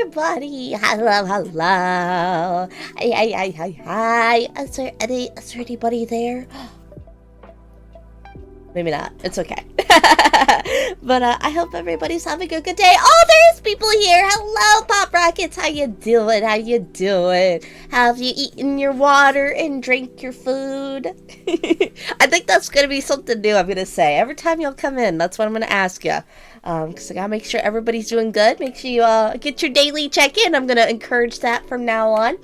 everybody. Hello, hello. Hi. Is there anybody there? Maybe not. It's okay. But I hope everybody's having a good day. Oh, there's people here. Hello, Pop Rockets. How you doing? Have you eaten your water and drank your food? I think that's going to be something new I'm going to say. Every time y'all come in, that's what I'm going to ask you. Because I got to make sure everybody's doing good. Make sure you get your daily check-in. I'm going to encourage that from now on.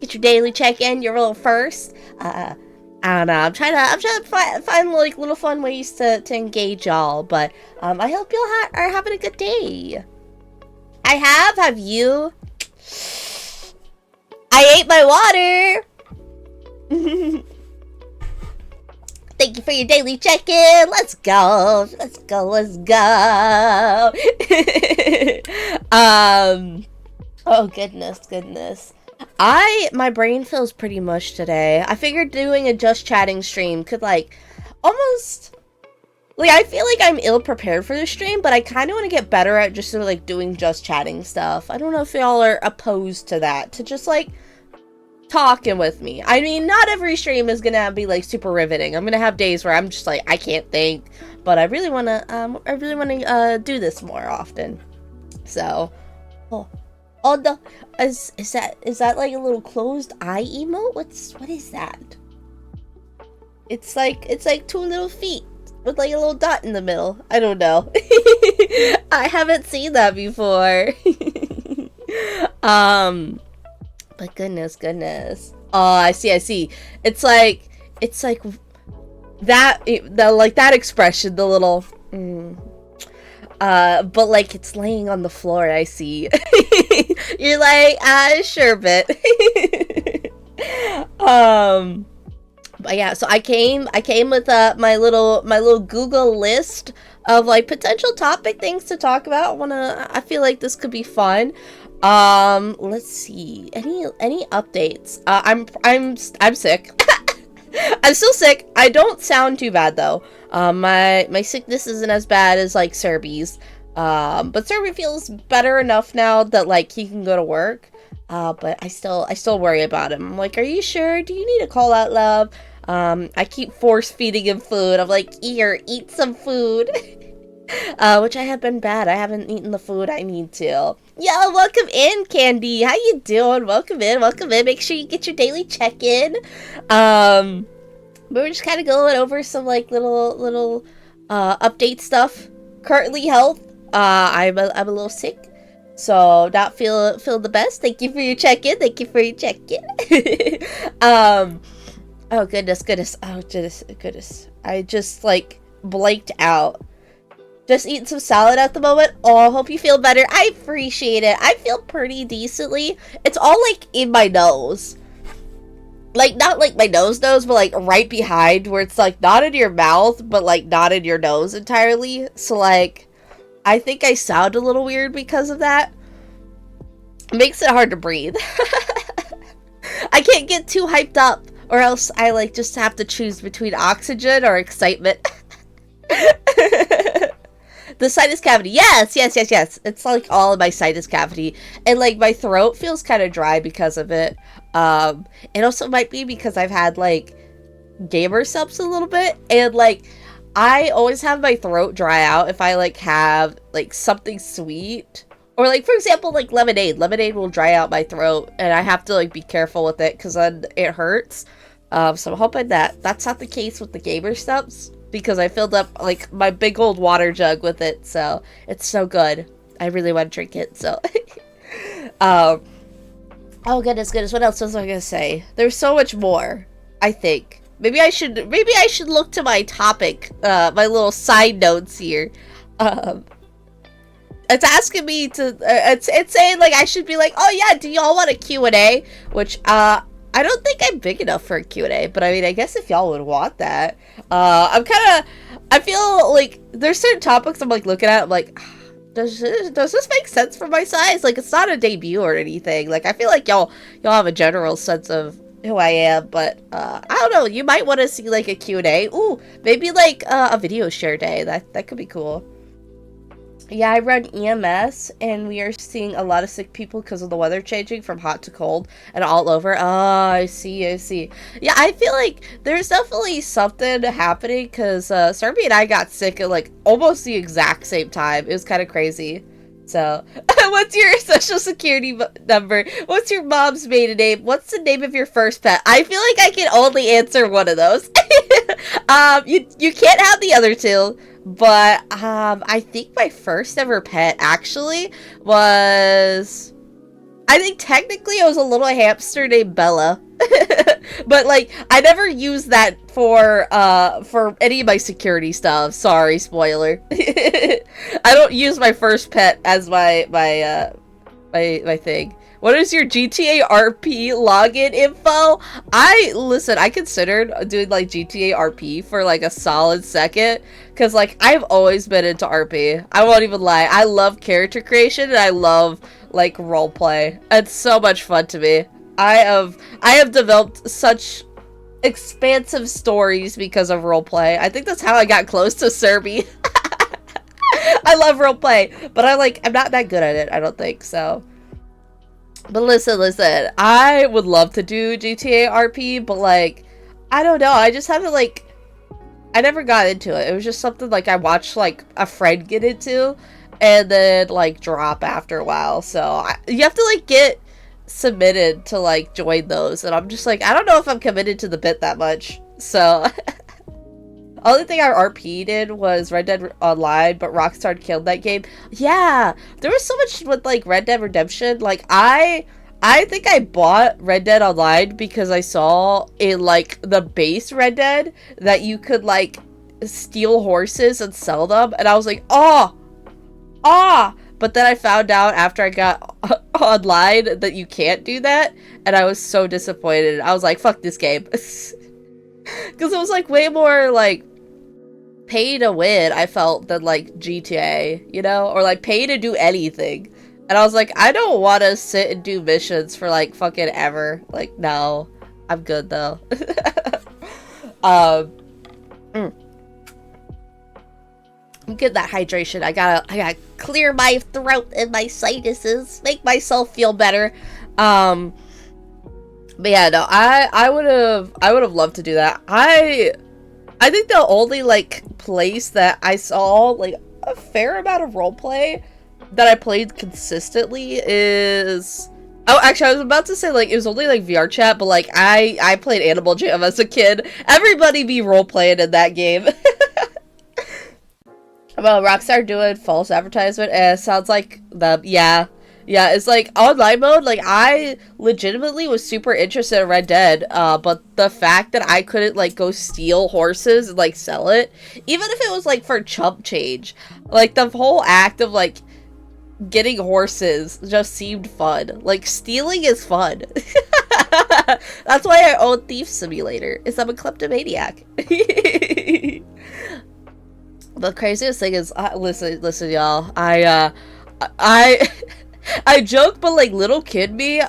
Get your daily check-in, your little first. I don't know. I'm trying to find like little fun ways to engage y'all, but I hope y'all are having a good day. Have you? I ate my water. Thank you for your daily check-in. Let's go. Oh goodness. My brain feels pretty mush today. I figured doing a just chatting stream could almost I feel like I'm ill prepared for the stream, but I kind of want to get better at just sort of doing just chatting stuff. I don't know if y'all are opposed to that, to just talking with me. I mean, not every stream is gonna be super riveting. I'm gonna have days where I'm just I can't think, but I really want to do this more often. So, oh no, is that like a little closed eye emote? What is that? It's like two little feet with a little dot in the middle. I don't know. I haven't seen that before. But goodness. Oh, I see. It's like that that expression, the little but it's laying on the floor. I see. You're sure, bit. But yeah, so I came with my little Google list of potential topic things to talk about. I feel like this could be fun. Let's see. Any updates? I'm sick. I'm still sick. I don't sound too bad though. My sickness isn't as bad as Serby's. But Serby feels better enough now that he can go to work. But I still worry about him. I'm are you sure? Do you need a call out, love? I keep force feeding him food. I'm here, eat some food. Which I have been bad. I haven't eaten the food I need to. Yo, welcome in, Candy. How you doing? Welcome in. Make sure you get your daily check-in. But we're just kind of going over some little update stuff. Currently health. I'm a little sick, so not feel the best. Thank you for your check-in. Oh goodness. Oh goodness. I just blanked out. Just eating some salad at the moment. Oh, I hope you feel better. I appreciate it. I feel pretty decently. It's all in my nose. Not my nose, but right behind, where it's not in your mouth, but not in your nose entirely. So I think I sound a little weird because of that. It makes it hard to breathe. I can't get too hyped up, or else I just have to choose between oxygen or excitement. The sinus cavity. Yes. It's all in my sinus cavity. And my throat feels kind of dry because of it. It also might be because I've had gamer subs a little bit. And I always have my throat dry out if I have something sweet. Or for example, lemonade. Lemonade will dry out my throat. And I have to be careful with it because then it hurts. So I'm hoping that that's not the case with the gamer subs. Because I filled up my big old water jug with it, so it's so good. I really want to drink it. So, oh goodness, what else was I gonna say? There's so much more. I think maybe I should look to my topic, my little side notes here. It's asking me to. It's saying I should be oh yeah, do y'all want a Q&A? Which I don't think I'm big enough for a Q&A, but I mean, I guess if y'all would want that. I feel there's certain topics I'm looking at, I'm does this make sense for my size? It's not a debut or anything. I feel y'all have a general sense of who I am, but I don't know, you might want to see a Q&A. Ooh, maybe a video share day. That could be cool. Yeah, I run EMS, and we are seeing a lot of sick people because of the weather changing from hot to cold and all over. Oh, I see, I see. Yeah, I feel like there's definitely something happening because Serby and I got sick at like almost the exact same time. It was kind of crazy. So, what's your social security number? What's your mom's maiden name? What's the name of your first pet? I feel like I can only answer one of those. You can't have the other two. But, I think my first ever pet actually was, I think technically it was a little hamster named Bella. But, like, I never used that for any of my security stuff. Sorry, spoiler. I don't use my first pet as my thing. What is your GTA RP login info? I considered doing like GTA RP for like a solid second. Cause like I've always been into RP. I won't even lie. I love character creation and I love like roleplay. It's so much fun to me. I have developed such expansive stories because of roleplay. I think that's how I got close to Serby. I love roleplay, but I'm not that good at it, I don't think, so. But listen, I would love to do GTA RP, but like, I don't know, I just haven't I never got into it. It was just something like I watched like a friend get into, and then like drop after a while, so you have to like get submitted to like join those, and I'm just like, I don't know if I'm committed to the bit that much, so. Only thing I RP'd in was Red Dead Online, but Rockstar killed that game. Yeah, there was so much with like Red Dead Redemption. Like I think I bought Red Dead Online because I saw in like the base Red Dead that you could like steal horses and sell them, and I was like, oh. But then I found out after I got online that you can't do that, and I was so disappointed. I was like, fuck this game. Because it was like way more like pay to win, I felt, than like GTA, you know, or like pay to do anything. And I was like, I don't want to sit and do missions for like fucking ever. Like, no, I'm good though. Get that hydration. I gotta clear my throat and my sinuses, make myself feel better. But yeah, no, I would have loved to do that. I think the only like place that I saw like a fair amount of roleplay that I played consistently is, oh, actually I was about to say like it was only like VR chat, but like I played Animal Jam as a kid. Everybody be roleplaying in that game. Well, Rockstar doing false advertisement, sounds like the, yeah, it's like online mode. Like I legitimately was super interested in Red Dead, but the fact that I couldn't like go steal horses and like sell it, even if it was like for chump change, like the whole act of like getting horses just seemed fun. Like stealing is fun. That's why I own Thief Simulator, is I'm a kleptomaniac. The craziest thing is, listen, y'all. I joke, but like little kid me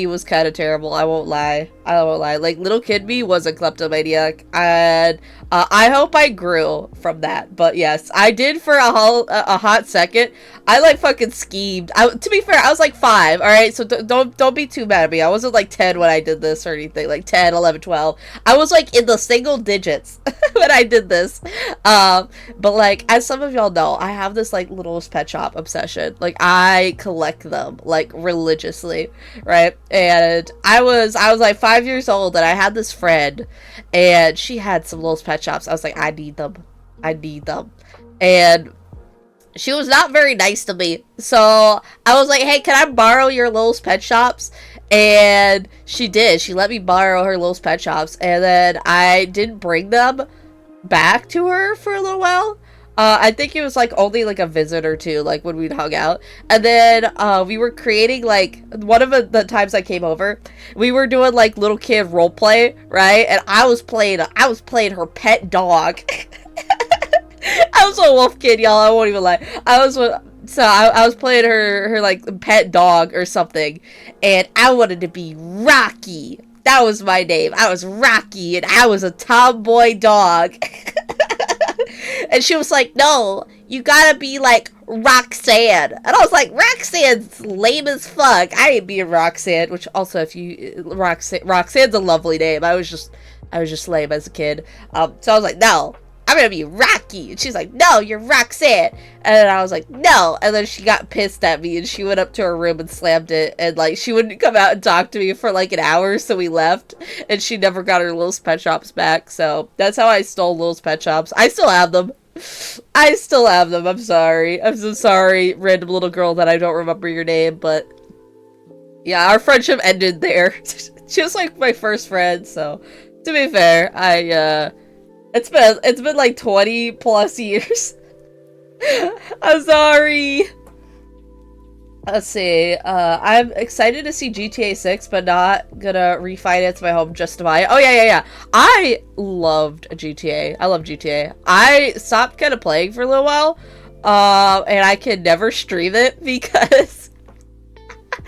was kind of terrible. I won't lie. Like little kid me was a kleptomaniac, and I hope I grew from that. But yes, I did for a hot second. I like fucking schemed. To be fair, I was like 5. All right, so don't be too mad at me. I wasn't like 10 when I did this or anything. Like 10, 11, 12. I was like in the single digits when I did this. But like as some of y'all know, I have this like Littlest Pet Shop obsession. Like I collect them like religiously, right? And I was like 5 years old, and I had this friend, and she had some Littlest Pet Shops. I was like, I need them, and she was not very nice to me. So I was like, hey, can I borrow your Littlest Pet Shops? And she did. She let me borrow her Littlest Pet Shops, and then I didn't bring them back to her for a little while. I think it was like only like a visit or two, like when we'd hung out. And then we were creating like, one of the times I came over, we were doing like little kid role play, right? And I was playing her pet dog. I was a wolf kid, y'all. I won't even lie. I was playing her like pet dog or something, and I wanted to be Rocky. That was my name. I was Rocky, and I was a tomboy dog. And she was like, no, you gotta be like Roxanne. And I was like, Roxanne's lame as fuck. I ain't being Roxanne, which also, if you, Roxanne's a lovely name. I was just lame as a kid. So I was like, no, I'm gonna be Rocky. And she's like, no, you're Roxanne. And then I was like, no. And then she got pissed at me and she went up to her room and slammed it. And like, she wouldn't come out and talk to me for like an hour. So we left and she never got her Little's Pet Shops back. So that's how I stole Little's Pet Shops. I still have them. I still have them. I'm sorry. I'm so sorry, random little girl that I don't remember your name. But yeah, our friendship ended there. She was like my first friend. So to be fair, it's been like 20 plus years. I'm sorry. Let's see. I'm excited to see GTA 6, but not gonna refinance my home just to buy it. Oh yeah. I loved GTA. I love GTA. I stopped kind of playing for a little while, and I could never stream it because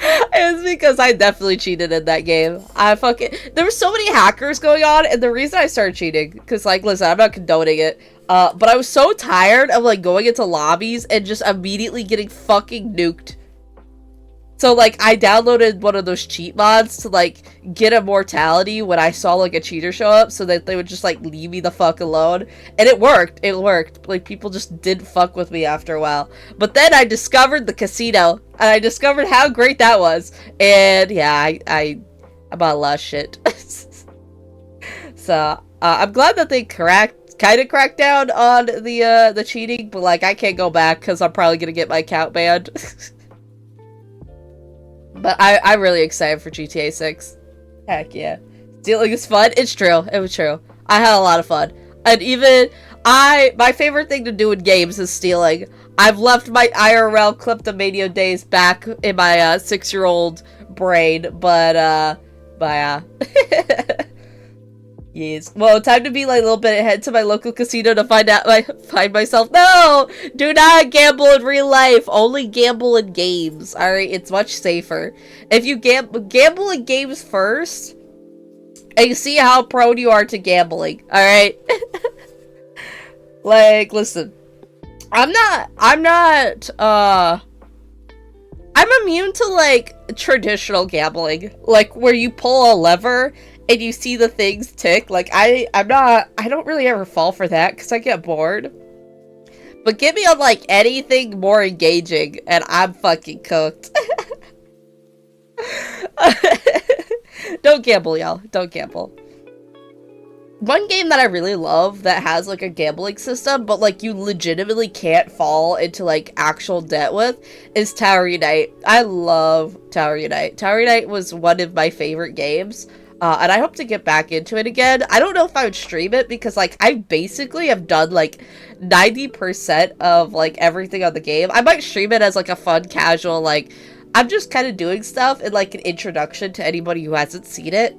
it's because I definitely cheated in that game. There were so many hackers going on, and the reason I started cheating, because like, listen, I'm not condoning it, but I was so tired of like going into lobbies and just immediately getting fucking nuked. So like, I downloaded one of those cheat mods to like get immortality when I saw like a cheater show up, so that they would just like leave me the fuck alone. And it worked. It worked. Like, people just didn't fuck with me after a while. But then I discovered the casino, and I discovered how great that was. And yeah, I bought a lot of shit. So I'm glad that they kind of cracked down on the cheating, but like, I can't go back because I'm probably gonna get my account banned. But I'm really excited for GTA 6. Heck yeah. Stealing is fun. It's true. It was true. I had a lot of fun. And even my favorite thing to do in games is stealing. I've left my IRL kleptomania days back in my 6-year-old brain, but yeah. Yes. Well, time to be like a little bit ahead to my local casino to find myself. No! Do not gamble in real life. Only gamble in games. Alright? It's much safer. If you gamble in games first, and you see how prone you are to gambling. Alright? Like, listen. I'm immune to like traditional gambling. Like, where you pull a lever and you see the things tick. Like, I don't really ever fall for that because I get bored. But get me on like anything more engaging and I'm fucking cooked. Don't gamble, y'all. Don't gamble. One game that I really love that has like a gambling system, but like you legitimately can't fall into like actual debt with, is Tower Unite. I love Tower Unite. Tower Unite was one of my favorite games. And I hope to get back into it again. I don't know if I would stream it because, like, I basically have done, like, 90% of, like, everything on the game. I might stream it as, like, a fun, casual, like, I'm just kind of doing stuff and, like, an introduction to anybody who hasn't seen it.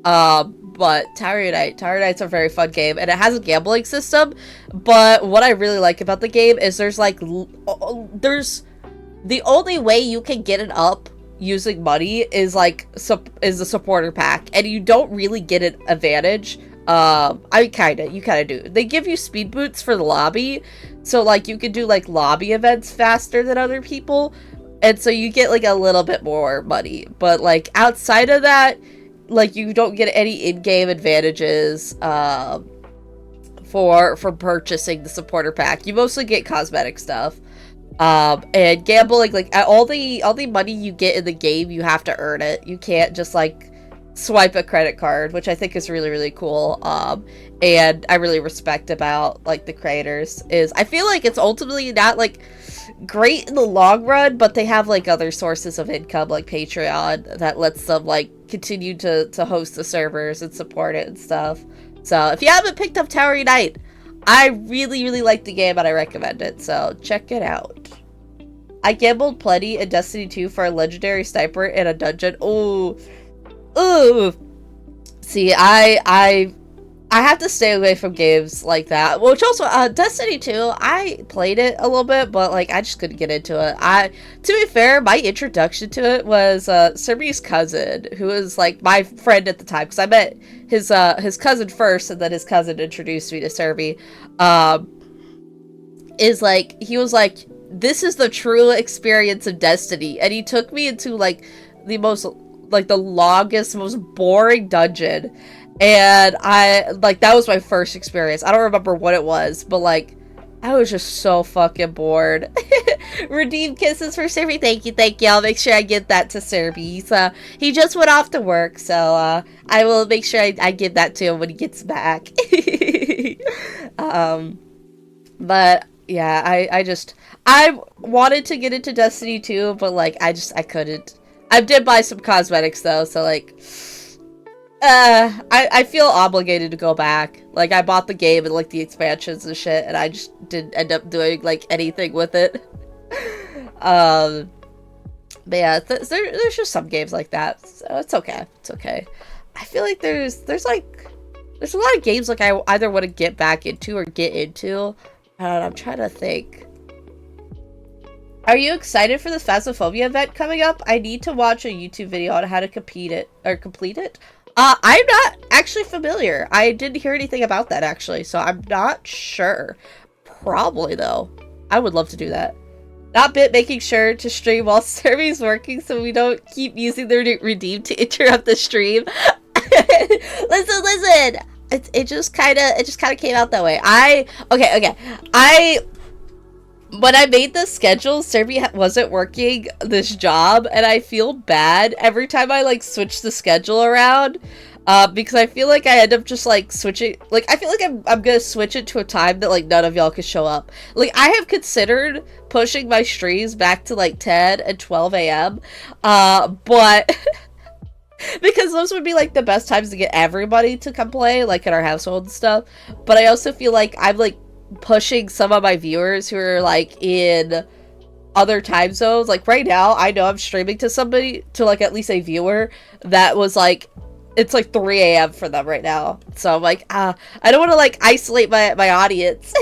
But Tower Unite's a very fun game, and it has a gambling system. But what I really like about the game is there's, like, there's the only way you can get it up using money is like is the supporter pack, and you don't really get an advantage. You kind of do. They give you speed boots for the lobby, so like you can do like lobby events faster than other people, and so you get like a little bit more money. But like outside of that, like you don't get any in-game advantages for purchasing the supporter pack. You mostly get cosmetic stuff. And gambling, like all the money you get in the game, you have to earn it. You can't just like swipe a credit card, which I think is really, really cool. And I really respect about like the creators is I feel like it's ultimately not like great in the long run, but they have like other sources of income like Patreon that lets them like continue to host the servers and support it and stuff. So if you haven't picked up Tower Unite, I really, really like the game and I recommend it, so check it out. I gambled plenty in Destiny 2 for a legendary sniper in a dungeon. Ooh. See, I have to stay away from games like that. Which also, Destiny 2, I played it a little bit, but like I just couldn't get into it. To be fair, my introduction to it was Serbi's cousin, who was like my friend at the time, because I met his cousin first, and then his cousin introduced me to Serbi. is like, he was like, this is the true experience of Destiny. And he took me into like the most, like the longest, most boring dungeon. And I, like, that was my first experience. I don't remember what it was, but like, I was just so fucking bored. Redeem kisses for Serby. Thank you. I'll make sure I get that to Serby. He just went off to work, so I will make sure I give that to him when he gets back. But yeah, I wanted to get into Destiny 2, but like I couldn't. I did buy some cosmetics though, so like I feel obligated to go back. Like, I bought the game and like the expansions and shit, and I just didn't end up doing like anything with it. But yeah, there's just some games like that, so it's okay. It's okay. I feel like there's a lot of games like I either want to get back into or get into. I'm trying to think. Are you excited for the Phasmophobia event coming up? I need to watch a YouTube video on how to complete it. I'm not actually familiar. I didn't hear anything about that, actually, so I'm not sure. Probably, though. I would love to do that. Not Bit making sure to stream while Serby's working so we don't keep using the redeem to interrupt the stream. Listen! It just kind of came out that way. When I made the schedule, Serby wasn't working this job, and I feel bad every time I, like, switch the schedule around, because I feel like I end up just, like, switching, like, I feel like I'm gonna switch it to a time that, like, none of y'all could show up. Like, I have considered pushing my streams back to, like, 10 and 12 a.m., but... because those would be, like, the best times to get everybody to come play, like, in our household and stuff, but I also feel like I'm, like, pushing some of my viewers who are like in other time zones. Like right now, I know I'm streaming to somebody, to like at least a viewer that was like, it's like 3 a.m. for them right now. So I'm like, I don't want to like isolate my audience.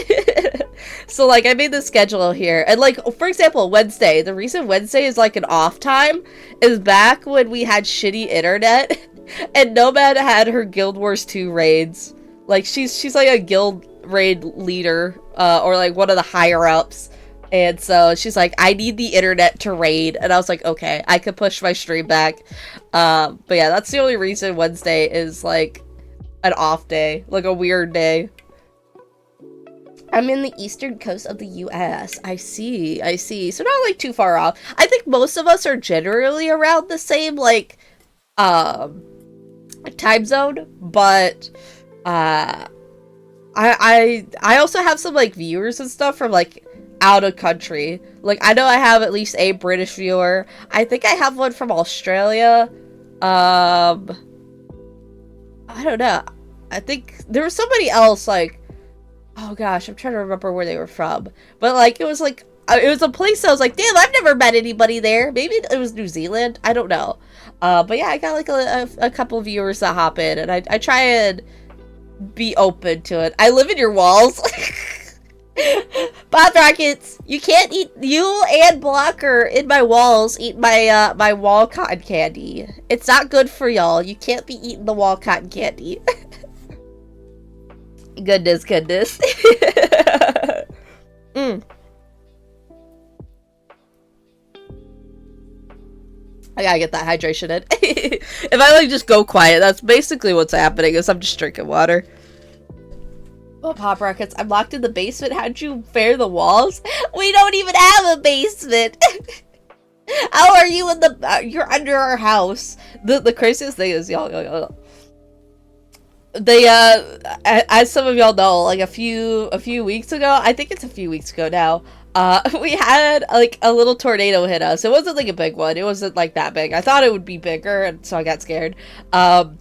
So like I made the schedule here, and like for example, Wednesday. The reason Wednesday is like an off time is back when we had shitty internet, and Nomad had her Guild Wars 2 raids. Like she's like a guild raid leader, or like one of the higher ups, and so she's like, I need the internet to raid, and I was like, okay, I could push my stream back. But yeah, that's the only reason Wednesday is like an off day, like a weird day. I'm in the eastern coast of the US. I see. So not like too far off. I think most of us are generally around the same like time zone, but I also have some like viewers and stuff from like out of country. Like I know I have at least a British viewer. I think I have one from Australia. I don't know. I think there was somebody else, like, oh gosh, I'm trying to remember where they were from. But like it was a place I was like, damn, I've never met anybody there. Maybe it was New Zealand. I don't know. But yeah, I got like a couple of viewers that hop in, and I try and be open to it. I live in your walls. Bob Rockets, you can't eat, you and Blocker in my walls eat my my wall cotton candy. It's not good for y'all. You can't be eating the wall cotton candy. Goodness. I gotta get that hydration in. If I like just go quiet, that's basically what's happening, is I'm just drinking water. Oh, Pop Rockets, I'm locked in the basement. How'd you fare the walls? We don't even have a basement. How are you in the, you're under our house. The craziest thing is, y'all. They, as some of y'all know, like a few weeks ago, I think it's a few weeks ago now, we had like a little tornado hit us. It wasn't like a big one. It wasn't like that big. I thought it would be bigger, and so I got scared. But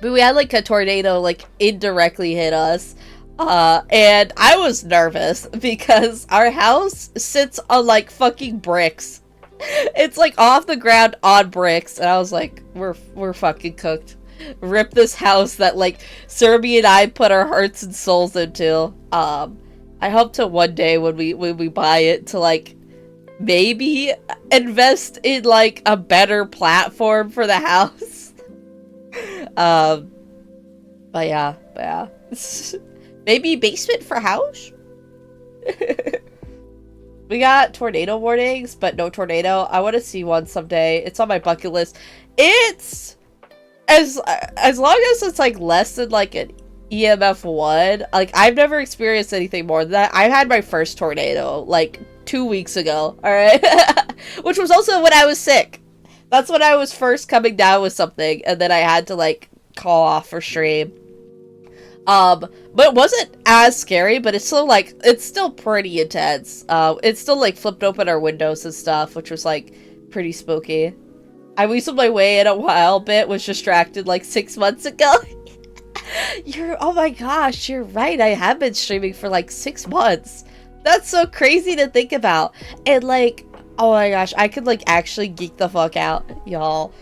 we had like a tornado like indirectly hit us. And I was nervous because our house sits on like fucking bricks. It's like off the ground on bricks, and I was like, we're fucking cooked. Rip this house that like Serby and I put our hearts and souls into. I hope to one day when we buy it to like maybe invest in like a better platform for the house. But yeah. Maybe basement for house? We got tornado warnings, but no tornado. I want to see one someday. It's on my bucket list. It's as long as it's like less than like an EMF 1. Like, I've never experienced anything more than that. I had my first tornado like 2 weeks ago. All right, which was also when I was sick. That's when I was first coming down with something, and then I had to like call off for stream. But it wasn't as scary, but it's still pretty intense. It still like flipped open our windows and stuff, which was like pretty spooky. I weaseled my way in a while bit, was distracted like 6 months ago. Oh my gosh, you're right. I have been streaming for like 6 months. That's so crazy to think about. And like, oh my gosh, I could like actually geek the fuck out, y'all.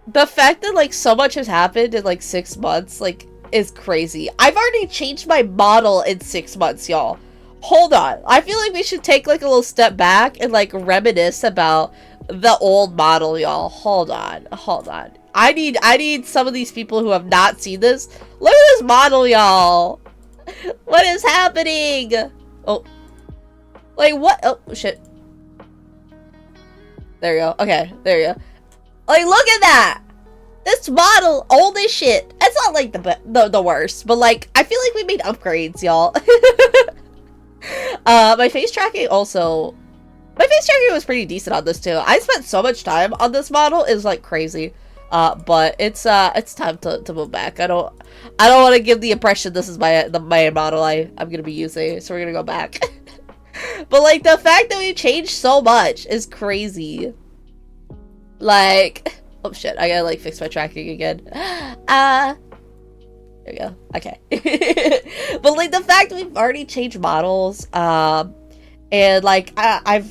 The fact that like so much has happened in like 6 months, like, is crazy. I've already changed my model in 6 months, y'all. Hold on. I feel like we should take like a little step back and like reminisce about the old model, y'all. Hold on. I need some of these people who have not seen this. Look at this model, y'all. What is happening? Oh. Like, what? Oh, shit. There you go. Okay, there you go. Like, look at that! This model, old as shit. It's not like the worst, but like, I feel like we made upgrades, y'all. My face tracking also... My face tracking was pretty decent on this too. I spent so much time on this model, it's like crazy. But it's time to move back. I don't want to give the impression this is my model I'm gonna be using, so we're gonna go back. But like, the fact that we changed so much is crazy. Like, oh shit, I gotta like fix my tracking again. There we go. Okay. But like, the fact that we've already changed models, and like I've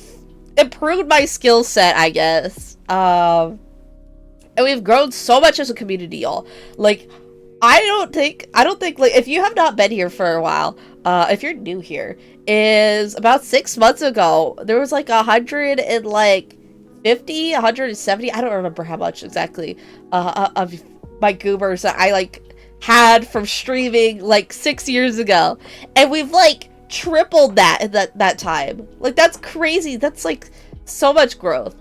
improved my skill set, I guess. And we've grown so much as a community, y'all. Like, I don't think like, if you have not been here for a while, if you're new here, is about 6 months ago there was like 150, 170, I don't remember how much exactly, of my goobers that I like had from streaming like 6 years ago, and we've like tripled that in that time. Like, that's crazy. That's like so much growth.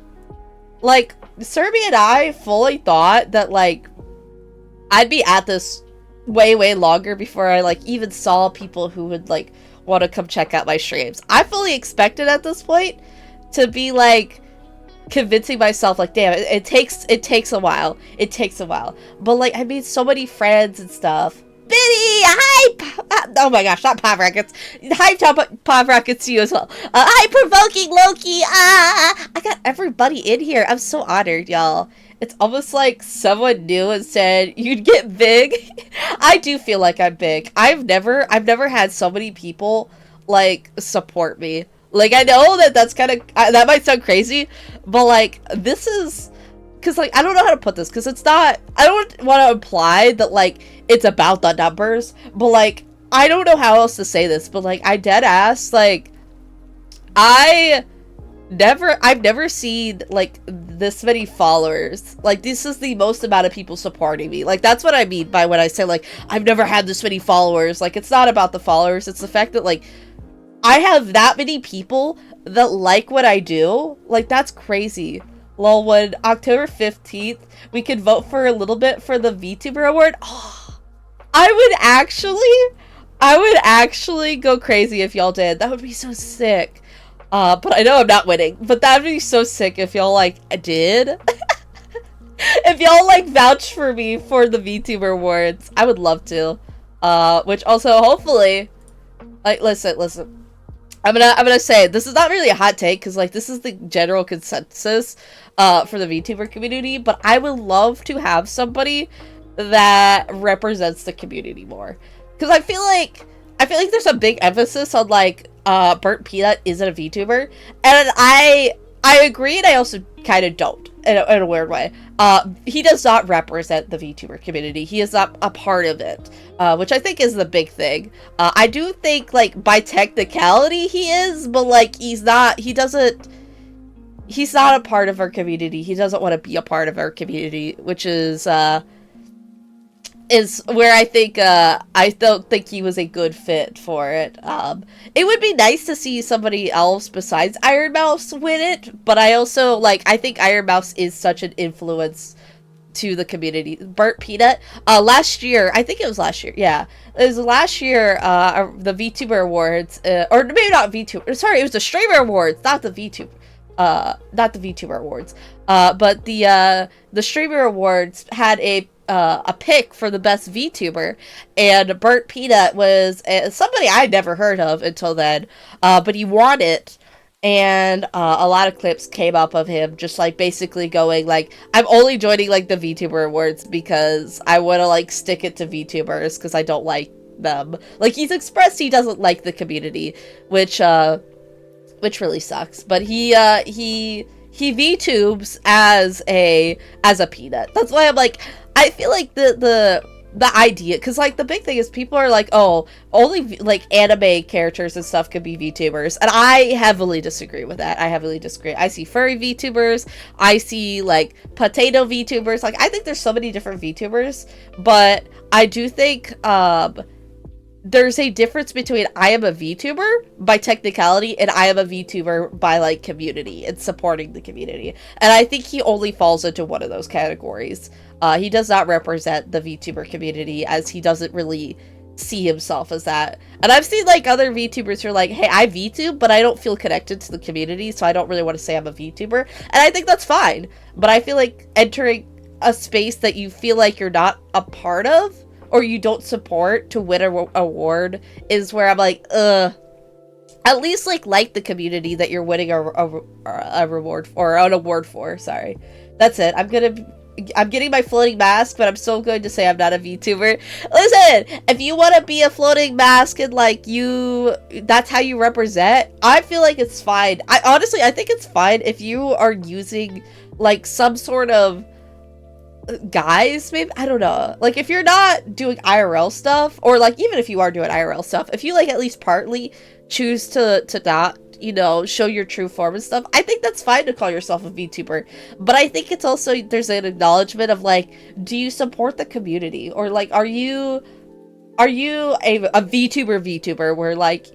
Like, Serby and I fully thought that like I'd be at this way longer before I like even saw people who would like want to come check out my streams. I fully expected at this point to be like convincing myself like, damn, it takes a while. It takes a while. But like, I made so many friends and stuff. Biddy, hi! Oh my gosh, not Pop Rockets. Hi, Pop Rockets to you as well. Hi, Provoking Loki. I got everybody in here. I'm so honored, y'all. It's almost like someone knew and said you'd get big. I do feel like I'm big. I've never had so many people like support me. Like, I know that that's kind of that might sound crazy, but like, this is because like, I don't know how to put this, because it's not, I don't want to imply that like it's about the numbers, but like, I don't know how else to say this, but like, I dead ass, like, I've never seen like this many followers. Like, this is the most amount of people supporting me. Like, that's what I mean by when I say like I've never had this many followers. Like, it's not about the followers, it's the fact that like I have that many people that like what I do. Like, that's crazy. Lol, when October 15th we could vote for a little bit for the VTuber award. Oh, I would actually go crazy if y'all did. That would be so sick. But I know I'm not winning, but that would be so sick if y'all like did. If y'all like vouch for me for the VTuber awards, I would love to. Which also hopefully, like, listen. I'm gonna say this is not really a hot take, because like this is the general consensus for the VTuber community, but I would love to have somebody that represents the community more, because I feel like there's a big emphasis on like Burnt Peanut isn't a VTuber, and I agree, and I also kind of don't in a weird way. He does not represent the VTuber community. He is not a part of it, which I think is the big thing. I do think like by technicality he is, but like he's not a part of our community. He doesn't want to be a part of our community, which is is where I think I don't think he was a good fit for it. It would be nice to see somebody else besides Iron Mouse win it, but I also like I think Iron Mouse is such an influence to the community. Burt Peanut, last year, I think it was last year, yeah, it was last year, the VTuber Awards, or maybe not VTuber, sorry, it was the Streamer Awards, not the VTuber, not the VTuber Awards, but the Streamer Awards had a pick for the best VTuber, and Burt Peanut was somebody I'd never heard of until then, but he won it. And a lot of clips came up of him just like basically going like, I'm only joining like the VTuber Awards because I want to like stick it to VTubers because I don't like them. Like he's expressed he doesn't like the community, which really sucks. But he VTubes as a peanut. That's why I'm like, I feel like the idea, because like the big thing is people are like, oh, only like anime characters and stuff could be VTubers, and I heavily disagree with that. I heavily disagree. I see furry VTubers, I see like potato VTubers, like I think there's so many different VTubers, but I do think there's a difference between I am a VTuber by technicality and I am a VTuber by like community and supporting the community, and I think he only falls into one of those categories. He does not represent the VTuber community, as he doesn't really see himself as that. And I've seen like other VTubers who are like, hey, I VTube, but I don't feel connected to the community, so I don't really want to say I'm a VTuber. And I think that's fine. But I feel like entering a space that you feel like you're not a part of, or you don't support to win an award, is where I'm like, at least like the community that you're winning a reward for, or an award for, sorry. That's it. I'm getting my floating mask, but I'm still going to say I'm not a VTuber. Listen, if you want to be a floating mask and like that's how you represent, I feel like it's fine. I think it's fine if you are using like some sort of guise, maybe, I don't know. Like if you're not doing IRL stuff, or like even if you are doing IRL stuff, if you like at least partly choose to not, you know, show your true form and stuff, I think that's fine to call yourself a VTuber. But I think it's also, there's an acknowledgement of like, do you support the community, or like are you a VTuber where like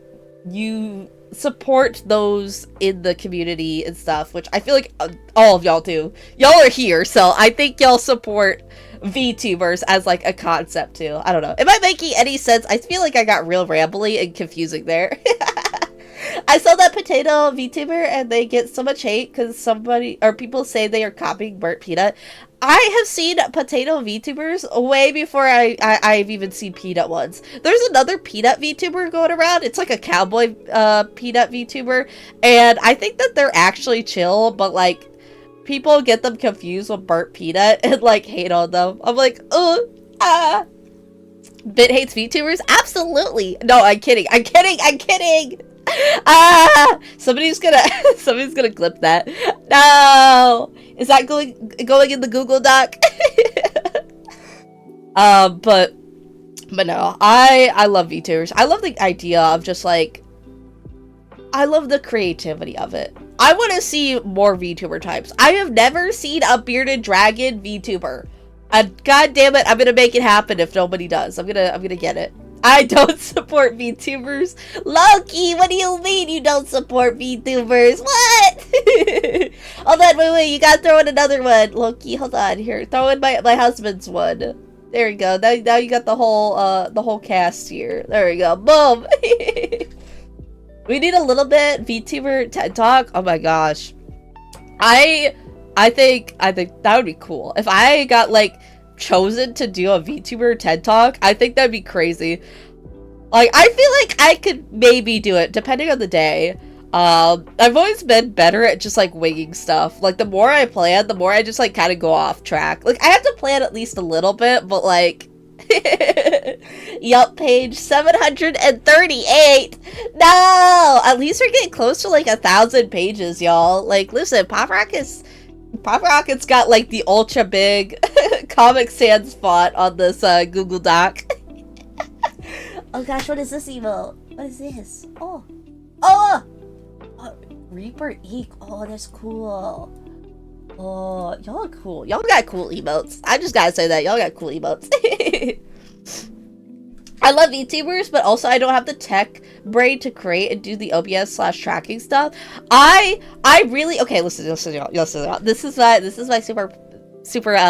you support those in the community and stuff, which I feel like all of y'all do. Y'all are here, so I think y'all support VTubers as like a concept too. I don't know. Am I making any sense? I feel like I got real rambly and confusing there. I saw that potato VTuber and they get so much hate because people say they are copying Burt Peanut. I have seen potato VTubers way before I've even seen Peanut ones. There's another Peanut VTuber going around. It's like a cowboy Peanut VTuber, and I think that they're actually chill, but like people get them confused with Burt Peanut and like hate on them. I'm like, Bit hates VTubers? Absolutely. No, I'm kidding. Somebody's gonna clip that. No, is that going in the Google Doc? But no, I love VTubers. I love the idea of just like, I love the creativity of it. I want to see more VTuber types. I have never seen a bearded dragon VTuber. God damn it, I'm gonna make it happen if nobody does. I'm gonna get it. I don't support VTubers. Loki, what do you mean you don't support VTubers? What? Hold on, wait, you gotta throw in another one. Loki, hold on, here, throw in my husband's one. There we go. Now you got the whole cast here. There we go. Boom. We need a little bit VTuber TED Talk. Oh my gosh. I think that would be cool. If I got like chosen to do a VTuber TED Talk, I think that'd be crazy. Like, I feel like I could maybe do it depending on the day. I've always been better at just like winging stuff. Like the more I plan, the more I just like kind of go off track. Like I have to plan at least a little bit, but like yup, page 738. No, at least we're getting close to like 1,000 pages, y'all. Like listen, Pop Rocket's got like the ultra big Comic Sans font on this Google Doc. Oh gosh, what is this emote? What is this? Oh, Reaper Eek. Oh, that's cool. Oh, y'all are cool. Y'all got cool emotes. I just gotta say that. Y'all got cool emotes. I love VTubers, but also I don't have the tech brain to create and do the OBS/tracking stuff. I really, okay, listen, y'all. This is my super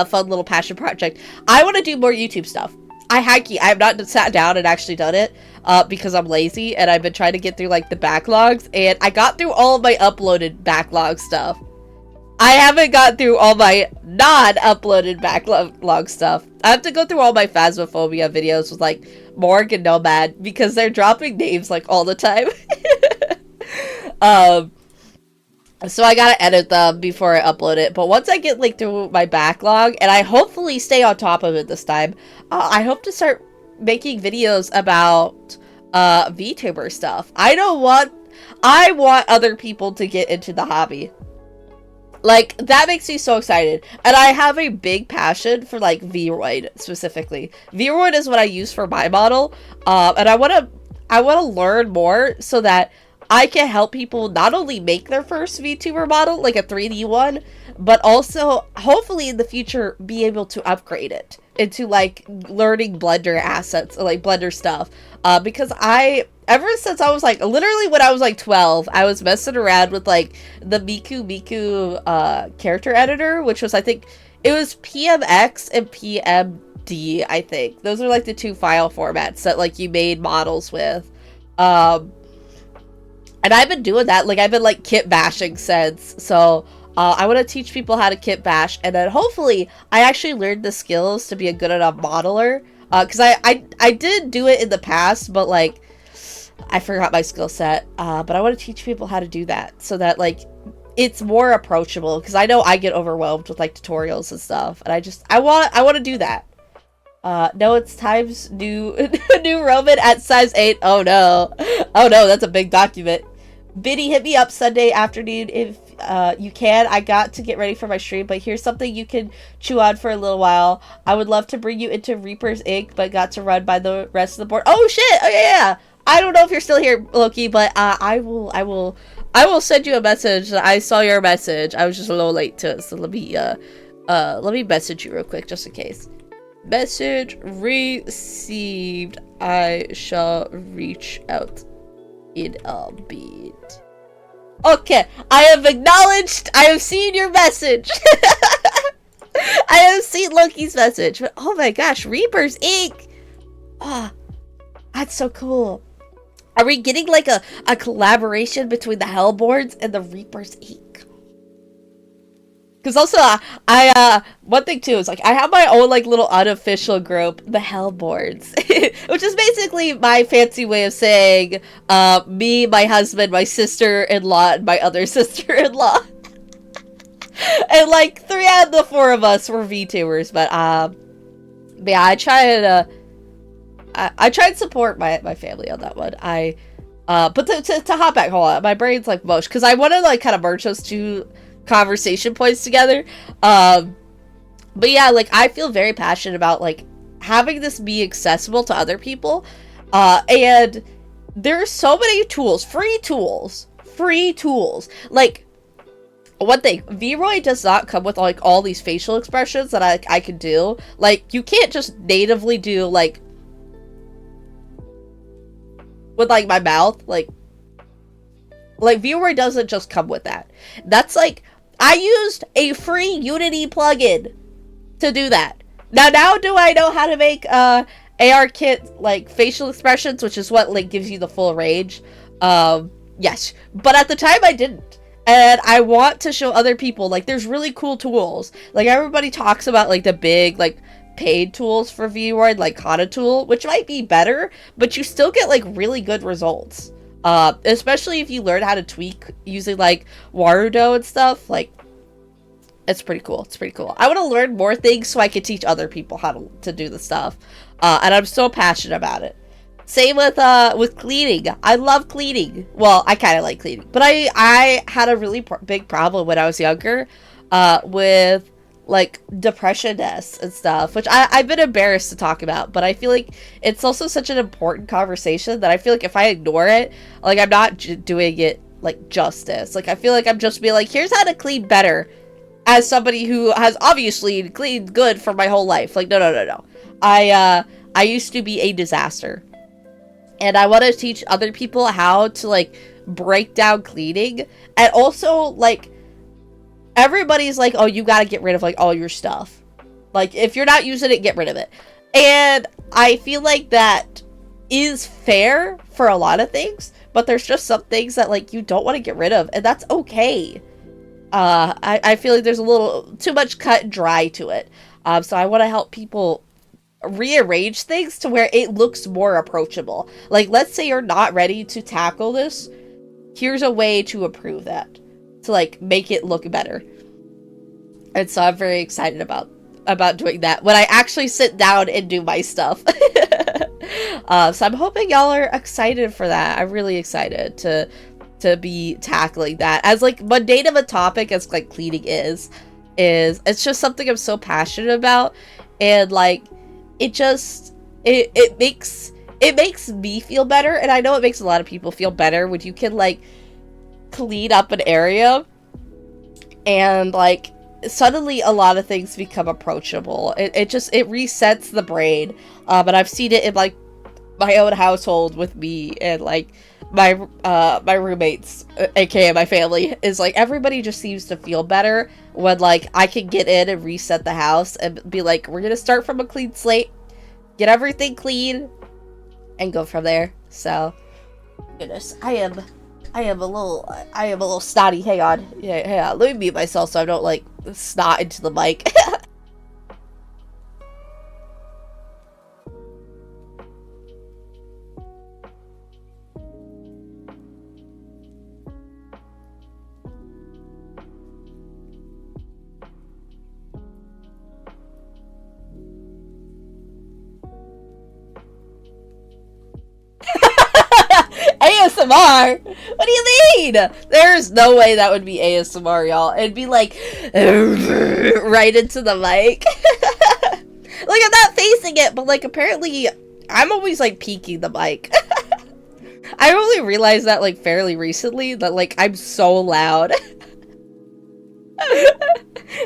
fun little passion project. I want to do more YouTube stuff. I have not sat down and actually done it because I'm lazy, and I've been trying to get through like the backlogs, and I got through all of my uploaded backlog stuff. I haven't got through all my non-uploaded backlog stuff. I have to go through all my Phasmophobia videos with like Morg and Nomad because they're dropping names like all the time. So I gotta edit them before I upload it. But once I get like through my backlog, and I hopefully stay on top of it this time, I hope to start making videos about VTuber stuff. I want other people to get into the hobby. Like, that makes me so excited. And I have a big passion for, like, Vroid, specifically. Vroid is what I use for my model. And I want to learn more so that I can help people not only make their first VTuber model, like a 3D one, but also, hopefully in the future, be able to upgrade it into, like, learning Blender assets, or, like, Blender stuff. Because ever since I was, like, literally when I was, like, 12, I was messing around with, like, the Miku character editor, which was, I think, it was PMX and PMD, I think. Those are, like, the two file formats that, like, you made models with. And I've been doing that. Like, I've been, like, kit bashing since. So, I want to teach people how to kit bash. And then, hopefully, I actually learned the skills to be a good enough modeler. Because I did do it in the past, but, like, I forgot my skill set. But I want to teach people how to do that. So that, like, it's more approachable. Because I know I get overwhelmed with, like, tutorials and stuff. And I want to do that. No, it's Times New Roman at size 8. Oh, no. Oh, no, that's a big document. Biddy, hit me up Sunday afternoon if you can. I got to get ready for my stream, but here's something you can chew on for a little while. I would love to bring you into Reaper's Inc., but got to run by the rest of the board. Oh shit! Oh yeah! I don't know if you're still here, Loki, but I will send you a message. I saw your message. I was just a little late to it, so let me message you real quick just in case. Message received. I shall reach out in a bit. Okay, I have acknowledged. I have seen your message. I have seen Loki's message. But oh my gosh, Reaper's Inc. Ah, oh, that's so cool. Are we getting like a collaboration between the Hellboards and the Reaper's Inc.? Because also, one thing too is, like, I have my own, like, little unofficial group, the Hellboards, which is basically my fancy way of saying, me, my husband, my sister-in-law, and my other sister-in-law. And, like, 3 out of the 4 of us were VTubers, but yeah, I try to support my family on that one. But to hop back, hold on, my brain's, like, mush, because I want to, like, kind of merge those two conversation points together. But yeah, like, I feel very passionate about, like, having this be accessible to other people. And there's so many tools, free tools. Like, one thing, Vroid does not come with, like, all these facial expressions that I can do. Like, you can't just natively do, like, with, like, my mouth, like, Vroid doesn't just come with that. That's, like, I used a free Unity plugin to do that. Now do I know how to make, ARKit, like, facial expressions, which is what, like, gives you the full range? Yes. But at the time, I didn't. And I want to show other people, like, there's really cool tools. Like, everybody talks about, like, the big, like, paid tools for Vroid, like Kata Tool, which might be better, but you still get, like, really good results. Especially if you learn how to tweak using, like, Warudo and stuff. Like, it's pretty cool. It's pretty cool. I want to learn more things so I can teach other people how to do the stuff. And I'm so passionate about it. Same with cleaning. I love cleaning. Well, I kind of like cleaning. But I had a really big problem when I was younger with, like, depression tests and stuff, which I've been embarrassed to talk about, but I feel like it's also such an important conversation that I feel like if I ignore it, like, I'm not doing it, like, justice. Like, I feel like I'm just being like, here's how to clean better. as somebody who has obviously cleaned good for my whole life. Like, no. I used to be a disaster. And I want to teach other people how to, like, break down cleaning. And also, like, everybody's like, oh, you gotta get rid of, like, all your stuff. Like, if you're not using it, get rid of it. And I feel like that is fair for a lot of things. But there's just some things that, like, you don't want to get rid of. And that's okay. I feel like there's a little too much cut and dry to it. So I want to help people rearrange things to where it looks more approachable. Like, let's say you're not ready to tackle this. Here's a way to improve that. To, like, make it look better. And so I'm very excited about doing that when I actually sit down and do my stuff. So I'm hoping y'all are excited for that. I'm really excited to be tackling that. As, like, mundane of a topic as, like, cleaning is it's just something I'm so passionate about. And, like, it makes me feel better, and I know it makes a lot of people feel better when you can, like, clean up an area and, like, suddenly a lot of things become approachable. It resets the brain. But I've seen it in, like, my own household with me and, like, my roommates, aka my family, is like, everybody just seems to feel better when, like, I can get in and reset the house and be like, we're gonna start from a clean slate, get everything clean, and go from there. So, goodness, I am a little snotty. Hang on. Yeah, let me mute myself so I don't, like, snot into the mic. ASMR? What do you mean? There's no way that would be ASMR, y'all. It'd be like right into the mic. Like, I'm not facing it, but, like, apparently I'm always, like, peeking the mic. I only realized that, like, fairly recently, that, like, I'm so loud.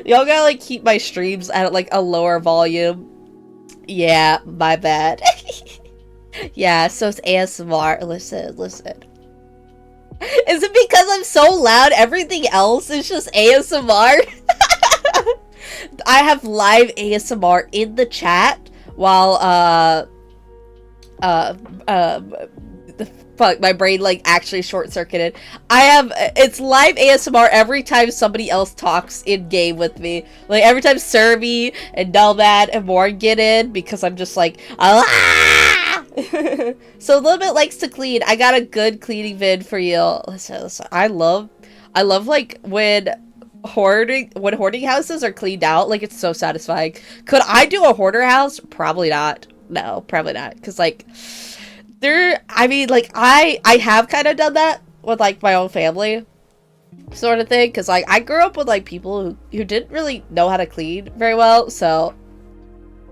Y'all gotta, like, keep my streams at, like, a lower volume. Yeah, my bad. Yeah, so it's ASMR. Listen. Is it because I'm so loud, everything else is just ASMR? I have live ASMR in the chat while, fuck, my brain, like, actually short-circuited. It's live ASMR every time somebody else talks in-game with me. Like, every time Survey and Delmad and Morgan get in, because I'm just like, ah! So LittleBiit likes to clean. I got a good cleaning vid for you. Listen. I love, like, when hoarding houses are cleaned out. Like, it's so satisfying. Could I do a hoarder house? Probably not. No, probably not. Because, like, I mean, like, I have kind of done that with, like, my own family sort of thing. Because, like, I grew up with, like, people who didn't really know how to clean very well. So,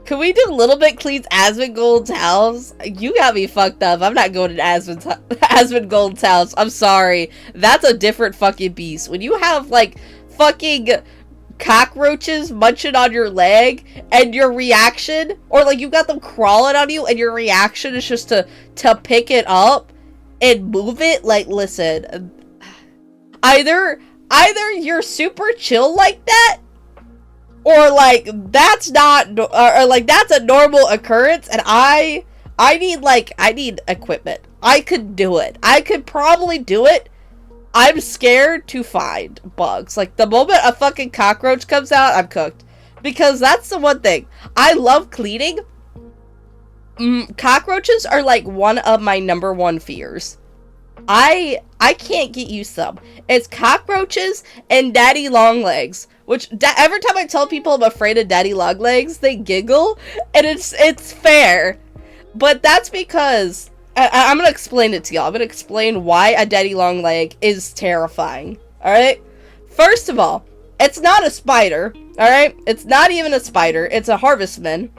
could we do LittleBiit cleans Asmongold's house? You got me fucked up. I'm not going to Asmongold's house. I'm sorry. That's a different fucking beast. When you have, like, fucking cockroaches munching on your leg and your reaction, or, like, you got them crawling on you and your reaction is just to pick it up and move it, like, listen. Either you're super chill like that, or, like, that's not, or, like, that's a normal occurrence, and I need equipment. I could do it. I could probably do it. I'm scared to find bugs. Like, the moment a fucking cockroach comes out, I'm cooked. Because that's the one thing. I love cleaning. Cockroaches are, like, one of my #1 fears. I can't get used to them. It's cockroaches and daddy long legs. Which, every time I tell people I'm afraid of daddy long legs, they giggle. And it's fair. But that's because, I'm gonna explain it to y'all. I'm gonna explain why a daddy long leg is terrifying. Alright? First of all, it's not a spider. Alright? It's not even a spider. It's a harvestman.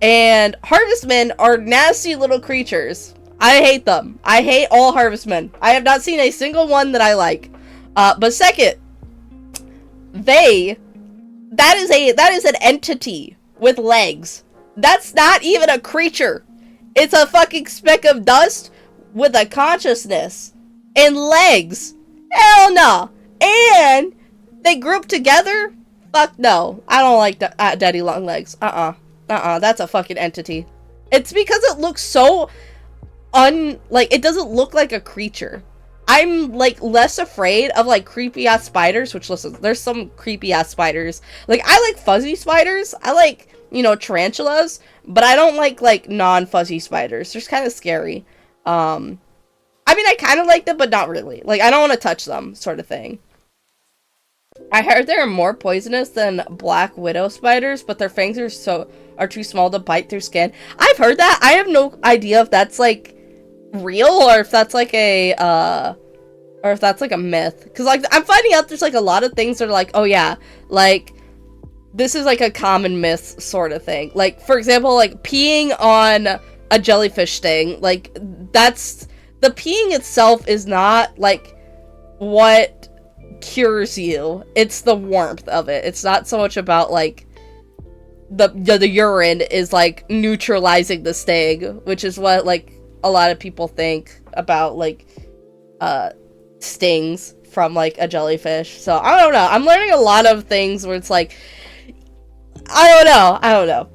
And harvestmen are nasty little creatures. I hate them. I hate all harvestmen. I have not seen a single one that I like. But second, they That is an entity with legs. That's not even a creature. It's a fucking speck of dust with a consciousness and legs. Hell no. And they group together? Fuck no. I don't like daddy long legs. That's a fucking entity. It's because it looks so like, it doesn't look like a creature. I'm, like, less afraid of, like, creepy-ass spiders, which, listen, there's some creepy-ass spiders. Like, I like fuzzy spiders. I like, you know, tarantulas, but I don't like non-fuzzy spiders. They're just kind of scary. I mean, I kind of like them, but not really. Like, I don't want to touch them, sort of thing. I heard they're more poisonous than black widow spiders, but their fangs are too small to bite through skin. I've heard that. I have no idea if that's, like, real or if that's like a myth, because like I'm finding out there's like a lot of things that are like, oh yeah, like this is like a common myth sort of thing. Like, for example, like peeing on a jellyfish sting, like that's the peeing itself is not like what cures you, it's the warmth of it. It's not so much about like the urine is like neutralizing the sting, which is what like a lot of people think about, like, stings from, like, a jellyfish. So, I don't know. I'm learning a lot of things where it's like, I don't know.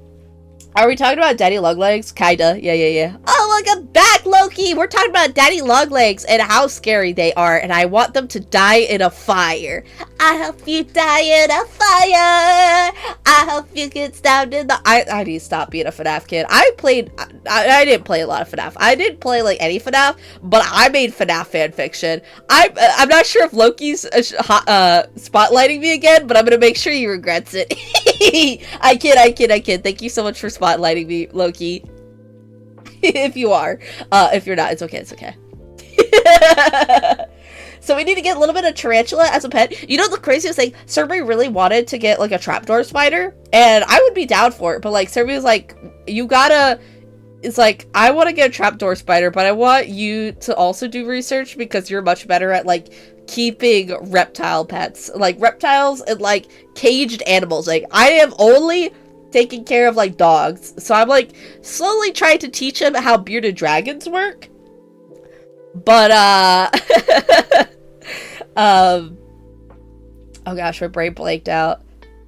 Are we talking about daddy lug legs? Kinda. Yeah. Oh, look, I'm back, Loki! We're talking about daddy lug legs and how scary they are, and I want them to die in a fire. I hope you die in a fire! I hope you get stabbed in the... I need to stop being a FNAF kid. I didn't play a lot of FNAF. I didn't play, like, any FNAF, but I made FNAF fanfiction. I'm not sure if Loki's spotlighting me again, but I'm gonna make sure he regrets it. I kid. Thank you so much for spotlighting me, Loki. If you are. If you're not, it's okay. So we need to get a little bit of tarantula as a pet. You know the craziest thing? Survey really wanted to get like a trapdoor spider, and I would be down for it, but like Survey was like, it's like, I want to get a trapdoor spider, but I want you to also do research because you're much better at like keeping reptile pets, like reptiles and like caged animals. Like I am only taking care of like dogs, so I'm like slowly trying to teach him how bearded dragons work, but oh gosh, my brain blanked out.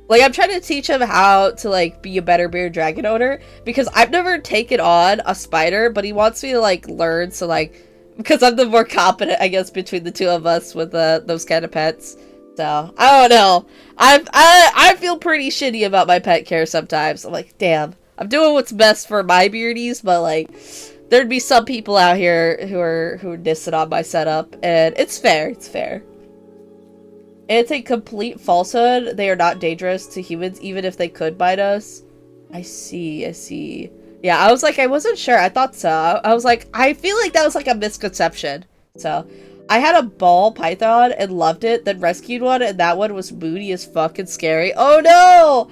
Like, I'm trying to teach him how to, like, be a better bearded dragon owner, because I've never taken on a spider, but he wants me to, like, learn, so, like, because I'm the more competent, I guess, between the two of us with, those kind of pets. So, I don't know. I feel pretty shitty about my pet care sometimes. I'm like, damn, I'm doing what's best for my beardies, but, like, there'd be some people out here who are dissing on my setup, and it's fair. It's a complete falsehood. They are not dangerous to humans, even if they could bite us. I see. Yeah, I was like, I wasn't sure. I thought so. I was like, I feel like that was like a misconception. So, I had a ball python and loved it, then rescued one, and that one was moody as fuck and scary. Oh no!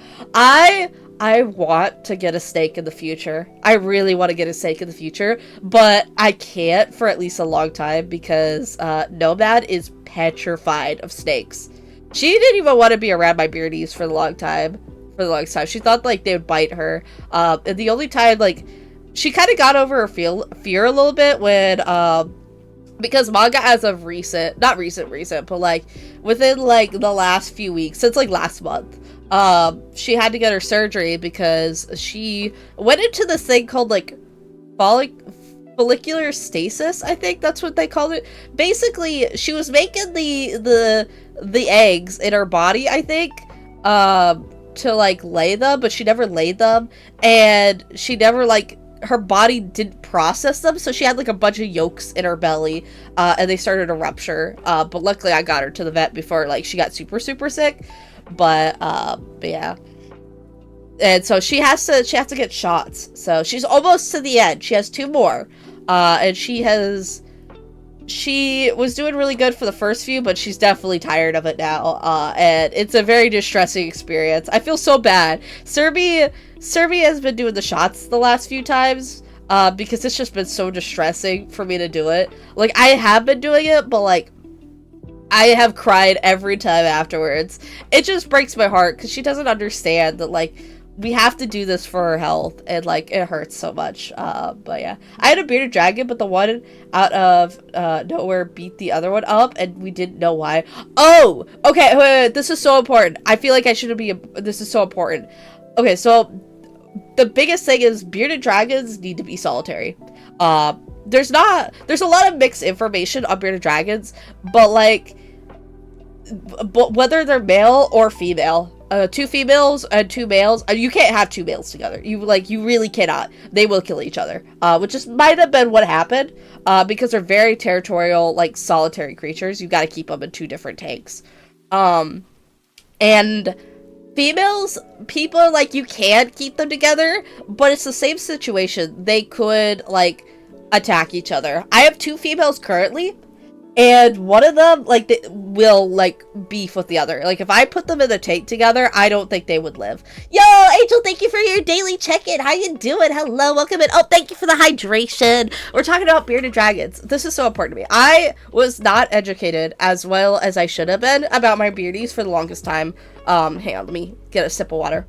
I want to get a snake in the future. I really want to get a snake in the future, but I can't for at least a long time because Nomad is petrified of snakes. She didn't even want to be around my beardies for the longest time. She thought like they would bite her. And the only time like she kind of got over her fear a little bit when because Manga as of not recent, but like within like the last few weeks, since like last month, she had to get her surgery because she went into this thing called like follicular stasis. I think that's what they called it. Basically, she was making the eggs in her body, I think, to like lay them, but she never laid them, and she never like, her body didn't process them, so she had like a bunch of yolks in her belly, and they started to rupture, but luckily I got her to the vet before like she got super sick. But yeah, and so she has to get shots, so she's almost to the end. She has 2 more, and she was doing really good for the first few, but she's definitely tired of it now, and it's a very distressing experience. I feel so bad. Serby has been doing the shots the last few times, because it's just been so distressing for me to do it. Like, I have been doing it, but like, I have cried every time afterwards. It just breaks my heart because she doesn't understand that, like, we have to do this for her health, and, like, it hurts so much. But yeah. I had a bearded dragon, but the one out of nowhere beat the other one up, and we didn't know why. Oh! Okay, wait, this is so important. I feel like I shouldn't be... This is so important. Okay, so the biggest thing is bearded dragons need to be solitary. There's a lot of mixed information on bearded dragons, but like, whether they're male or female, 2 females and 2 males, you can't have 2 males together. You really cannot. They will kill each other, which just might have been what happened, because they're very territorial, like solitary creatures. You got to keep them in 2 different tanks, and females, people are like, you can keep them together, but it's the same situation. They could, like, attack each other. I have 2 females currently, and one of them, like, they will, like, beef with the other. Like, if I put them in the tank together, I don't think they would live. Yo, Angel, thank you for your daily check-in. How you doing? Hello, welcome in. Oh, thank you for the hydration. We're talking about bearded dragons. This is so important to me. I was not educated as well as I should have been about my beardies for the longest time. Hang on, let me get a sip of water.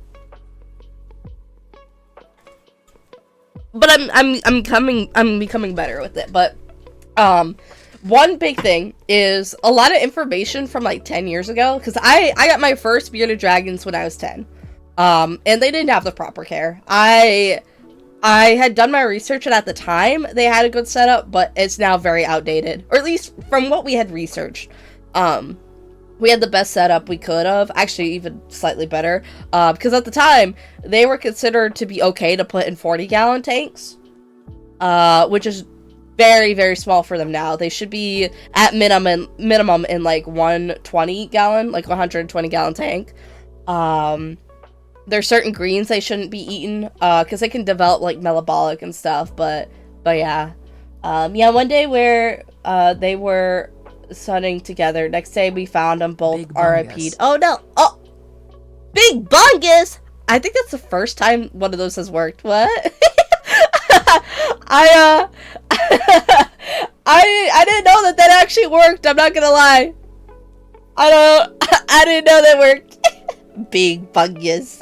But I'm becoming better with it. But one big thing is a lot of information from like 10 years ago, because I got my first bearded dragons when I was 10. And they didn't have the proper care. I had done my research, and at the time they had a good setup, but it's now very outdated, or at least from what we had researched. We had the best setup we could have, actually even slightly better, because at the time, they were considered to be okay to put in 40-gallon tanks, which is very, very small for them now. They should be at minimum in like 120-gallon, like 120-gallon tank. There's certain greens they shouldn't be eaten, because they can develop like metabolic and stuff, but yeah. Yeah, one day where they were sunning together. Next day we found them both RIP'd. Oh no! Oh! Big Bungus! I think that's the first time one of those has worked. What? I didn't know that actually worked. I'm not gonna lie. I didn't know that worked. Big Bungus.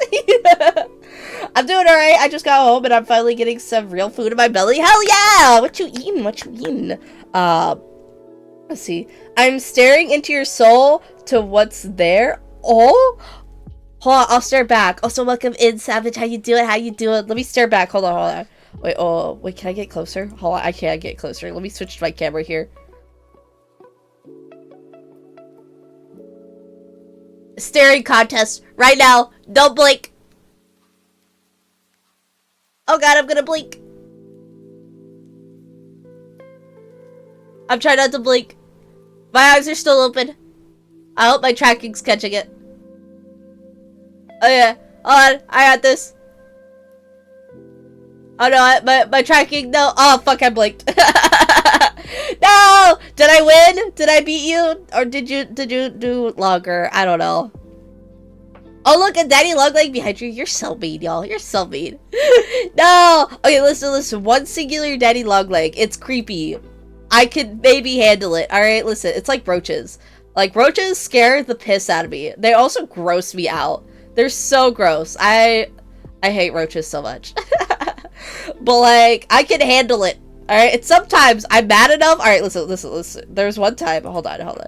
I'm doing alright. I just got home and I'm finally getting some real food in my belly. Hell yeah! What you eating? What you eating? Let's see. I'm staring into your soul to what's there. Oh? Hold on, I'll stare back. Also, welcome in, Savage. How you doing? How you doing? Let me stare back. Hold on. Wait, can I get closer? Hold on, I can't get closer. Let me switch to my camera here. Staring contest right now. Don't blink. Oh god, I'm gonna blink. I'm trying not to blink. My eyes are still open. I hope my tracking's catching it. Oh yeah, hold on, I got this. Oh no, my tracking, no. Oh fuck, I blinked. No! Did I win? Did I beat you? Or did you do longer? I don't know. Oh look, a daddy logleg behind you. You're so mean, y'all. You're so mean. No! Okay, listen. One singular daddy logleg. It's creepy. I could maybe handle it. Alright, listen. It's like roaches. Like, roaches scare the piss out of me. They also gross me out. They're so gross. I hate roaches so much. But, like, I can handle it. Alright? And sometimes I'm mad enough. Alright, listen. There's one time. Hold on.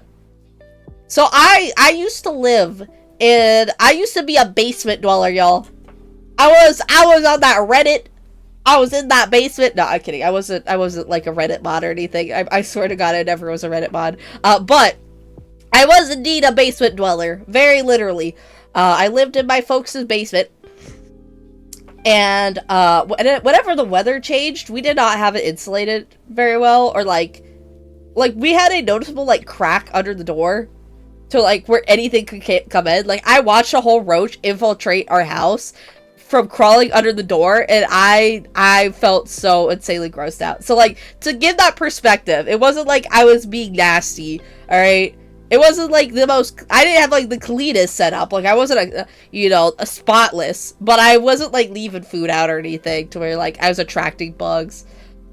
So, I used to live in... I used to be a basement dweller, y'all. I was on that Reddit. I was in that basement. No, I'm kidding. I wasn't like a Reddit mod or anything. I swear to God, I never was a Reddit mod. But I was indeed a basement dweller. Very literally. I lived in my folks' basement. And whenever the weather changed, we did not have it insulated very well. Or like we had a noticeable like crack under the door to like where anything could come in. Like I watched a whole roach infiltrate our house from crawling under the door, and I felt so insanely grossed out. So like, to give that perspective, it wasn't like I was being nasty, alright? It wasn't like the most, I didn't have like the cleanest setup, like I wasn't a spotless, but I wasn't like leaving food out or anything to where like I was attracting bugs.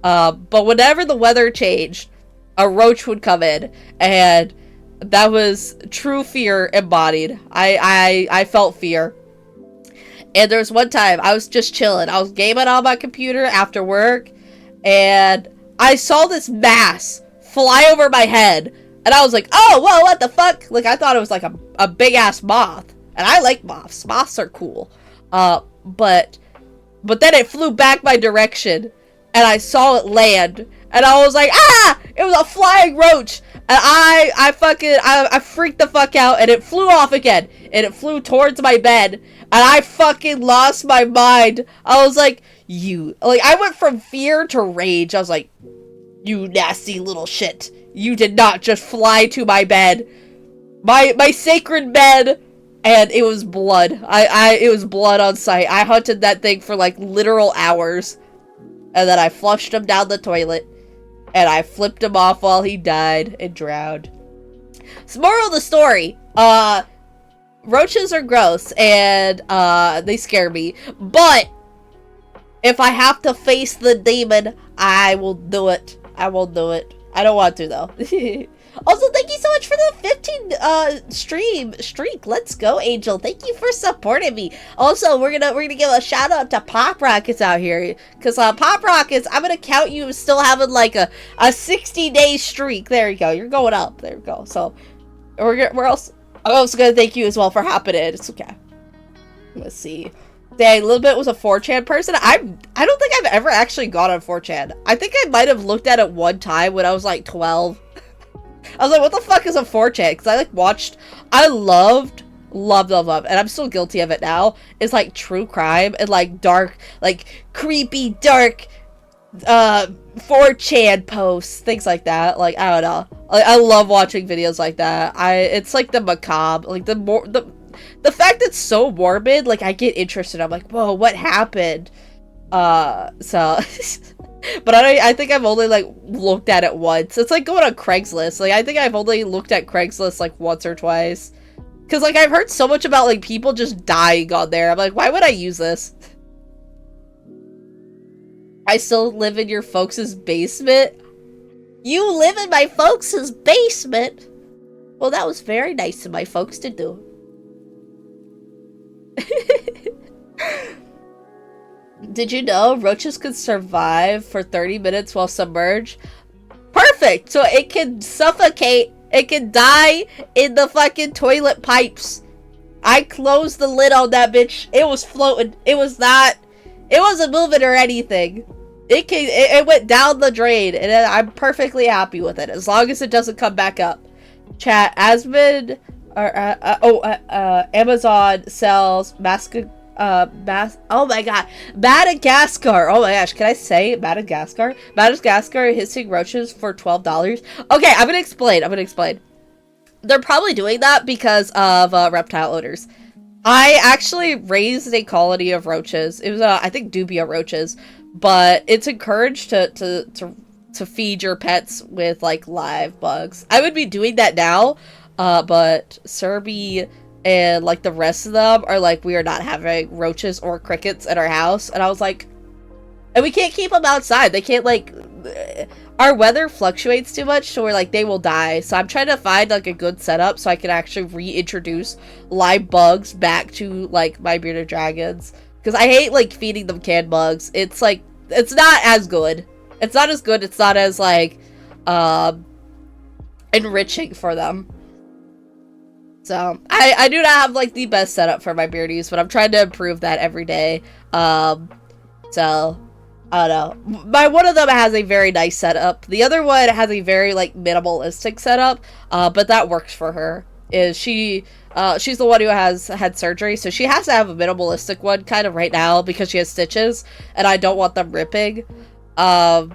But whenever the weather changed, a roach would come in, and That was true fear embodied. I felt fear. And there was one time I was just chilling. I was gaming on my computer after work, and I saw this mass fly over my head, and I was like, oh, whoa, what the fuck? Like, I thought it was like a big ass moth, and I like moths. Moths are cool. But then it flew back my direction, and I saw it land, and I was like, ah! It was a flying roach, and I freaked the fuck out, and it flew off again, and it flew towards my bed, and I fucking lost my mind. I was like, I went from fear to rage. I was like, you nasty little shit. You did not just fly to my bed. My sacred bed. And it was blood. It was blood on sight. I hunted that thing for like literal hours. And then I flushed him down the toilet. And I flipped him off while he died and drowned. So moral of the story. Roaches are gross. And they scare me. But if I have to face the demon, I will do it. I will do it. I don't want to, though. Also, thank you so much for the 15 streak. Let's go, Angel. Thank you for supporting me. Also, we're gonna give a shout out to Pop Rockets out here, because Pop Rockets, I'm gonna count you as still having like a 60-day streak. There you go. You're going up. There you go. So I'm also gonna thank you as well for hopping in. It's okay. Let's see. Dang, LittleBiit was a 4chan person. I don't think I've ever actually gone on 4chan. I think I might have looked at it one time when I was like 12. I was like, what the fuck is a 4chan? Because I loved, and I'm still guilty of it now, is like true crime and like dark, like creepy, dark 4chan posts, things like that. Like, I don't know. I love watching videos like that. It's like the macabre, like the fact it's so morbid, like, I get interested. I'm like, whoa, what happened? So, but I think I've only, like, looked at it once. It's like going on Craigslist. Like, I think I've only looked at Craigslist, like, once or twice. Because, like, I've heard so much about, like, people just dying on there. I'm like, why would I use this? I still live in your folks' basement? You live in my folks' basement? Well, that was very nice of my folks to do. Did you know roaches could survive for 30 minutes while submerged? Perfect! So it can suffocate, it can die in the fucking toilet pipes. I closed the lid on that bitch. It was floating. It wasn't moving or anything. It went down the drain, and I'm perfectly happy with it, as long as it doesn't come back up. Chat, Amazon sells oh my god, Madagascar. Oh my gosh, can I say Madagascar? Madagascar hissing roaches for $12. Okay, I'm gonna explain. They're probably doing that because of reptile owners. I actually raised a colony of roaches. It was I think dubia roaches, but it's encouraged to feed your pets with like live bugs. I would be doing that now, but Serby and like the rest of them are like, we are not having roaches or crickets in our house. And I was like, and we can't keep them outside. They can't, like, our weather fluctuates too much, so we're like, they will die. So I'm trying to find like a good setup so I can actually reintroduce live bugs back to like my bearded dragons, because I hate like feeding them canned bugs. It's like, it's not as good. It's not as good. It's not as like enriching for them. So, I do not have, like, the best setup for my beardies, but I'm trying to improve that every day. So, I don't know. One of them has a very nice setup. The other one has a very, like, minimalistic setup, but that works for her. She's the one who has had surgery, so she has to have a minimalistic one kind of right now because she has stitches, and I don't want them ripping. But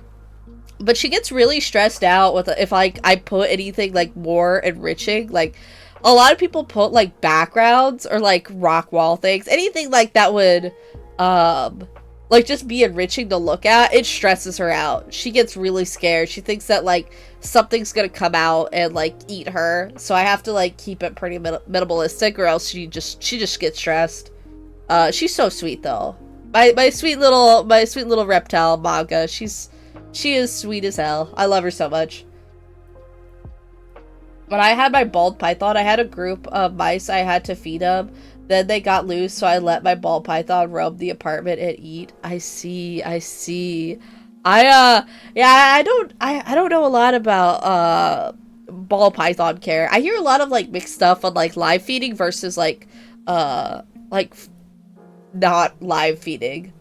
she gets really stressed out with if, like, I put anything, like, more enriching, like, a lot of people put, like, backgrounds or, like, rock wall things. Anything like that would, like, just be enriching to look at. It stresses her out. She gets really scared. She thinks that, like, something's gonna come out and, like, eat her. So I have to, like, keep it pretty minimalistic, or else she just gets stressed. She's so sweet, though. My sweet little reptile manga. She is sweet as hell. I love her so much. when I had my bald python, I had a group of mice I had to feed them. Then they got loose, so I let my ball python roam the apartment and eat. I see. Yeah, I don't know a lot about, ball python care. I hear a lot of, like, mixed stuff on, like, live feeding versus, like, not live feeding.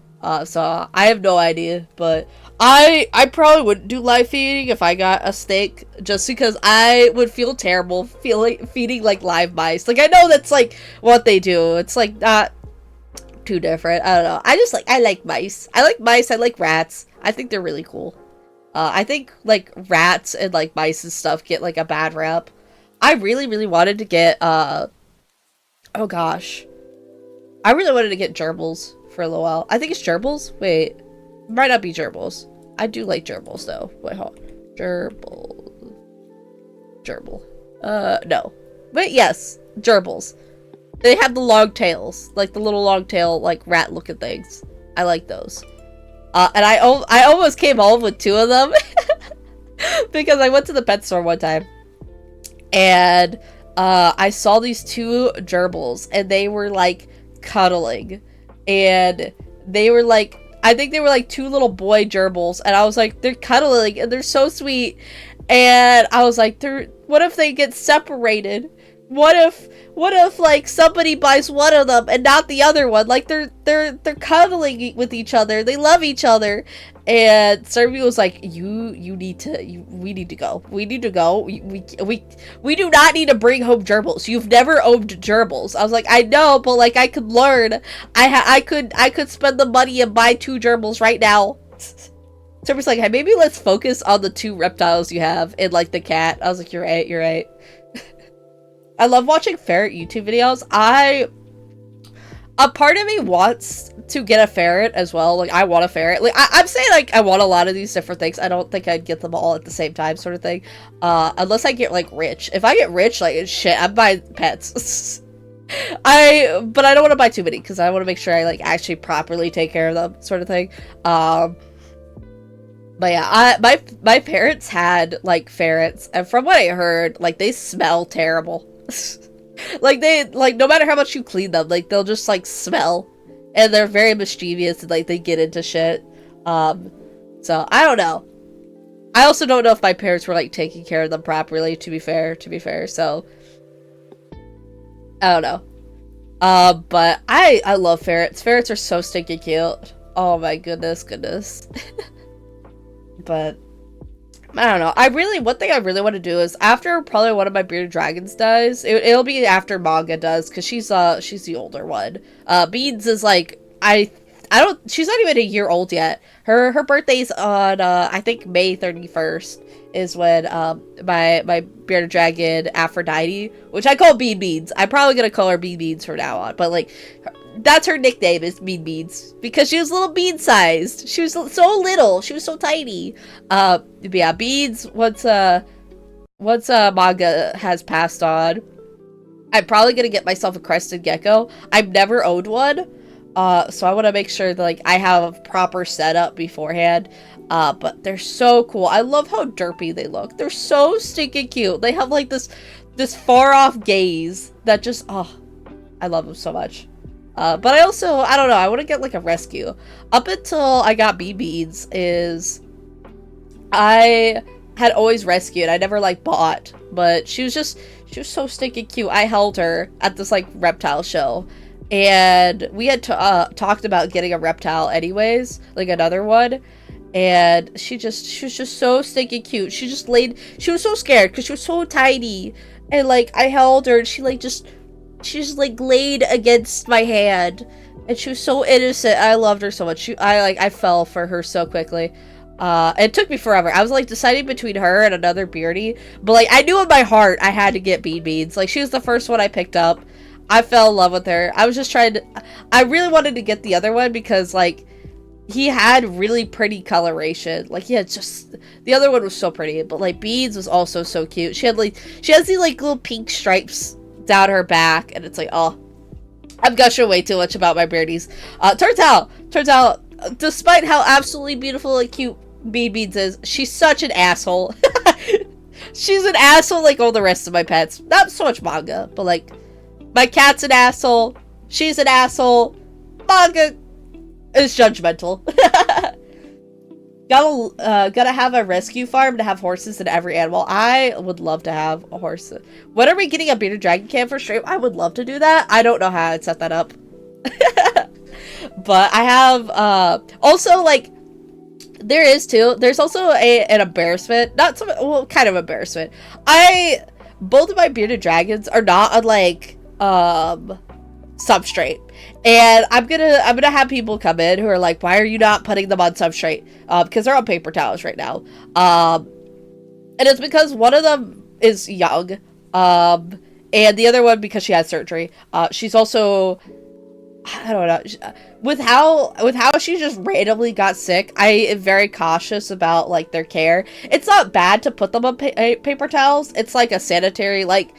So I have no idea, but I probably wouldn't do live feeding if I got a steak, just because I would feel terrible feeding like live mice. Like, I know that's like what they do. It's like not too different. I don't know. I like mice. I like rats. I think they're really cool. I think like rats and like mice and stuff get like a bad rep. I really wanted to get oh gosh. I really wanted to get gerbils for a little while. I think it's gerbils. Wait, might not be gerbils. I do like gerbils though. Wait, hold on. Gerbil. No. But yes, gerbils. They have the long tails, like the little long tail, like rat looking things. I like those. And I almost came home with 2 of them because I went to the pet store one time and I saw these 2 gerbils and they were like cuddling, and they were like, I think they were like 2 little boy gerbils, and I was like, they're cuddling and they're so sweet, and I was like, what if they get separated? What if like somebody buys one of them and not the other one? Like they're cuddling with each other. They love each other. And Serby was like, we need to go. We need to go. We do not need to bring home gerbils. You've never owned gerbils. I was like, I know, but like I could learn. I could spend the money and buy 2 gerbils right now. Serby's like, hey, maybe let's focus on the 2 reptiles you have and like the cat. I was like, you're right. I love watching ferret YouTube videos. A part of me wants to get a ferret as well. Like, I want a ferret. Like, I'm saying, like, I want a lot of these different things. I don't think I'd get them all at the same time, sort of thing. Unless I get, like, rich. If I get rich, like, shit, I'm buying pets. But I don't want to buy too many, because I want to make sure I, like, actually properly take care of them, sort of thing. But yeah, my parents had, like, ferrets, and from what I heard, like, they smell terrible. Like, no matter how much you clean them, like, they'll just, like, smell. And they're very mischievous, and, like, they get into shit. So, I don't know. I also don't know if my parents were, like, taking care of them properly, to be fair, so. I don't know. But I love ferrets. Ferrets are so stinking cute. Oh my goodness. But I don't know. One thing I really want to do is after probably one of my bearded dragons dies, it'll be after Manga does, because she's the older one. Beans is like, she's not even a year old yet. Her birthday's on, I think May 31st is when, my bearded dragon Aphrodite, which I call Bean Beans. I'm probably gonna call her Bean Beans from now on, but like, that's her nickname, is Bean Beans, because she was little bean sized. She was so little. She was so tiny. But yeah, Beans, once Manga has passed on, I'm probably gonna get myself a crested gecko. I've never owned one. So I want to make sure that, like, I have a proper setup beforehand. But they're so cool. I love how derpy they look. They're so stinking cute. They have, like, this far off gaze that just, oh, I love them so much. But I also, I don't know, I want to get, like, a rescue. Up until I got BBs I had always rescued. I never, like, bought. But she was so stinking cute. I held her at this, like, reptile show. And we had talked about getting a reptile anyways, like another one. And she was just so stinking cute. She was so scared because she was so tiny. And, like, I held her and she just like laid against my hand, and she was so innocent. I loved her so much. I fell for her so quickly. It took me forever. I was like deciding between her and another beardy, but like I knew in my heart I had to get Bean Beans. Like, she was the first one I picked up. I fell in love with her. I was just trying to. I really wanted to get the other one because like he had really pretty coloration. Like, he had just, the other one was so pretty, but like Beans was also so cute. She has these like little pink stripes down her back, and it's like, oh, I'm gushing way too much about my beardies. Turns out, despite how absolutely beautiful and cute Bean Beans is, she's such an asshole. She's an asshole like all the rest of my pets. Not so much manga, but like, my cat's an asshole. She's an asshole. Manga is judgmental. Gotta have a rescue farm to have horses and every animal. I would love to have a horse. When are we getting a bearded dragon cam for stream? I would love to do that. I don't know how I'd set that up. But I have, also, like, there's also an embarrassment. Not so, well, kind of embarrassment. Both of my bearded dragons are not on, like, substrate. And I'm gonna have people come in who are like, why are you not putting them on substrate? Because they're on paper towels right now. And it's because one of them is young. And the other one because she had surgery. She's also, I don't know, with how she just randomly got sick, I am very cautious about, like, their care. It's not bad to put them on paper towels. It's like a sanitary, like,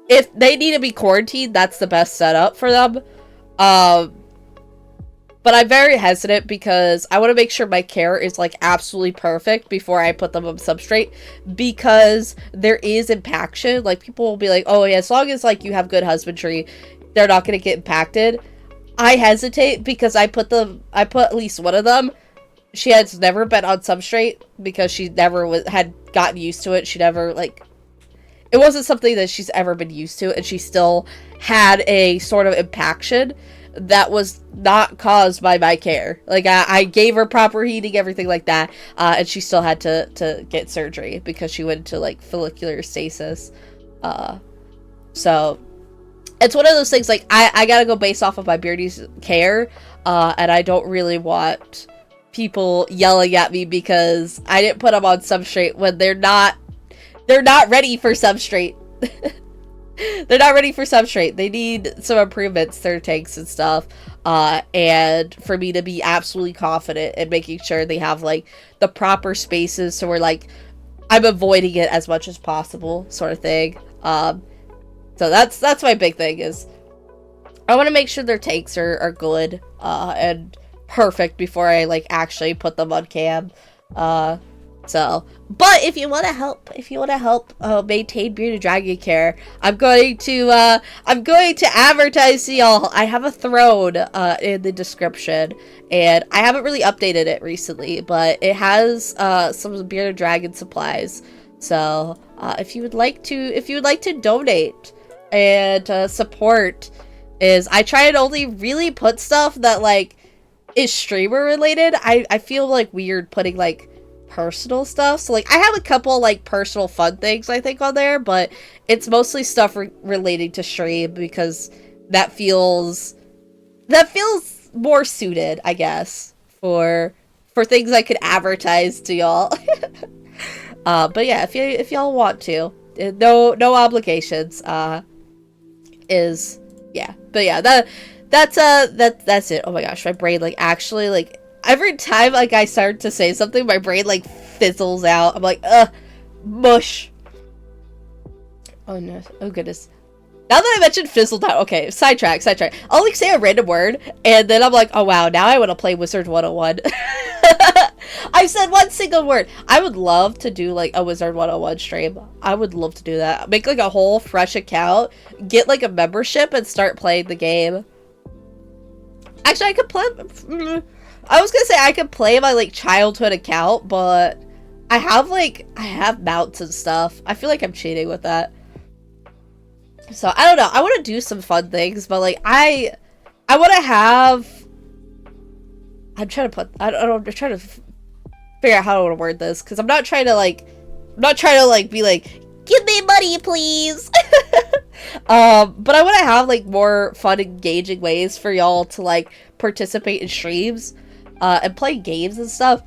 if they need to be quarantined, that's the best setup for them. But I'm very hesitant because I want to make sure my care is, like, absolutely perfect before I put them on substrate, because there is impaction. Like, people will be like, oh yeah, as long as, like, you have good husbandry, they're not going to get impacted. I hesitate because I put at least one of them. She has never been on substrate because she never had gotten used to it. She never, like, it wasn't something that she's ever been used to, and she still had a sort of impaction that was not caused by my care. Like, I gave her proper heating, everything like that, and she still had to get surgery because she went into, like, follicular stasis. So, it's one of those things, like, I gotta go based off of my beardie's care, and I don't really want people yelling at me because I didn't put them on substrate when they're not ready for substrate. They're not ready for substrate. They need some improvements to their tanks and stuff. And for me to be absolutely confident in making sure they have, like, the proper spaces, so we're, like, I'm avoiding it as much as possible, sort of thing. So that's my big thing, is I want to make sure their tanks are good and perfect before I, like, actually put them on cam. So, but if you want to help maintain bearded dragon care, I'm going to advertise to y'all. I have a throne in the description, and I haven't really updated it recently, but it has some bearded dragon supplies. So, if you would like to donate and support, I try and only really put stuff that, like, is streamer related. I feel, like, weird putting, like, personal stuff. So, like, I have a couple, like, personal fun things I think on there, but it's mostly stuff relating to stream because that feels more suited, I guess, for things I could advertise to y'all. But yeah, if y'all want to, no obligations. Yeah, but yeah, that's it. Oh my gosh, my brain, like, actually, like, every time, like, I start to say something, my brain, like, fizzles out. I'm like, mush. Oh no, oh goodness. Now that I mentioned fizzled out, okay, sidetrack. I'll, like, say a random word, and then I'm like, oh wow, now I want to play Wizard 101. I said one single word. I would love to do, like, a Wizard 101 stream. I would love to do that. Make, like, a whole fresh account, get, like, a membership, and start playing the game. Actually, I could play... I was gonna say I could play my, like, childhood account, but I have mounts and stuff. I feel like I'm cheating with that. So, I don't know. I want to do some fun things, but, like, I want to have... I'm trying to figure out how I want to word this, because I'm not trying to, like, be like, give me money, please! But I want to have, like, more fun, engaging ways for y'all to, like, participate in streams, and play games and stuff.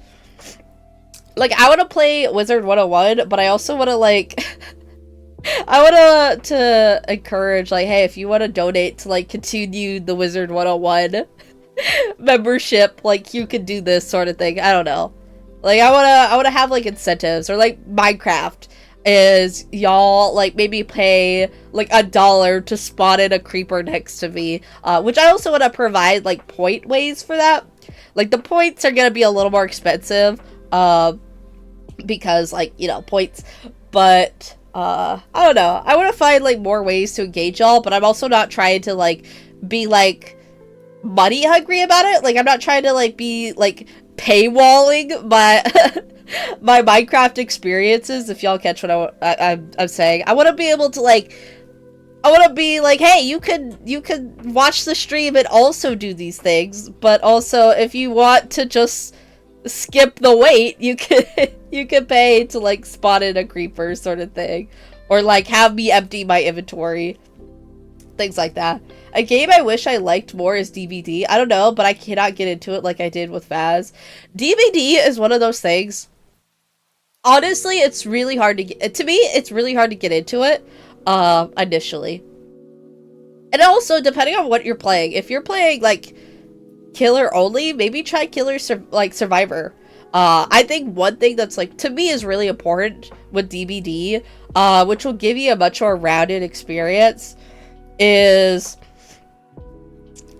Like, I want to play Wizard 101, but I also want to, like... I want to encourage, like, hey, if you want to donate to, like, continue the Wizard 101 membership, like, you can do this sort of thing. I don't know. Like, I want to have, like, incentives, or, like, Minecraft is y'all, like, maybe pay, like, $1 to spawn in a creeper next to me, which I also want to provide, like, point ways for that. Like, the points are gonna be a little more expensive, because, like, you know, points, But I don't know. I want to find like more ways to engage y'all, but I'm also not trying to like be like money hungry about it. Like I'm not trying to like be like paywalling my my Minecraft experiences. If y'all catch what I'm saying, I want to be able to like. I want to be like, hey, you could watch the stream and also do these things, but also if you want to just skip the wait, you can you can pay to like spot in a creeper sort of thing, or like have me empty my inventory, things like that. A game I wish I liked more is DVD. I don't know, but I cannot get into it like I did with Faz. DVD is one of those things. Honestly, it's really hard to get. To me, it's really hard to get into it. Initially. And also, depending on what you're playing, if you're playing, like, killer only, maybe try Survivor. I think one thing that's, like, to me is really important with DBD, which will give you a much more rounded experience, is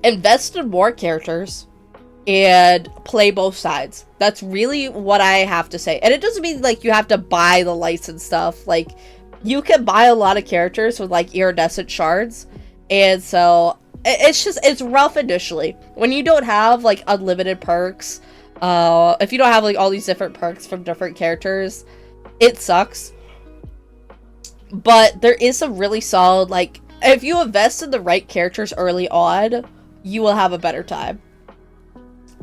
invest in more characters and play both sides. That's really what I have to say. And it doesn't mean, like, you have to buy the license stuff, like, you can buy a lot of characters with like iridescent shards, and so it's rough initially when you don't have like unlimited perks. If you don't have like all these different perks from different characters, it sucks. But there is some really solid, like, if you invest in the right characters early on, you will have a better time.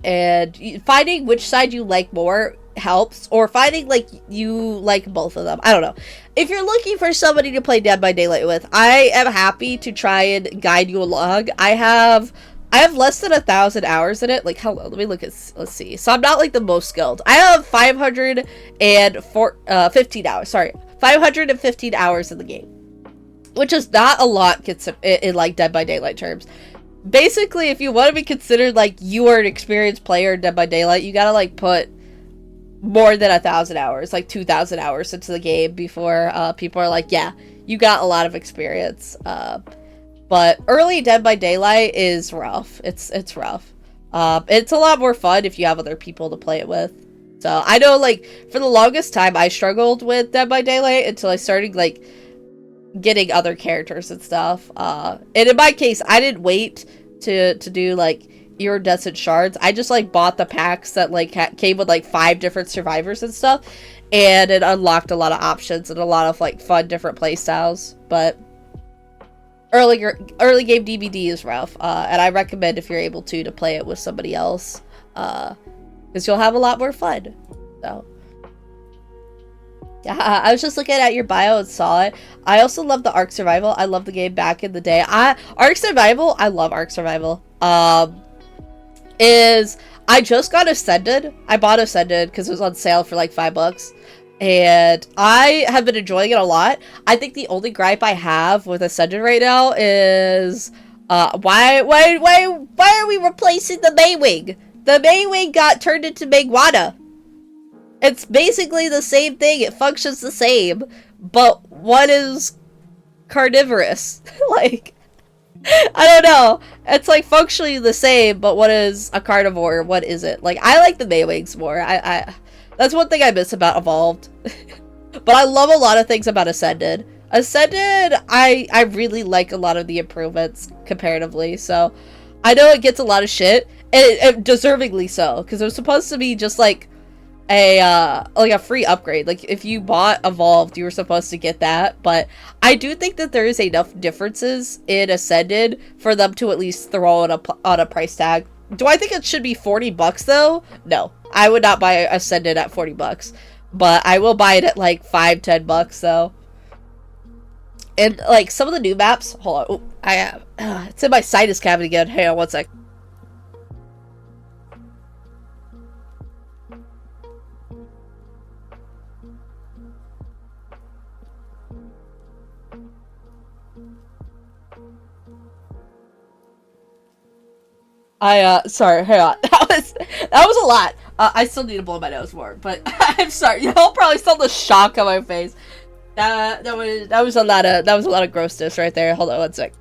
And finding which side you like more helps, or finding like you like both of them. I don't know. If you're looking for somebody to play Dead by Daylight with, I am happy to try and guide you along. I have less than 1,000 hours in it. Like, hello, let me look at, let's see. So I'm not like the most skilled. I have 515 hours. Sorry, 515 hours in the game, which is not a lot in like Dead by Daylight terms. Basically, if you want to be considered like you are an experienced player in Dead by Daylight, you gotta like put more than 1,000 hours, like 2,000 hours into the game before people are like, yeah, you got a lot of experience. But early Dead by Daylight is rough. It's rough. It's a lot more fun if you have other people to play it with. So I know, like, for the longest time I struggled with Dead by Daylight until I started like getting other characters and stuff. And in my case, I didn't wait to do like iridescent shards. I just like bought the packs that like came with like 5 different survivors and stuff, and it unlocked a lot of options and a lot of like fun different play styles. But early game DVD is rough, and I recommend, if you're able to play it with somebody else, because you'll have a lot more fun. So yeah, I was just looking at your bio and saw it. I also love the Ark Survival. I love the game back in the day. Ark Survival, I love Ark Survival. I just got Ascended. I bought Ascended because it was on sale for like $5, and I have been enjoying it a lot. I think the only gripe I have with Ascended right now is why are we replacing the Maywing? The Maywing got turned into Maywada. It's basically the same thing. It functions the same, but one is carnivorous. Like, I don't know. It's like functionally the same, but what is a carnivore? What is it? Like, I like the Maywings more. I that's one thing I miss about Evolved. But I love a lot of things about Ascended. Ascended, I really like a lot of the improvements comparatively. So I know it gets a lot of shit, and deservingly so, because it was supposed to be just like a free upgrade. Like, if you bought Evolved, you were supposed to get that, but I do think that there is enough differences in Ascended for them to at least throw on a price tag. Do I think it should be $40 though? No, I would not buy Ascended at $40, but I will buy it at like $5-10 though. And like some of the new maps, hold on, oh, I have it's in my sinus cavity again. Hang on one sec. Sorry, hang on. That was a lot. I still need to blow my nose more, but I'm sorry. You'll probably saw the shock on my face. That was a lot of grossness right there. Hold on one sec.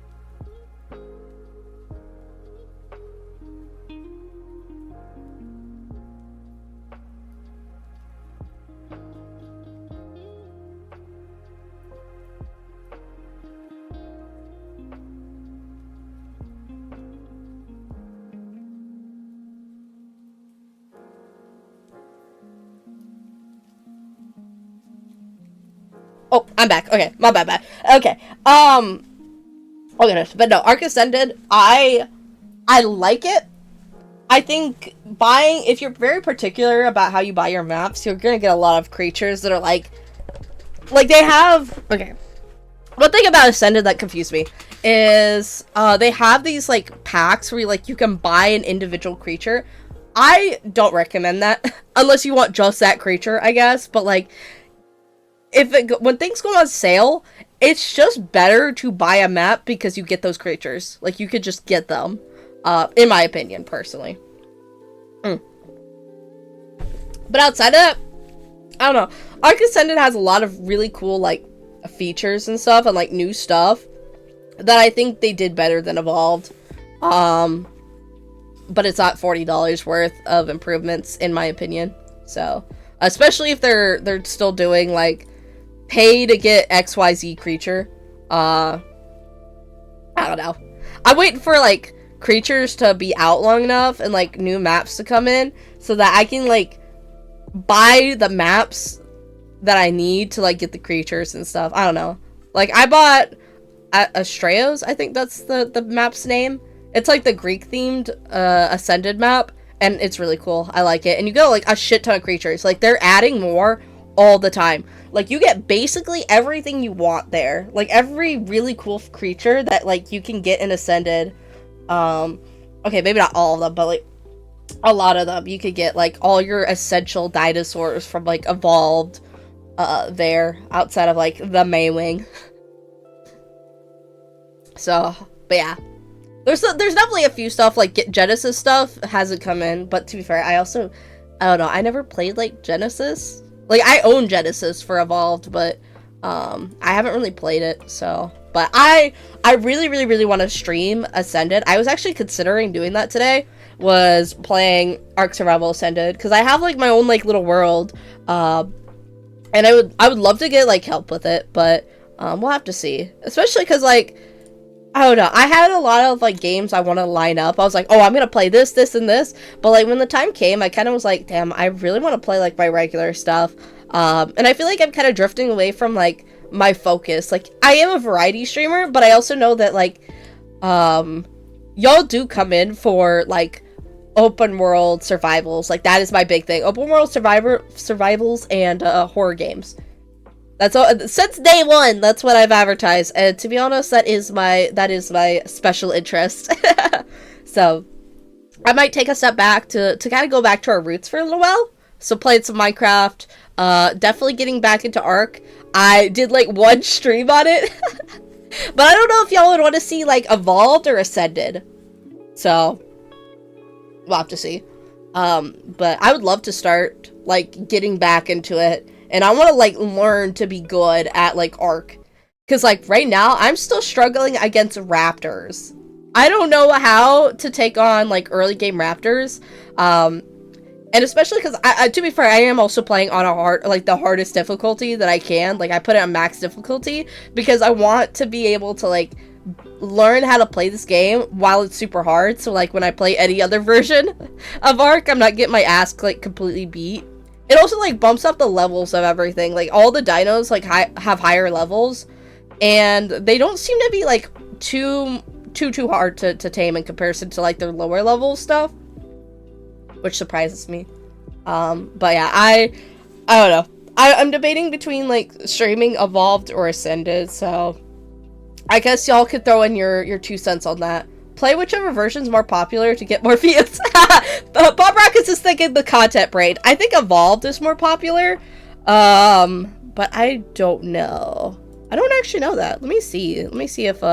Oh, I'm back. Okay, my bad. Okay. Oh goodness, but no, Arc Ascended, I like it. I think buying, if you're very particular about how you buy your maps, you're gonna get a lot of creatures that are like they have, okay. One thing about Ascended that confused me is they have these like packs where you can buy an individual creature. I don't recommend that unless you want just that creature, I guess. But like, when things go on sale, it's just better to buy a map because you get those creatures. Like, you could just get them, in my opinion, personally. But outside of that, I don't know. Arc Ascended has a lot of really cool like features and stuff, and like new stuff that I think they did better than Evolved. But it's not $40 worth of improvements, in my opinion. So, especially if they're still doing like pay to get XYZ creature. I don't know. I'm waiting for like creatures to be out long enough and like new maps to come in so that I can like buy the maps that I need to like get the creatures and stuff. I don't know. Like, I bought Astraeos, I think that's the map's name. It's like the Greek themed Ascended map, and it's really cool. I like it. And you get like a shit ton of creatures. Like, they're adding more all the time. Like, you get basically everything you want there. Like, every really cool creature that like you can get in Ascended. Okay, maybe not all of them, but like a lot of them. You could get like all your essential dinosaurs from like Evolved there, outside of like the Maywing. So, but yeah. There's definitely a few stuff, like Genesis stuff hasn't come in, but to be fair, I don't know, I never played like Genesis. Like, I own Genesis for Evolved, but I haven't really played it, so. But I really want to stream Ascended. I was actually considering doing that today, was playing Ark Survival Ascended, because I have like my own like little world, and I would love to get like help with it, but we'll have to see. Especially because like, I don't know, I had a lot of like games I want to line up. I was like, oh, I'm gonna play this, and this, but like when the time came, I kind of was like, damn, I really want to play like my regular stuff, and I feel like I'm kind of drifting away from like my focus. Like, I am a variety streamer, but I also know that like y'all do come in for like open world survivals. Like, that is my big thing. Open world survivals and horror games. That's all, since day one, that's what I've advertised, and to be honest, that is my special interest. So I might take a step back to kind of go back to our roots for a little while. So playing some Minecraft, definitely getting back into Ark. I did like one stream on it, but I don't know if y'all would want to see like Evolved or Ascended. So we'll have to see. But I would love to start like getting back into it. And I want to, like, learn to be good at, like, Ark. Because, like, right now, I'm still struggling against Raptors. I don't know how to take on, like, early game Raptors. And especially because, to be fair, I am also playing on the hardest difficulty that I can. Like, I put it on max difficulty. Because I want to be able to, like, learn how to play this game while it's super hard. So, like, when I play any other version of Ark, I'm not getting my ass, like, completely beat. It also, like, bumps up the levels of everything. Like, all the dinos, like, have higher levels. And they don't seem to be, like, too hard to tame in comparison to, like, their lower level stuff. Which surprises me. But yeah, I don't know. I'm debating between, like, streaming Evolved or Ascended. So I guess y'all could throw in your 2 cents on that. Play whichever version's more popular to get more views. Bob Rockets is thinking the content brain. I think Evolved is more popular. But I don't know. I don't actually know that. Let me see. Let me see if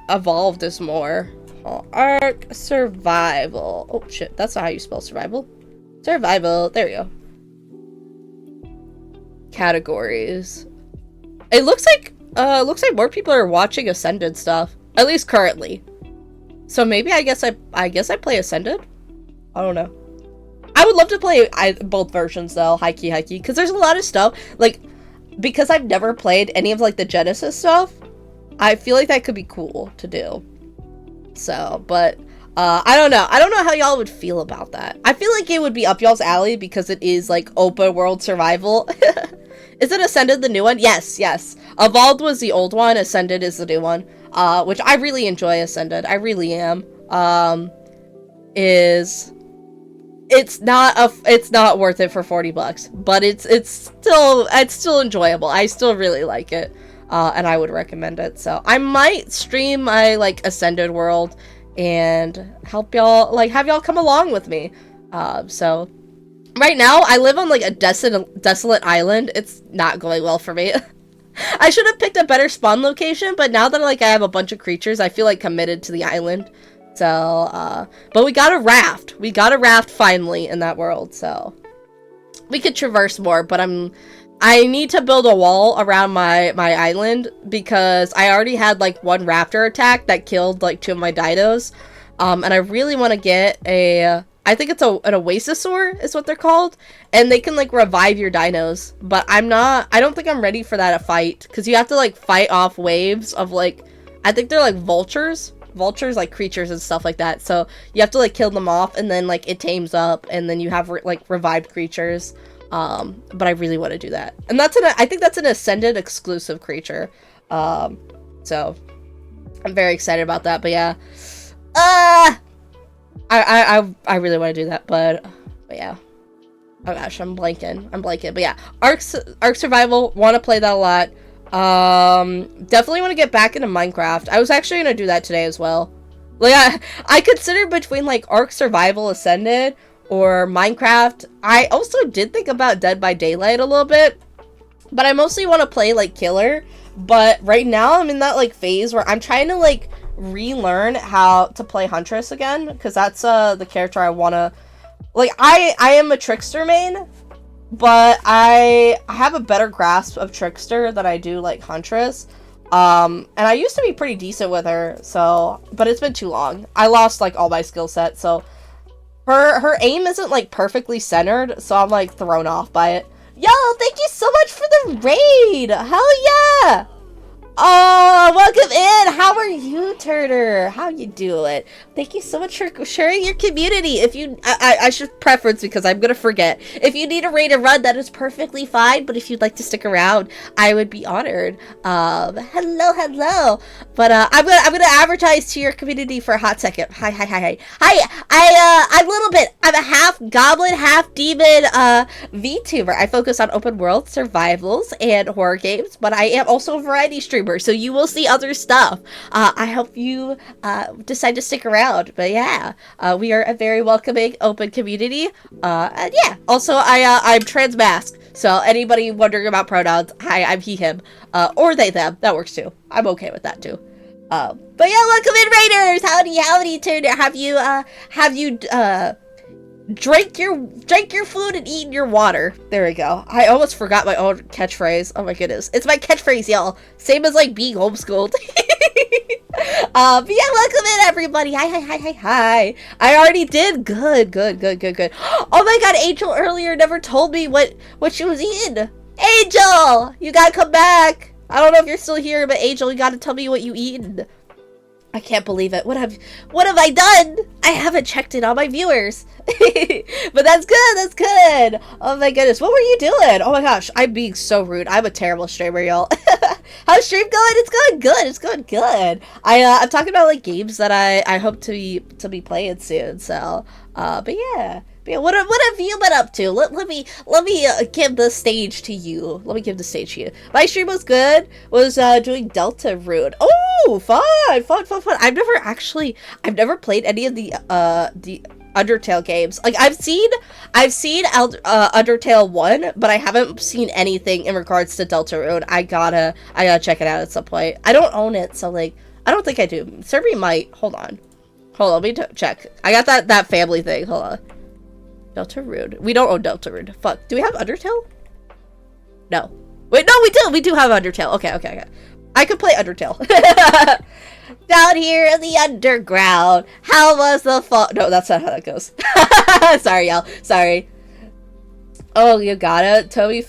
Evolved is more. Oh, Ark Survival. Oh shit, that's not how you spell survival. Survival. There you go. Categories. It looks like more people are watching Ascended stuff, at least currently. So maybe I guess I play Ascended. I don't know. I would love to play both versions though, high key, because there's a lot of stuff like, because I've never played any of like the Genesis stuff. I feel like that could be cool to do. So, but I don't know. I don't know how y'all would feel about that. I feel like it would be up y'all's alley because it is like open world survival. Is it Ascended the new one? Yes, yes. Evolved was the old one. Ascended is the new one. Which I really enjoy Ascended. I really am. It's not worth it for $40, but it's still enjoyable. I still really like it. And I would recommend it. So I might stream my like Ascended world and help y'all, like have y'all come along with me. So right now I live on like a desolate island. It's not going well for me. I should have picked a better spawn location, but now that like I have a bunch of creatures, I feel like committed to the island. So but we got a raft. We got a raft finally in that world, so we could traverse more, but I need to build a wall around my island because I already had like one raptor attack that killed like 2 of my dinos. And I really want to get I think it's an oasisaur is what they're called, and they can like revive your dinos, but I don't think I'm ready for that fight because you have to like fight off waves of like, I think they're like vultures like creatures and stuff like that, so you have to like kill them off and then like it tames up and then you have like revived creatures. But I really want to do that, and I think that's an Ascended exclusive creature. So I'm very excited about that. But yeah, I really want to do that. But yeah, oh gosh, I'm blanking. But yeah, Ark Survival, want to play that a lot. Definitely want to get back into Minecraft. I was actually gonna do that today as well. Like I considered between like Ark Survival Ascended or Minecraft. I also did think about Dead by Daylight a little bit, but I mostly want to play like Killer. But right now I'm in that like phase where I'm trying to like relearn how to play Huntress again, because that's the character I want to like. I am a Trickster main, but I have a better grasp of Trickster than I do like Huntress. And I used to be pretty decent with her, so, but it's been too long. I lost like all my skill set, so her aim isn't like perfectly centered, so I'm like thrown off by it. Yo, thank you so much for the raid! Hell yeah! Oh, welcome in! How are you, Turner? How you doing? Thank you so much for sharing your community. If you, I should preference because I'm gonna forget. If you need a raid and run, that is perfectly fine. But if you'd like to stick around, I would be honored. Hello. But I'm gonna advertise to your community for a hot second. Hi. I'm a little bit. I'm a half goblin, half demon VTuber. I focus on open world survivals and horror games, but I am also a variety streamer. So you will see other stuff. I hope you decide to stick around. But yeah, we are a very welcoming, open community. And yeah, also I'm trans mask. So anybody wondering about pronouns, hi, I'm he, him, or they, them. That works too. I'm okay with that too. But yeah, welcome in, Raiders. Howdy, Turner. Have you drank your food and eaten your water? There we go. I almost forgot my own catchphrase. Oh my goodness, it's my catchphrase, y'all. Same as like being homeschooled. But yeah, welcome in, everybody. Hi. I already did. Good. Oh my god, Angel earlier never told me what she was eating. Angel, you gotta come back. I don't know if you're still here, but Angel, you gotta tell me what you eaten. I can't believe it. What have I done? I haven't checked in on my viewers. But that's good. Oh my goodness. What were you doing? Oh my gosh. I'm being so rude. I'm a terrible streamer, y'all. How's stream going? It's going good. I'm talking about like games that I hope to be playing soon. So, but yeah. What have you been up to? Let me give the stage to you. My stream was good. Was doing Delta Rune. Oh, fun. I've never played any of the Undertale games. Like I've seen Undertale 1, but I haven't seen anything in regards to Delta Rune. I gotta check it out at some point. I don't own it, so like I don't think I do. Serby might. Hold on, let me check. I got that family thing. Hold on. Delta Rune. We don't own Delta Rune. Fuck. Do we have Undertale? No. Wait, no, we do. We do have Undertale. Okay. I could play Undertale. Down here in the underground. How was the fall? No, that's not how that goes. Sorry, y'all. Sorry. Oh, you got it. Toby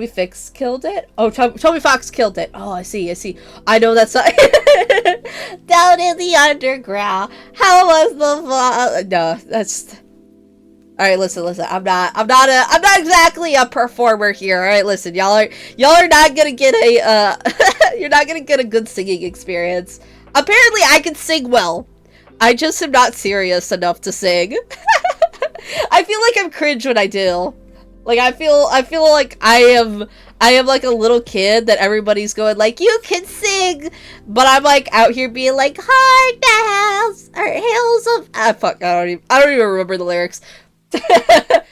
Fix killed it? Oh, Toby Fox killed it. Oh, I see. I know that's not Down in the underground. How was the no, that's all right. Listen. I'm not exactly a performer here. All right, listen, y'all are not gonna get a you're not gonna get a good singing experience. Apparently, I can sing well. I just am not serious enough to sing. I feel like I'm cringe when I do. Like I feel like I am like a little kid that everybody's going like, you can sing, but I'm like out here being like, hard nails or hills of fuck, I don't even remember the lyrics. Chat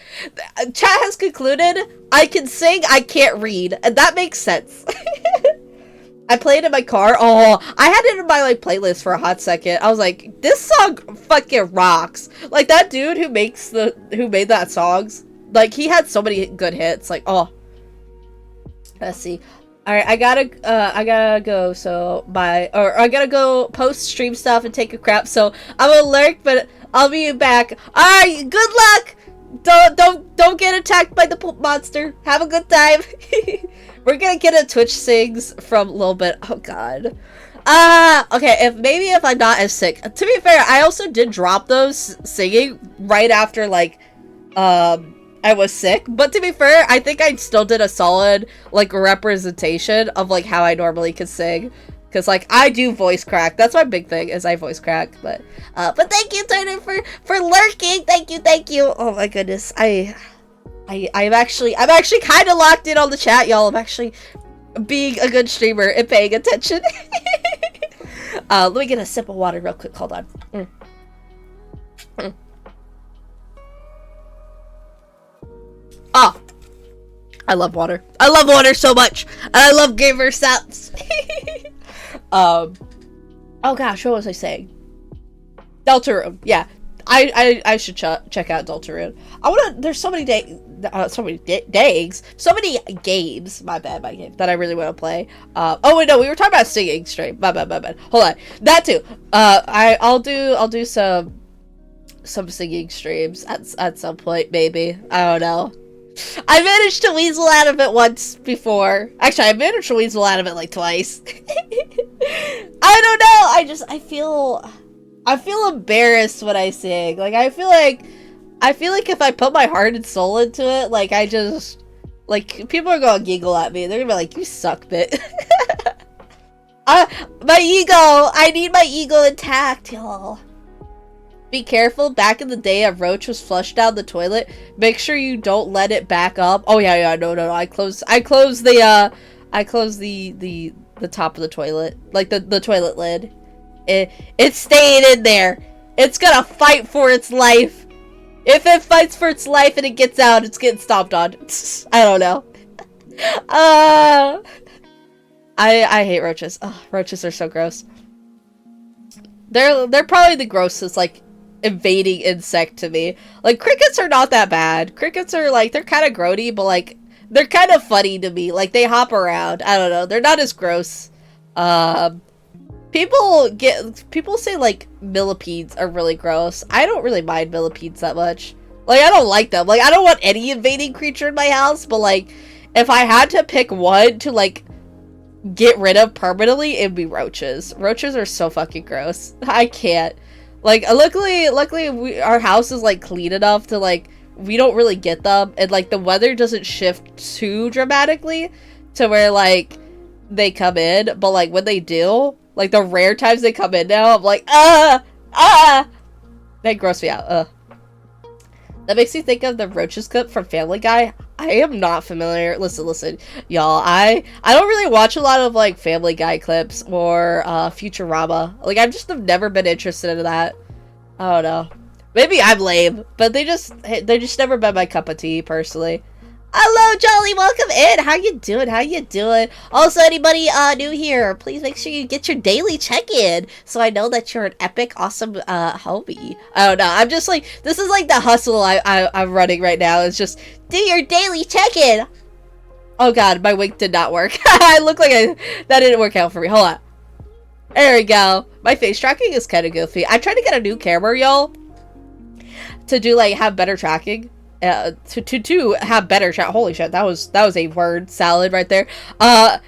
has concluded I can sing, I can't read, and that makes sense. I played it in my car. Oh, I had it in my like playlist for a hot second. I was like, this song fucking rocks. Like that dude who made that songs, like he had so many good hits. Like, oh, let's see. All right, I gotta go. So I gotta go post stream stuff and take a crap. So I'm gonna lurk, but I'll be back. All right, good luck. Don't get attacked by the poop monster. Have a good time. We're gonna get a Twitch sings from LittleBiit. Oh god. Okay, if I'm not as sick. To be fair, I also did drop those singing right after like I was sick. But to be fair, I think I still did a solid like representation of like how I normally could sing. Cause like I do voice crack. That's my big thing is I voice crack. But thank you, Turner, for lurking. Thank you. Oh my goodness. I'm actually kind of locked in on the chat, y'all. I'm actually being a good streamer and paying attention. Let me get a sip of water real quick. Hold on. Oh, I love water. I love water so much, and I love gamer sounds. Oh gosh, what was I saying? Deltarune, yeah. I should check out Deltarune. There's so many games, my bad, that I really want to play. Oh wait, no, we were talking about singing stream. My bad. Hold on, that too. I'll do some singing streams at some point, maybe. I don't know. I managed to weasel out of it once before. Actually, I managed to weasel out of it like twice. I don't know. I feel embarrassed when I sing. Like I feel like if I put my heart and soul into it, like people are gonna giggle at me. They're gonna be like, "You suck, bit." My ego. I need my ego intact, y'all. Be careful. Back in the day, a roach was flushed down the toilet. Make sure you don't let it back up. Oh yeah, no. I closed the top of the toilet, like the toilet lid. It's staying in there. It's gonna fight for its life. If it fights for its life and it gets out, it's getting stomped on. I don't know. I hate roaches. Oh, roaches are so gross. They're probably the grossest, like, invading insect to me. Like, crickets are not that bad. Crickets are, like, they're kind of grody, but, like, they're kind of funny to me. Like, they hop around. I don't know. They're not as gross. People say, like, millipedes are really gross. I don't really mind millipedes that much. Like, I don't like them. Like, I don't want any invading creature in my house, but, like, if I had to pick one to, like, get rid of permanently, it'd be roaches. Roaches are so fucking gross. I can't. Like, luckily our house is, like, clean enough to, like, we don't really get them, and, like, the weather doesn't shift too dramatically to where, like, they come in, but, like, when they do, like, the rare times they come in now, I'm like, they gross me out. That makes me think of the roaches clip from Family Guy. I am not familiar. Listen, y'all. I don't really watch a lot of, like, Family Guy clips or Futurama. Like, I've just never been interested in that. I don't know. Maybe I'm lame, but they just never been my cup of tea, personally. Hello, Jolly. Welcome in. How you doing? Also, anybody new here, please make sure you get your daily check-in so I know that you're an epic, awesome homie. I don't know. I'm just like, this is like the hustle I'm running right now. It's just, do your daily check-in. Oh god, my wink did not work. I look like that didn't work out for me. Hold on. There we go. My face tracking is kind of goofy. I tried to get a new camera, y'all, to do, like, have better tracking. To have better chat. Holy shit, that was a word salad right there. I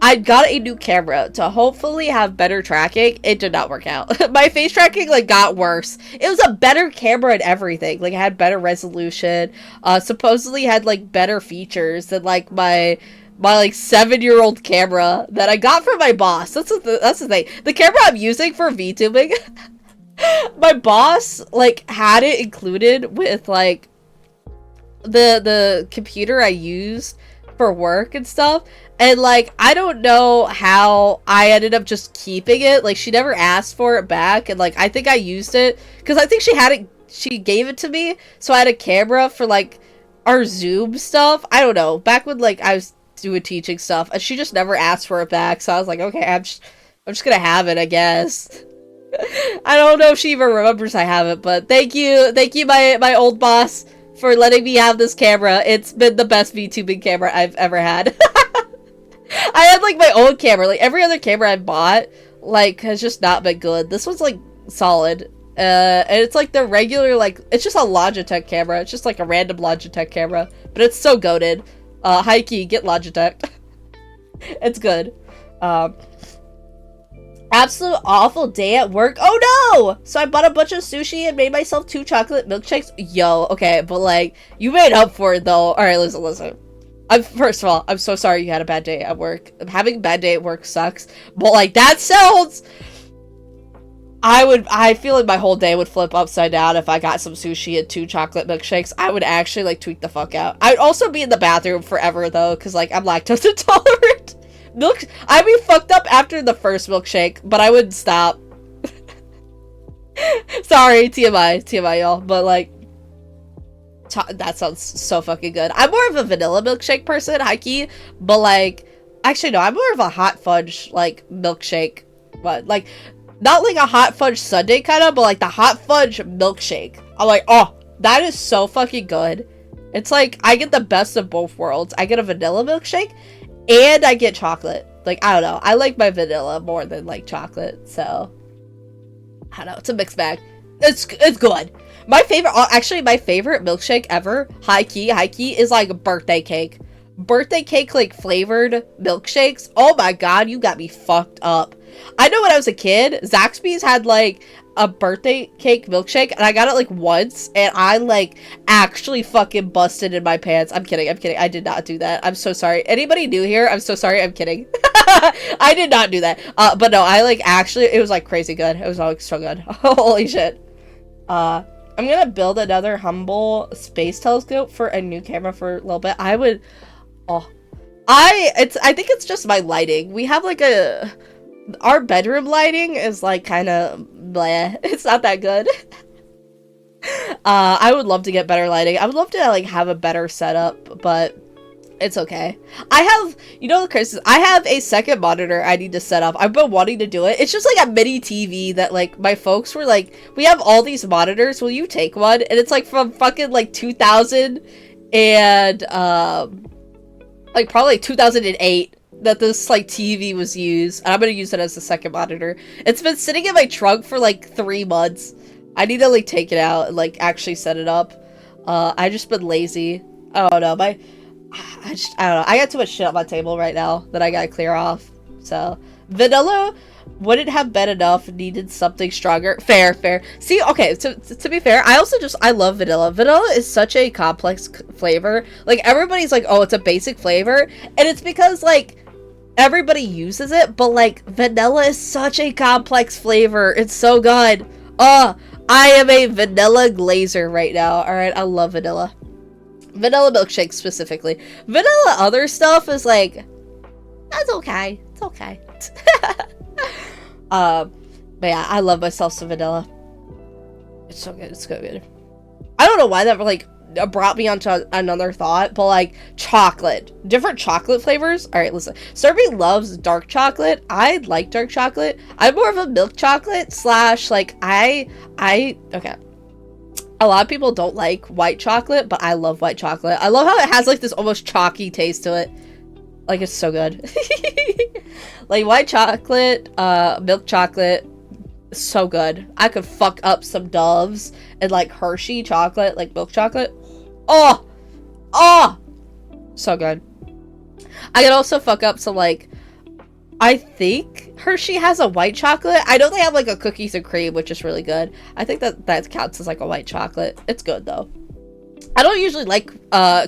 I got a new camera to hopefully have better tracking. It did not work out. My face tracking like got worse. It was a better camera and everything. Like it had better resolution. Supposedly had like better features than like my like 7-year-old camera that I got from my boss. That's the thing. The camera I'm using for VTubing, my boss like had it included with like the computer I used for work and stuff. And like I don't know how I ended up just keeping it. Like she never asked for it back, and like I think I used it because I think she gave it to me, so I had a camera for like our Zoom stuff. I don't know, back when like I was doing teaching stuff, and she just never asked for it back, so I was like, okay, I'm just gonna have it, I guess. I don't know if she even remembers I have it, but thank you my old boss for letting me have this camera. It's been the best VTubing camera I've ever had. I had like my old camera, like every other camera I bought like has just not been good. This one's like solid, and it's like the regular, like it's just a Logitech camera. It's just like a random Logitech camera, but it's so goated. High key, get Logitech. It's good. Absolute awful day at work. Oh no! So I bought a bunch of sushi and made myself 2 chocolate milkshakes. Yo, okay, but like, you made up for it though. Alright, listen. First of all, I'm so sorry you had a bad day at work. Having a bad day at work sucks. But like, that sounds... I feel like my whole day would flip upside down if I got some sushi and 2 chocolate milkshakes. I would actually like tweak the fuck out. I'd also be in the bathroom forever though, because like I'm lactose intolerant. I'd be fucked up after the first milkshake, but I wouldn't stop. Sorry, TMI y'all, but like that sounds so fucking good. I'm more of a vanilla milkshake person, high-key, but like actually no, I'm more of a hot fudge like milkshake, but like not like a hot fudge sundae kind of, but like the hot fudge milkshake. I'm like, oh, that is so fucking good. It's like I get the best of both worlds. I get a vanilla milkshake and I get chocolate. Like, I don't know. I like my vanilla more than like chocolate. So I don't know. It's a mixed bag. It's good. My favorite, actually my favorite milkshake ever, high key, is like a birthday cake. Birthday cake like flavored milkshakes. Oh my god, you got me fucked up. I know when I was a kid, Zaxby's had like a birthday cake milkshake, and I got it like once, and I like actually fucking busted in my pants. I'm kidding. I did not do that. I'm so sorry. Anybody new here? I'm so sorry. I'm kidding. I did not do that. But no, I like actually, it was like crazy good. It was like so good. Holy shit. I'm gonna build another humble space telescope for a new camera for a little bit. I would, I think it's just my lighting. We have like our bedroom lighting is like kind of bleh. It's not that good. I would love to get better lighting. I would love to like have a better setup, but it's okay. I have, you know, Chris, I have a second monitor I need to set up. I've been wanting to do it. It's just like a mini TV that like my folks were like, we have all these monitors, will you take one? And it's like from fucking like 2000 and like probably 2008 that this like TV was used, and I'm gonna use it as the second monitor. It's been sitting in my trunk for like 3 months. I need to like take it out and like actually set it up. I just been lazy. I don't know. I don't know. I got too much shit on my table right now that I gotta clear off. So vanilla wouldn't have been enough. Needed something stronger. Fair. See, okay. So to be fair, I love vanilla. Vanilla is such a complex flavor. Like everybody's like, oh, it's a basic flavor, and it's because like everybody uses it, but like vanilla is such a complex flavor. It's so good. I am a vanilla glazer right now. All right, I love vanilla. Vanilla milkshake specifically. Vanilla other stuff is like, that's okay. It's okay. But yeah, I love myself some vanilla. It's so good. It's so good. I don't know why that like brought me onto another thought, but like chocolate, different chocolate flavors. All right, listen. Serby loves dark chocolate. I like dark chocolate. I'm more of a milk chocolate slash like okay. A lot of people don't like white chocolate, but I love white chocolate. I love how it has like this almost chalky taste to it. Like it's so good. Like white chocolate, milk chocolate, so good. I could fuck up some Doves and like Hershey chocolate, like milk chocolate. Oh, so good. I could also fuck up some like I think Hershey has a white chocolate. I know they have like a cookies and cream, which is really good. I think that counts as like a white chocolate. It's good though. I don't usually like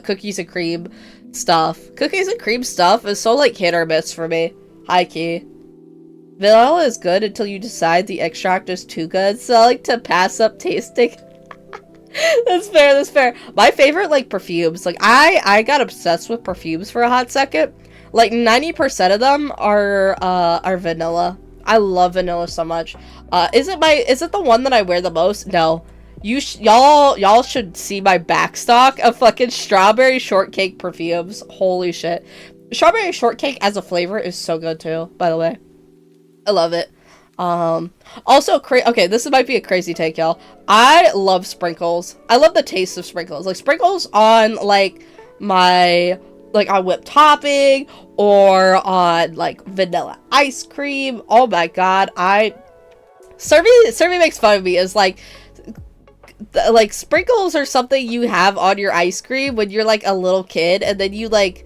cookies and cream stuff. Cookies and cream stuff is so like hit or miss for me. High key. Vanilla is good until you decide the extract is too good, so I like to pass up tasting. That's fair, that's fair. My favorite, like, perfumes, like, I got obsessed with perfumes for a hot second. Like, 90% of them are vanilla. I love vanilla so much. Is it the one that I wear the most? No. Y'all should see my backstock of fucking strawberry shortcake perfumes. Holy shit. Strawberry shortcake as a flavor is so good too, by the way. I love it. Also, okay, this might be a crazy take, y'all. I love sprinkles. I love the taste of sprinkles. Like, sprinkles on, like, my, like, on whipped topping, or on, like, vanilla ice cream. Oh my god, Survey makes fun of me, is, like, sprinkles are something you have on your ice cream when you're, like, a little kid, and then you, like,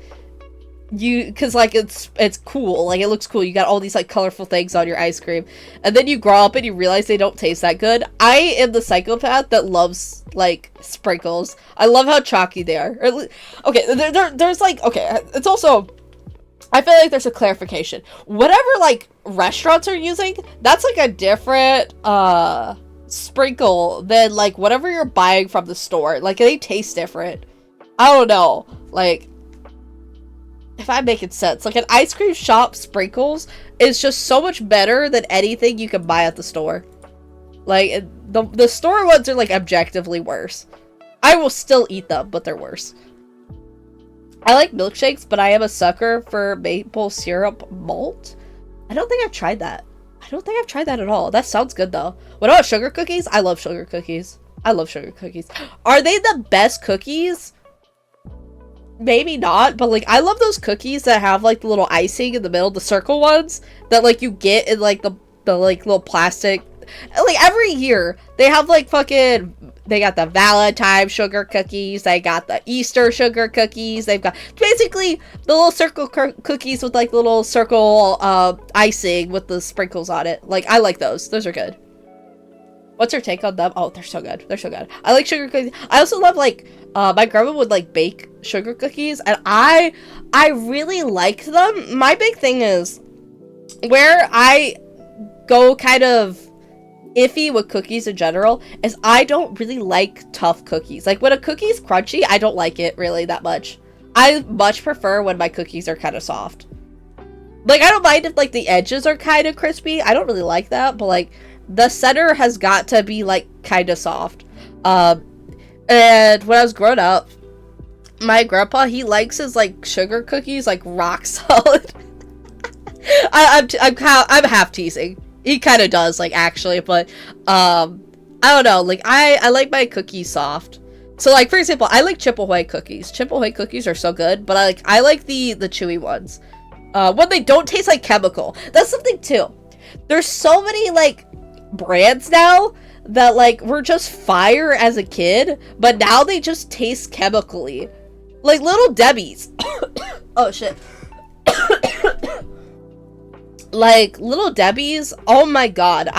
cause like it's cool, like it looks cool, you got all these like colorful things on your ice cream, and then you grow up and you realize they don't taste that good. I am the psychopath that loves like sprinkles. I love how chalky they are. Okay, there's like, okay, it's also, I feel like there's a clarification. Whatever like restaurants are using, that's like a different sprinkle than like whatever you're buying from the store. Like they taste different. I don't know, like, if I'm making sense. Like, an ice cream shop sprinkles is just so much better than anything you can buy at the store. Like, the store ones are, like, objectively worse. I will still eat them, but they're worse. I like milkshakes, but I am a sucker for maple syrup malt. I don't think I've tried that. I don't think I've tried that at all. That sounds good, though. What about sugar cookies? I love sugar cookies. I love sugar cookies. Are they the best cookies? Maybe not, but like I love those cookies that have like the little icing in the middle, the circle ones that like you get in like the like little plastic. Like every year they have like fucking, they got the Valentine sugar cookies, they got the Easter sugar cookies, they've got basically the little circle cookies with like little circle icing with the sprinkles on it. Like I like those are good. What's your take on them? Oh, they're so good. They're so good. I like sugar cookies. I also love like my grandma would like bake sugar cookies, and I really liked them. My big thing is where I go kind of iffy with cookies in general is I don't really like tough cookies. Like when a cookie's crunchy, I don't like it really that much. I much prefer when my cookies are kind of soft. Like I don't mind if like the edges are kind of crispy. I don't really like that, but like the center has got to be like kind of soft. And when I was growing up, my grandpa, he likes his like sugar cookies like rock solid. I'm half teasing. He kind of does, like, actually, but I don't know, like I like my cookies soft. So like for example, I like Chip Ahoy cookies. Chip Ahoy cookies are so good, but I like the chewy ones. When they don't taste like chemical. That's something too. There's so many like brands now that like were just fire as a kid, but now they just taste chemically. Like Little Debbie's. Oh shit. Like Little Debbie's, oh my god,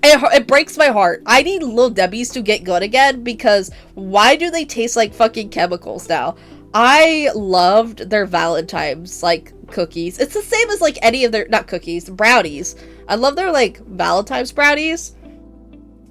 it breaks my heart. I need Little Debbie's to get good again, because why do they taste like fucking chemicals now? I loved their Valentine's like cookies. It's the same as like any of their, not cookies, brownies. I love their like Valentine's brownies.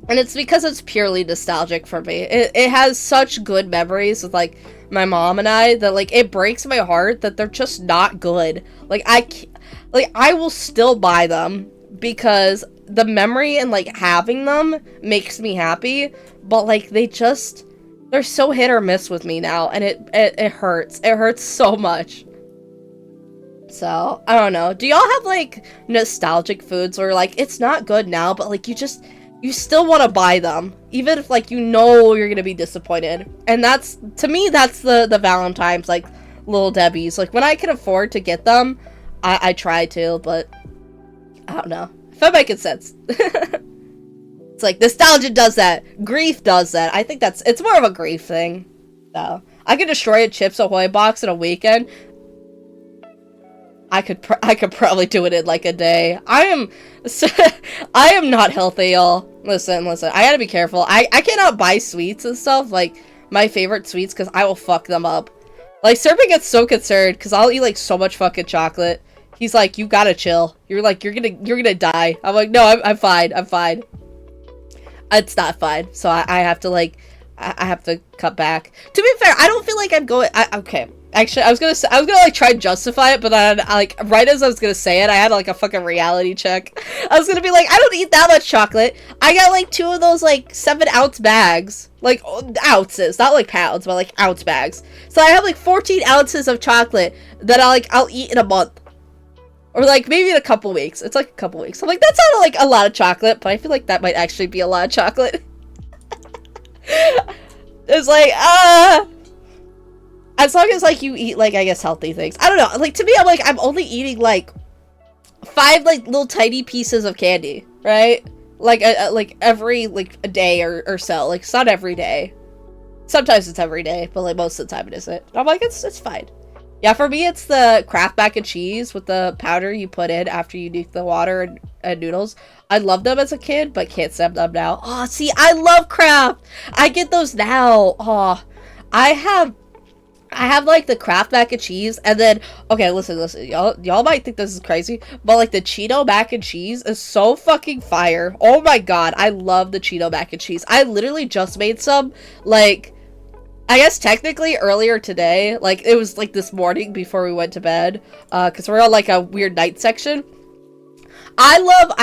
And it's because it's purely nostalgic for me. It has such good memories with like my mom and I that like it breaks my heart that they're just not good. Like I will still buy them because the memory and like having them makes me happy, but like they're so hit or miss with me now, and it hurts. It hurts so much. So, I don't know. Do y'all have like nostalgic foods where like it's not good now, but like you still want to buy them, even if like you know you're gonna be disappointed? And that's, to me, that's the Valentine's like Little Debbie's. Like when I can afford to get them, I try to, but I don't know if I'm making sense. It's like nostalgia does that, grief does that. I think it's more of a grief thing. So I could destroy a Chips Ahoy box in a weekend. I could probably do it in like a day. I am not healthy, y'all. Listen, I gotta be careful. I cannot buy sweets and stuff, like my favorite sweets, because I will fuck them up. Like, Serpent gets so concerned because I'll eat like so much fucking chocolate. He's like, you gotta chill. You're like, you're gonna die. I'm like, no, I'm fine. I'm fine. It's not fine. So I have to like, I have to cut back. To be fair, I don't feel like I'm going. Okay. Actually, I was gonna like try and justify it, but then like right as I was gonna say it, I had like a fucking reality check. I was gonna be like, I don't eat that much chocolate. I got like 2 of those like 7-ounce bags, like ounces, not like pounds, but like ounce bags. So I have like 14 ounces of chocolate that I'll eat in a month, or like maybe in a couple weeks. It's like a couple weeks. I'm like, that's not like a lot of chocolate, but I feel like that might actually be a lot of chocolate. It's like as long as, like, you eat, like, I guess, healthy things. I don't know. Like, to me, I'm like, I'm only eating, like, 5, like, little tiny pieces of candy, right? Like, like, every, like, a day or so. Like, it's not every day. Sometimes it's every day, but, like, most of the time it isn't. And I'm like, it's fine. Yeah, for me, it's the Kraft mac and cheese with the powder you put in after you nuke the water and noodles. I loved them as a kid, but can't stand them now. Oh, see, I love Kraft! I get those now. Oh, I have like the Kraft mac and cheese, and then okay, listen, y'all might think this is crazy, but like the Cheeto mac and cheese is so fucking fire. Oh my god, I love the Cheeto mac and cheese. I literally just made some, like, I guess technically earlier today, like it was like this morning before we went to bed, because we're on like a weird night section. I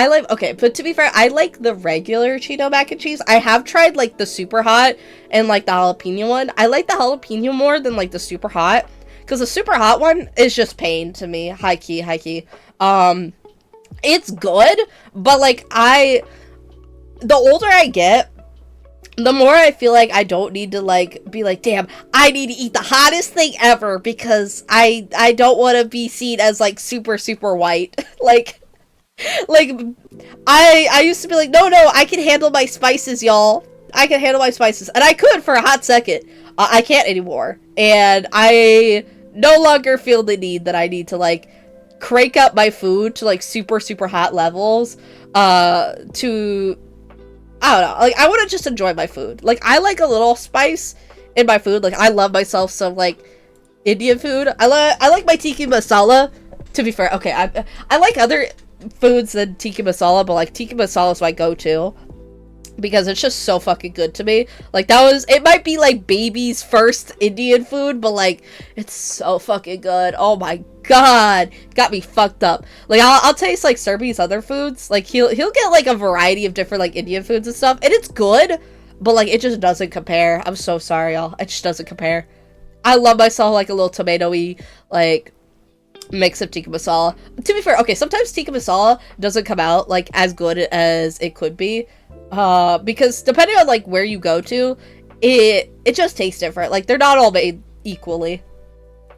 like, okay, but to be fair, I like the regular Cheeto mac and cheese. I have tried, like, the super hot and, like, the jalapeno one. I like the jalapeno more than, like, the super hot, because the super hot one is just pain to me. High key. It's good, but, like, the older I get, the more I feel like I don't need to, like, be like, damn, I need to eat the hottest thing ever, because I don't want to be seen as, like, super, super white. Like, I used to be like, no, I can handle my spices, y'all. I can handle my spices. And I could for a hot second. I can't anymore. And I no longer feel the need that I need to, like, crank up my food to, like, super, super hot levels, I don't know. Like, I want to just enjoy my food. Like, I like a little spice in my food. Like, I love myself some, like, Indian food. I like my tikka masala. To be fair, okay, I like other foods than tikka masala, but like tikka masala is my go-to because it's just so fucking good to me. Like, it might be like baby's first Indian food, but like it's so fucking good. Oh my god, got me fucked up. Like, I'll taste like Serbi's other foods. Like, he'll get like a variety of different like Indian foods and stuff, and it's good, but like it just doesn't compare. I'm so sorry, y'all. It just doesn't compare. I love myself like a little tomatoey like mix of tikka masala. To be fair, okay, sometimes tikka masala doesn't come out like as good as it could be, because depending on like where you go to, it just tastes different. Like, they're not all made equally.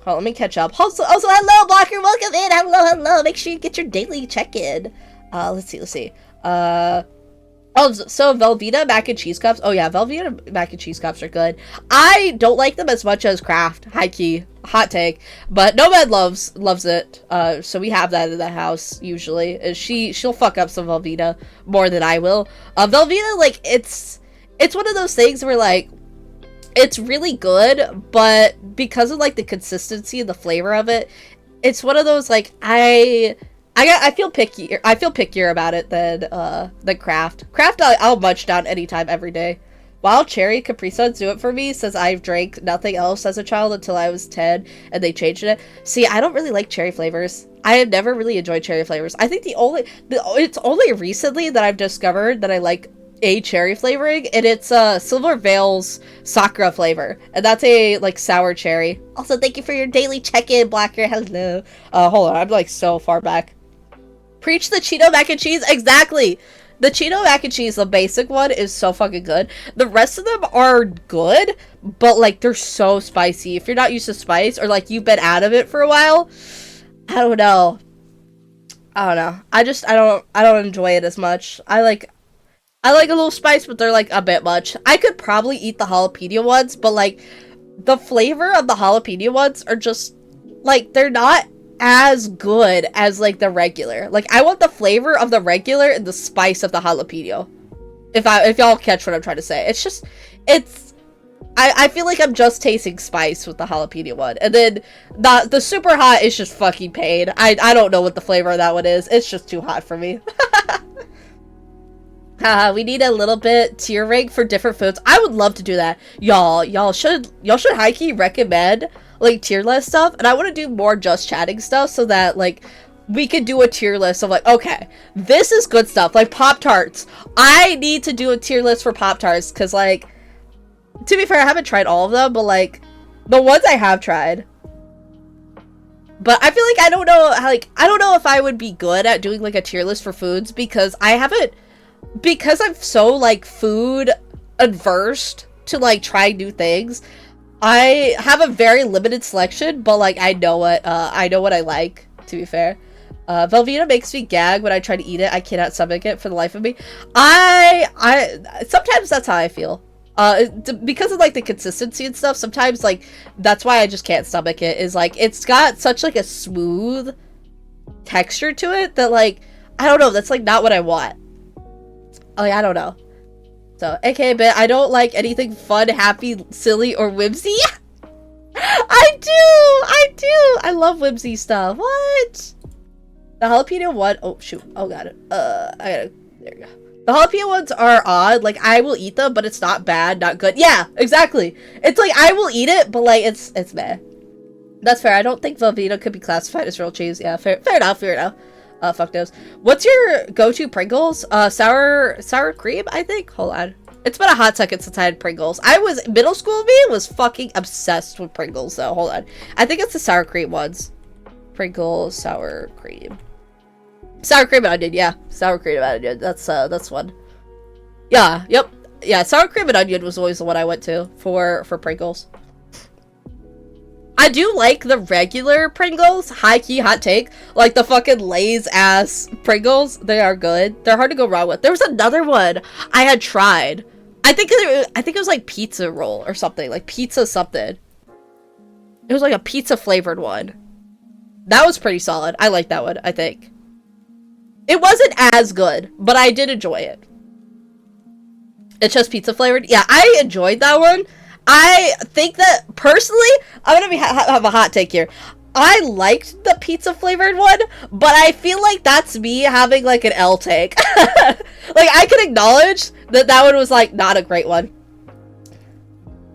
Oh, let me catch up. Also, hello, Blocker, welcome in. Hello. Make sure you get your daily check-in. Let's see. Oh, so Velveeta mac and cheese cups. Oh yeah, Velveeta mac and cheese cups are good. I don't like them as much as Kraft. High key, hot take. But Nomad loves it. So we have that in the house usually. She'll fuck up some Velveeta more than I will. Velveeta, like, it's one of those things where like it's really good, but because of like the consistency and the flavor of it, it's one of those like I feel pickier about it than Kraft. Kraft, I'll munch down anytime, every day. Wild Cherry Capri Suns do it for me, says I've drank nothing else as a child until I was 10, and they changed it. See, I don't really like cherry flavors. I have never really enjoyed cherry flavors. I think it's only recently that I've discovered that I like a cherry flavoring, and it's Silver Veil's Sakura flavor, and that's a like sour cherry. Also, thank you for your daily check-in, Blacker. Hello. Hold on, I'm like so far back. Preach the Cheeto mac and cheese. Exactly. The Cheeto mac and cheese, the basic one, is so fucking good. The rest of them are good, but like they're so spicy. If you're not used to spice, or like you've been out of it for a while, I don't know. I don't enjoy it as much. I like a little spice, but they're like a bit much. I could probably eat the jalapeno ones, but like the flavor of the jalapeno ones are just like, they're not as good as like the regular. Like I want the flavor of the regular and the spice of the jalapeno. If y'all catch what I'm trying to say. It's just, I feel like I'm just tasting spice with the jalapeno one. And then the super hot is just fucking pain. I don't know what the flavor of that one is. It's just too hot for me. We need a little bit tier rank for different foods. I would love to do that. Y'all should high-key recommend like tier list stuff. And I want to do more just chatting stuff so that like we could do a tier list of like, okay, this is good stuff. Like Pop-Tarts. I need to do a tier list for Pop-Tarts because like, to be fair, I haven't tried all of them, but like the ones I have tried. But I feel like I don't know if I would be good at doing like a tier list for foods because because I'm so like food adverse to like try new things. I have a very limited selection, but like I know what I like, to be fair. Velveeta makes me gag when I try to eat it. I cannot stomach it for the life of me. I sometimes that's how I feel. Because of like the consistency and stuff, sometimes like that's why I just can't stomach it, is like it's got such like a smooth texture to it that like I don't know, that's like not what I want. Like I don't know. So aka bit, I don't like anything fun, happy, silly, or whimsy. I do. I love whimsy stuff. What? The jalapeno one, oh shoot, oh got it. There you go. The jalapeno ones are odd. Like, I will eat them, but it's not bad, not good. Yeah, exactly. It's like, I will eat it, but like, it's meh. That's fair. I don't think Velveeta could be classified as real cheese. Yeah, fair enough. Fuck those. What's your go-to Pringles? Sour cream, I think? Hold on. It's been a hot second since I had Pringles. Middle school me was fucking obsessed with Pringles, so hold on. I think it's the sour cream ones. Pringles, sour cream. Sour cream and onion, yeah. Sour cream and onion. That's one. Yeah, yep. Yeah, sour cream and onion was always the one I went to for Pringles. I do like the regular Pringles. High-key hot take. Like the fucking Lay's ass Pringles. They are good. They're hard to go wrong with. There was another one I had tried. I think it was like pizza roll or something. Like pizza something. It was like a pizza flavored one. That was pretty solid. I like that one, I think. It wasn't as good, but I did enjoy it. It's just pizza flavored. Yeah, I enjoyed that one. I think that, personally, I'm gonna have a hot take here. I liked the pizza flavored one, but I feel like that's me having like an L take. Like, I can acknowledge that one was like not a great one.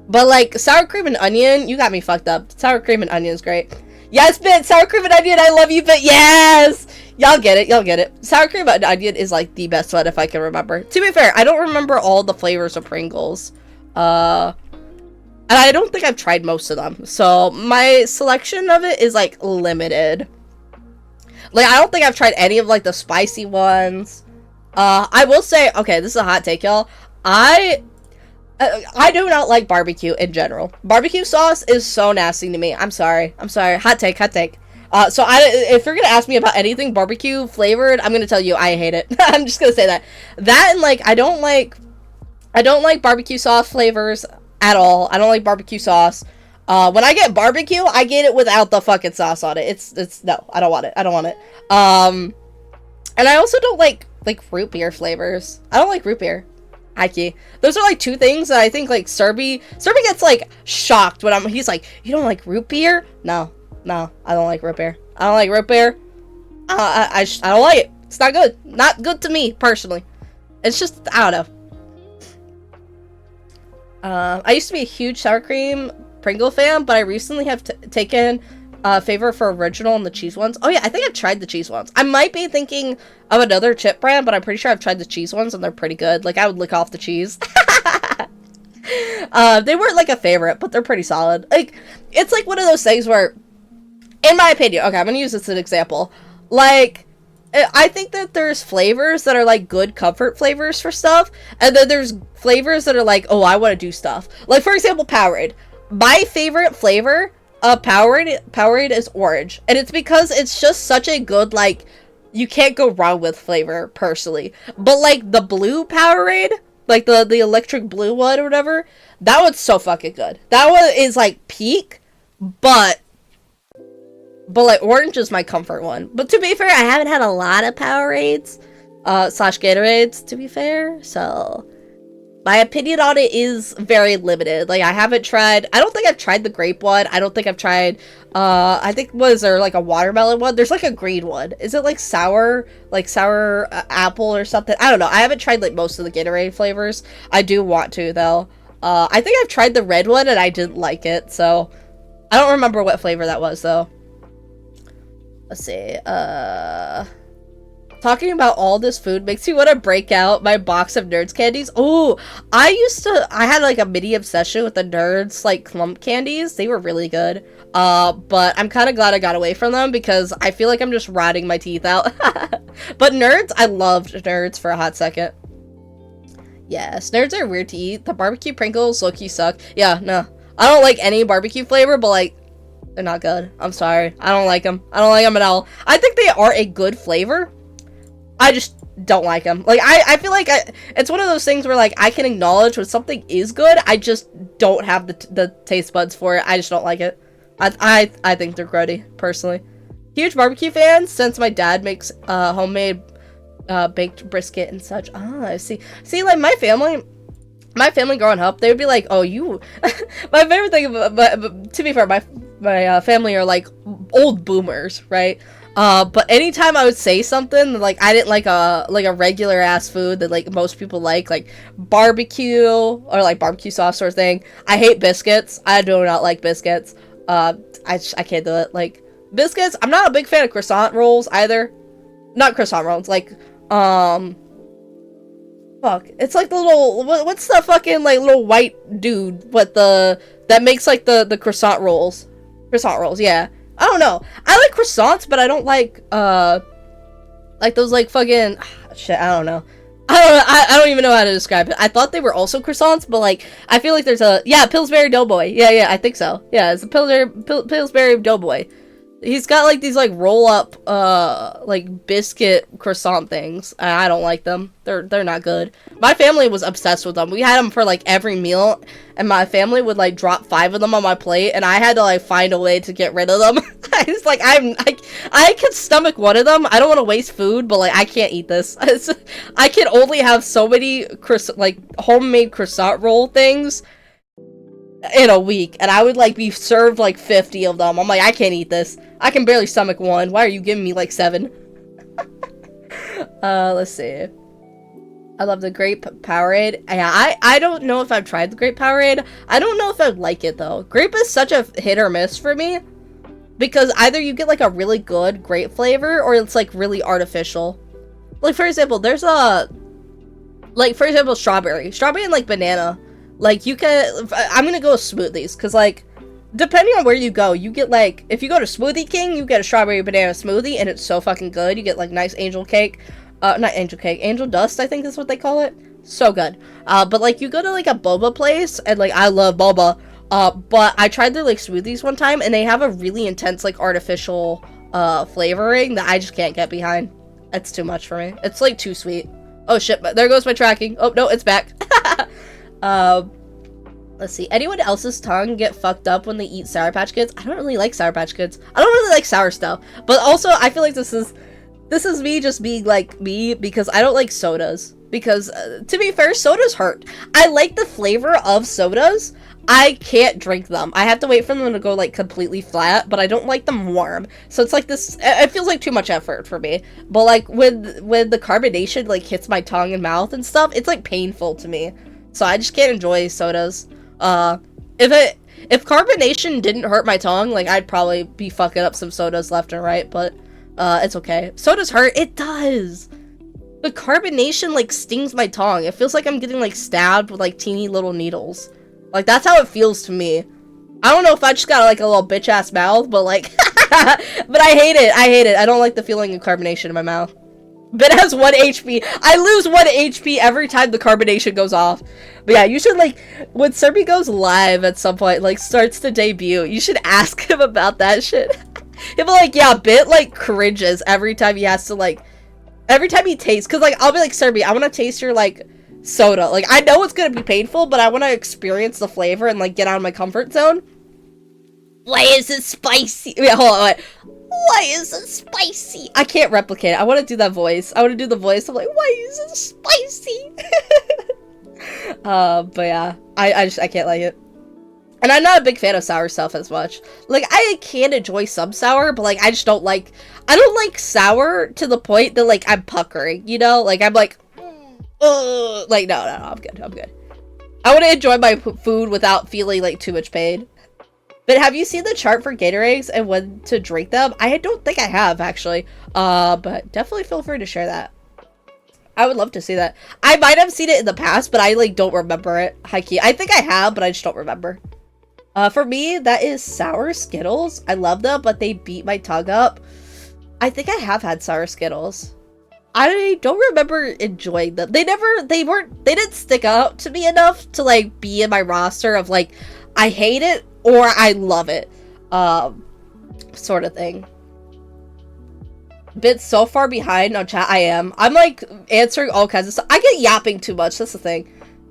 But like, sour cream and onion, you got me fucked up. Sour cream and onion is great. Yes, Bit! Sour cream and onion, I love you, Bit! Yes! Y'all get it. Sour cream and onion is like the best one if I can remember. To be fair, I don't remember all the flavors of Pringles. And I don't think I've tried most of them. So my selection of it is like limited. Like, I don't think I've tried any of like the spicy ones. I will say, okay, this is a hot take, y'all. I do not like barbecue in general. Barbecue sauce is so nasty to me. I'm sorry. Hot take. So if you're gonna ask me about anything barbecue flavored, I'm gonna tell you I hate it. I'm just gonna say that. That and like, I don't like barbecue sauce flavors at all. I don't like barbecue sauce. When I get barbecue, I get it without the fucking sauce on it. It's no, I don't want it. And I also don't like root beer flavors. I don't like root beer. Hikey. Those are like two things that I think like Serby gets like shocked when he's like, you don't like root beer? No, I don't like root beer. I don't like it. It's not good. Not good to me personally. It's just, I don't know. I used to be a huge sour cream Pringle fan, but I recently have taken favor for original and the cheese ones. Oh yeah, I think I've tried the cheese ones. I might be thinking of another chip brand, but I'm pretty sure I've tried the cheese ones and they're pretty good. Like, I would lick off the cheese. They weren't like a favorite, but they're pretty solid. Like, it's like one of those things where, in my opinion, okay, I'm gonna use this as an example. Like, I think that there's flavors that are like good comfort flavors for stuff, and then there's flavors that are like, oh, I want to do stuff. Like, for example, Powerade. My favorite flavor of Powerade is orange, and it's because it's just such a good, like, you can't go wrong with flavor, personally. But like the blue Powerade, like the electric blue one or whatever, that one's so fucking good. That one is like peak, but But, like, orange is my comfort one. But to be fair, I haven't had a lot of Powerades, slash Gatorades, to be fair. So, my opinion on it is very limited. Like, I haven't tried, I don't think I've tried the grape one. I don't think I've tried, I think, was there, like, a watermelon one? There's, like, a green one. Is it, like, sour apple or something? I don't know. I haven't tried, like, most of the Gatorade flavors. I do want to, though. I think I've tried the red one, and I didn't like it, so I don't remember what flavor that was, though. Let's see, talking about all this food makes me want to break out my box of Nerds candies. Oh, I had like a mini obsession with the Nerds like clump candies. They were really good. But I'm kind of glad I got away from them because I feel like I'm just rotting my teeth out. But Nerds, I loved Nerds for a hot second. Yes, Nerds are weird to eat. The barbecue Pringles low-key suck. Yeah, no. I don't like any barbecue flavor, but like, they're not good. I'm sorry. I don't like them. I don't like them at all. I think they are a good flavor. I just don't like them. Like, I feel like it's one of those things where, like, I can acknowledge when something is good. I just don't have the taste buds for it. I just don't like it. I think they're grody, personally. Huge barbecue fan since my dad makes homemade baked brisket and such. Ah, I see. See, like, my family growing up, they would be like, oh, you... My favorite thing about... to be fair, my family are, like, old boomers, right? But anytime I would say something, like, I didn't like a regular-ass food that, like, most people like barbecue, or, like, barbecue sauce sort of thing. I hate biscuits. I do not like biscuits. I can't do it. Like, biscuits, I'm not a big fan of croissant rolls, either. Not croissant rolls, like, fuck. It's like the little, what's the fucking, like, little white dude that makes, like, the croissant rolls. Croissant rolls, yeah. I don't know. I like croissants, but I don't like those, like, fucking, shit, I don't know. I don't even know how to describe it. I thought they were also croissants, but, like, I feel like there's yeah, Pillsbury Doughboy. Yeah, I think so. Yeah, it's a Pillsbury Doughboy. He's got, like, these, like, roll-up, like, biscuit croissant things. I don't like them. They're not good. My family was obsessed with them. We had them for, like, every meal, and my family would, like, drop 5 of them on my plate, and I had to, like, find a way to get rid of them. I was like, I can stomach one of them. I don't want to waste food, but, like, I can't eat this. I can only have so many, like, homemade croissant roll things in a week, and I would, like, be served, like, 50 of them. I'm like, I can't eat this. I can barely stomach one. Why are you giving me, like, 7? Let's see. I love the grape Powerade. Yeah, I don't know if I've tried the grape Powerade. I don't know if I'd like it, though. Grape is such a hit or miss for me, because either you get, like, a really good grape flavor, or it's, like, really artificial. Like, for example, there's strawberry. Strawberry and, like, banana. Like, you can... I'm gonna go with smoothies, because, like, depending on where you go, you get, like... If you go to Smoothie King, you get a strawberry banana smoothie, and it's so fucking good. You get, like, nice angel cake. Not angel cake. Angel dust, I think is what they call it. So good. But, like, you go to, like, a boba place, and, like, I love boba. But I tried their, like, smoothies one time, and they have a really intense, like, artificial, flavoring that I just can't get behind. It's too much for me. It's, like, too sweet. Oh, shit. There goes my tracking. Oh, no, it's back. Let's see. Anyone else's tongue get fucked up when they eat Sour Patch Kids? I don't really like Sour Patch Kids. I don't really like sour stuff. But also, I feel like this is me just being like me because I don't like sodas. Because, to be fair, sodas hurt. I like the flavor of sodas. I can't drink them. I have to wait for them to go, like, completely flat, but I don't like them warm. So it's like this, it feels like too much effort for me. But, like, when the carbonation, like, hits my tongue and mouth and stuff, it's, like, painful to me. So I just can't enjoy sodas. If carbonation didn't hurt my tongue, like, I'd probably be fucking up some sodas left and right, but, it's okay. Sodas hurt? It does! But carbonation, like, stings my tongue. It feels like I'm getting, like, stabbed with, like, teeny little needles. Like, that's how it feels to me. I don't know if I just got, like, a little bitch-ass mouth, but, like, but I hate it. I hate it. I don't like the feeling of carbonation in my mouth. Ben has 1 HP. I lose 1 HP every time the carbonation goes off. But yeah, you should, like, when Serby goes live at some point, like, starts to debut, you should ask him about that shit. He'll be like, yeah, Bit, like, cringes every time he has to, like, every time he tastes, because, like, I'll be like, Serby, I want to taste your, like, soda. Like, I know it's going to be painful, but I want to experience the flavor and, like, get out of my comfort zone. Why is it spicy? Wait, hold on, wait. Why is it spicy? I can't replicate it. I want to do that voice. I want to do the voice. I'm like, why is it spicy? But yeah, I can't like it. And I'm not a big fan of sour stuff as much. Like, I can enjoy some sour, but like, I don't like sour to the point that like I'm puckering, you know? Like, I'm like, like, no, I'm good. I want to enjoy my food without feeling like too much pain. But have you seen the chart for Gatorades and when to drink them? I don't think I have, actually. But definitely feel free to share that. I would love to see that. I might have seen it in the past, but I like don't remember it. High-key. I think I have, but I just don't remember. For me, that is sour Skittles. I love them, but they beat my tongue up. I think I have had sour Skittles. I don't remember enjoying them. They didn't stick out to me enough to like be in my roster of like, I hate it or I love it, sort of thing. Bit so far behind on chat. I am. I'm like answering all kinds of stuff. I get yapping too much. That's the thing.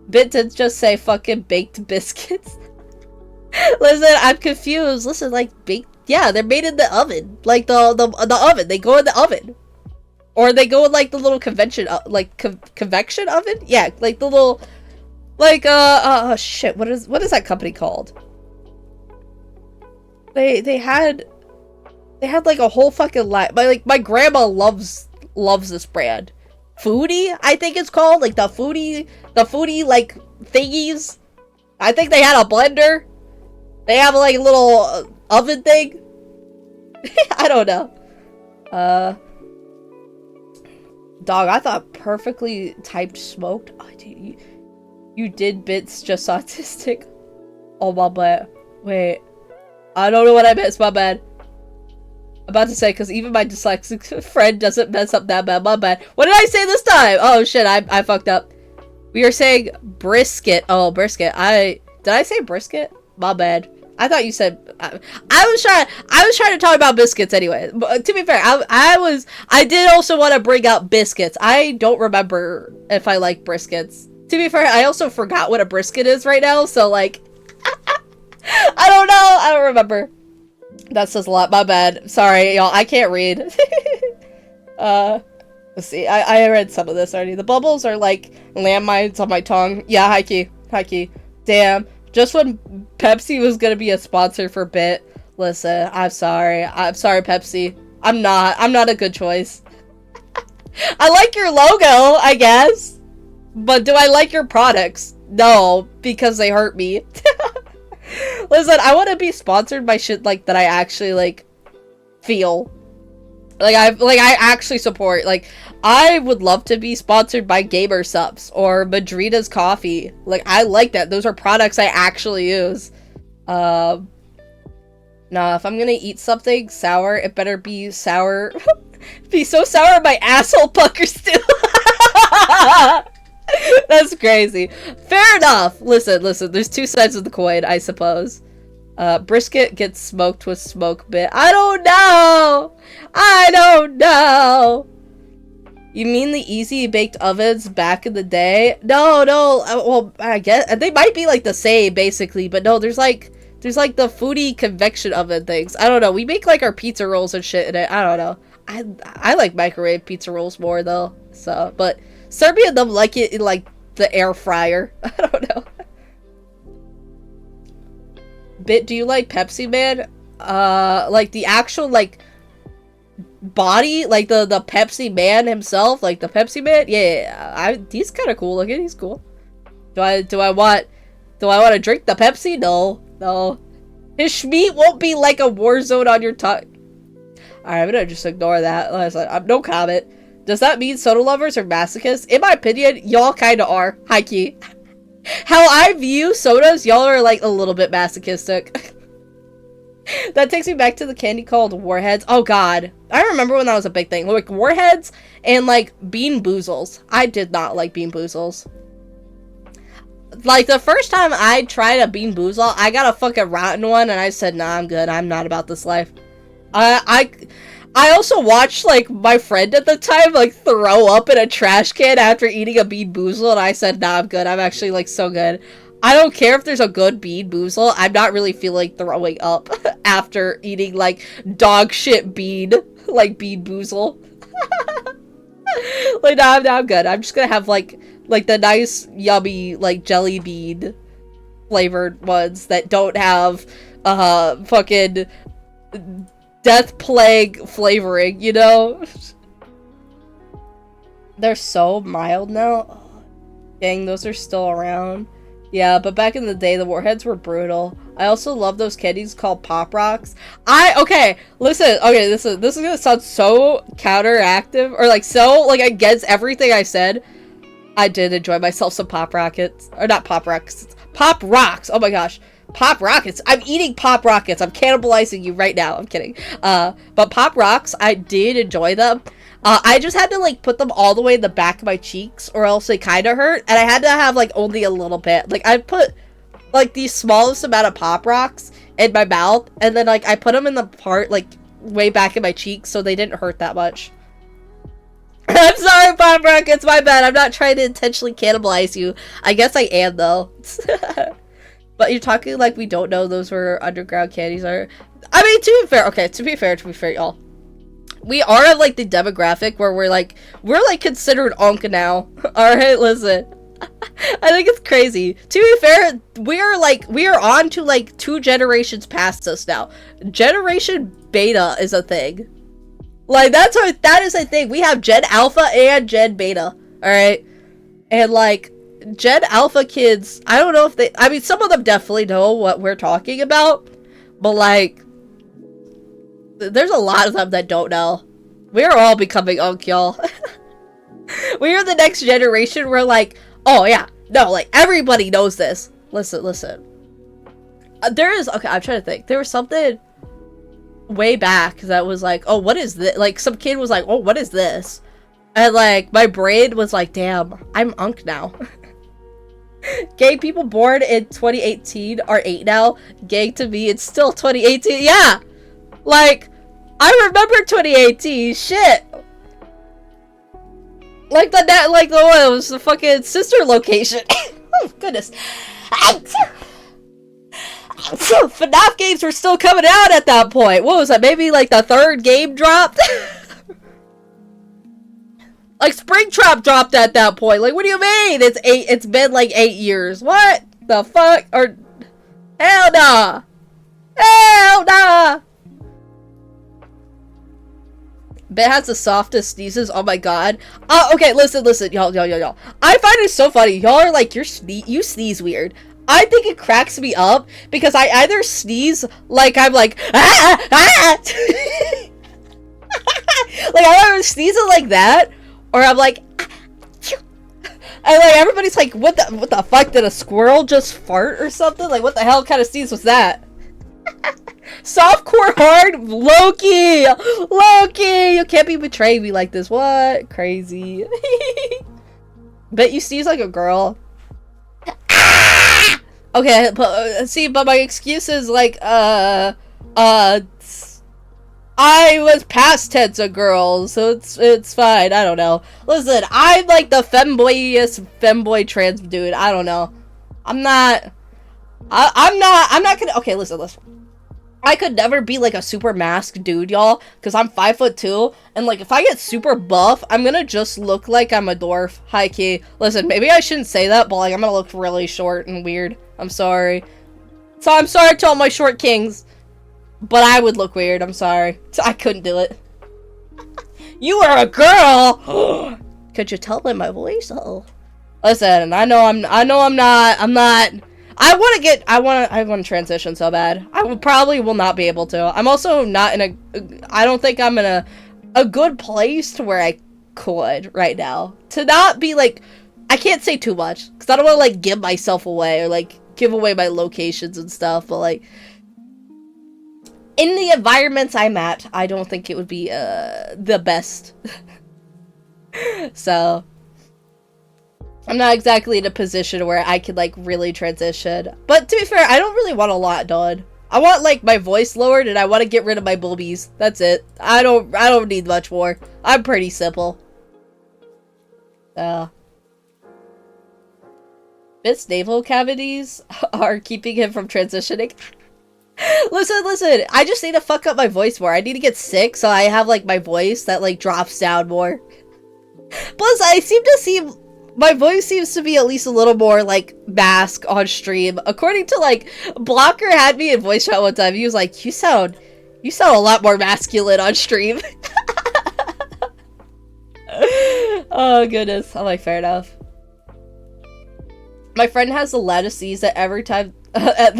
Bit did just say fucking baked biscuits. Listen, I'm confused. Listen, like baked. Yeah, they're made in the oven. Like the oven. They go in the oven, or they go in like the little convection oven. Yeah, like the little, like shit. What is that company called? They had like a whole fucking line. My grandma loves this brand. Foodie, I think it's called. Like the foodie like thingies. I think they had a blender. They have like a little oven thing. I don't know. Dog, I thought perfectly typed smoked. Oh, dude, you did bits just autistic. Oh my bad. Wait. I don't know what I meant. It's my bad. About to say, because even my dyslexic friend doesn't mess up that bad. My bad. What did I say this time? Oh shit, I fucked up. We are saying brisket. Oh, brisket. Did I say brisket? My bad. I thought you said I was trying to talk about biscuits anyway. But to be fair, I did also want to bring up biscuits. I don't remember if I like briskets. To be fair, I also forgot what a brisket is right now, so like I don't know. I don't remember. That says a lot. My bad. Sorry, y'all. I can't read. Let's see. I read some of this already. The bubbles are like landmines on my tongue. Yeah, high key. Damn. Just when Pepsi was gonna be a sponsor for Bit. Listen, I'm sorry, Pepsi. I'm not a good choice. I like your logo, I guess. But do I like your products? No, because they hurt me. Listen, I want to be sponsored by shit like that I actually like feel. I actually support. Like, I would love to be sponsored by Gamer Subs or Madrina's Coffee. Like, I like that. Those are products I actually use. Nah, if I'm gonna eat something sour, it better be sour. Be so sour my asshole puckers too. That's crazy. Fair enough. Listen, there's two sides of the coin, I suppose. Brisket gets smoked with smoke bit. I don't know. You mean the easy baked ovens back in the day? No. Well, I guess they might be like the same basically, but no, there's like the foodie convection oven things. I don't know. We make like our pizza rolls and shit in it. I don't know. I like microwave pizza rolls more though. So, but Serbia and them like it in like the air fryer. I don't know. Bit, do you like Pepsi Man? Like the actual like body, like the Pepsi Man himself, like the Pepsi Man. Yeah. He's kind of cool looking. He's cool. Do I want to drink the Pepsi? No. His schmeat won't be like a war zone on your tongue. Alright, I'm gonna just ignore that. Like I said, no comment. Does that mean soda lovers are masochists? In my opinion, y'all kind of are. High key. How I view sodas, y'all are like a little bit masochistic. That takes me back to the candy called Warheads. Oh god. I remember when that was a big thing. Like Warheads and like Bean Boozles. I did not like Bean Boozles. Like the first time I tried a Bean Boozle, I got a fucking rotten one and I said, nah, I'm good. I'm not about this life. I also watched, like, my friend at the time, like, throw up in a trash can after eating a Bean Boozle, and I said, nah, I'm good. I'm actually, like, so good. I don't care if there's a good bean boozle. I'm not really feeling throwing up after eating, like, dog shit bean. Like, bean boozle. Like, no, I'm good. I'm just gonna have, like the nice, yummy, like, jelly bean flavored ones that don't have, fucking death plague flavoring, you know? They're so mild now. Oh, dang, those are still around. Yeah, but back in the day, the Warheads were brutal. I also love those candies called Pop Rocks. Okay, listen, this is gonna sound so counteractive, or like so, like, against everything I said. I did enjoy myself some Pop Rockets. Or not Pop Rocks, Pop Rocks! Oh my gosh. Pop Rockets! I'm eating Pop Rockets! I'm cannibalizing you right now, I'm kidding. But Pop Rocks, I did enjoy them. I just had to, like, put them all the way in the back of my cheeks, or else they kind of hurt, and I had to have, like, only a little bit. Like, I put, like, the smallest amount of Pop Rocks in my mouth, and then, like, I put them in the part, like, way back in my cheeks, so they didn't hurt that much. I'm sorry, Pop Rockets, my bad. I'm not trying to intentionally cannibalize you. I guess I am, though. But you're talking like we don't know those were underground candies are. I mean, to be fair, y'all. We are of, like, the demographic where we're considered unk now. Alright, listen. I think it's crazy. To be fair, we are on to, like, 2 generations past us now. Generation Beta is a thing. Like, that is a thing. We have Gen Alpha and Gen Beta. Alright? And, like, Gen Alpha kids, I don't know if I mean, some of them definitely know what we're talking about. But, like, there's a lot of them that don't know. We're all becoming unk, y'all. We are the next generation. We're like, oh yeah, no, like, everybody knows this. Listen. There is, okay, I'm trying to think. There was something way back that was like, oh, what is this? Like, some kid was like, oh, what is this? And, like, my brain was like, damn, I'm unk now. Gay people born in 2018 are 8 now. Gay to me, it's still 2018. Yeah! Like, I remember 2018. Shit. Like the one, it was the fucking sister location. Oh, goodness. FNAF games were still coming out at that point. What was that? Maybe, like, the 3rd game dropped? Like, Springtrap dropped at that point. Like, what do you mean? It's been, like, 8 years. What the fuck? Or, hell nah. Hell nah. Bet has the softest sneezes. Oh my god. Okay, listen, y'all. I find it so funny. Y'all are like, you sneeze weird. I think it cracks me up because I either sneeze like I'm like, ah, ah! Like, I'm either sneezing like that, or I'm like, and, like, everybody's like, what the fuck, did a squirrel just fart or something? Like, what the hell kind of sneeze was that? Softcore hard? Loki! You can't be betraying me like this. What? Crazy. Bet you sneeze like a girl. Okay, but, see, but my excuse is, like, I was past tense a girl, so it's fine. I don't know. Listen, I'm, like, the femboy trans dude. I don't know. I'm not gonna, okay, listen. I could never be, like, a super masked dude, y'all, because I'm 5'2", and, like, if I get super buff, I'm gonna just look like I'm a dwarf, high-key. Listen, maybe I shouldn't say that, but, like, I'm gonna look really short and weird. I'm sorry. So I'm sorry to all my short kings, but I would look weird, I'm sorry. I couldn't do it. You are a girl! Could you tell by my voice? Uh-oh. Listen, I know I'm not... I want to transition so bad. I probably will not be able to. I'm also not in I don't think I'm in a good place to where I could right now. To not be, like, I can't say too much, because I don't want to, like, give myself away, or, like, give away my locations and stuff, but, like, in the environments I'm at, I don't think it would be, the best. So... I'm not exactly in a position where I could, like, really transition. But to be fair, I don't really want a lot done. I want, like, my voice lowered, and I want to get rid of my boobies. That's it. I don't need much more. I'm pretty simple. Fitz navel cavities are keeping him from transitioning. Listen, I just need to fuck up my voice more. I need to get sick so I have, like, my voice that, like, drops down more. Plus, my voice seems to be at least a little more, like, mask on stream. According to, like, Blocker had me in voice chat one time. He was like, you sound a lot more masculine on stream. Oh, goodness. I'm like, fair enough. My friend has the lettuces that every time it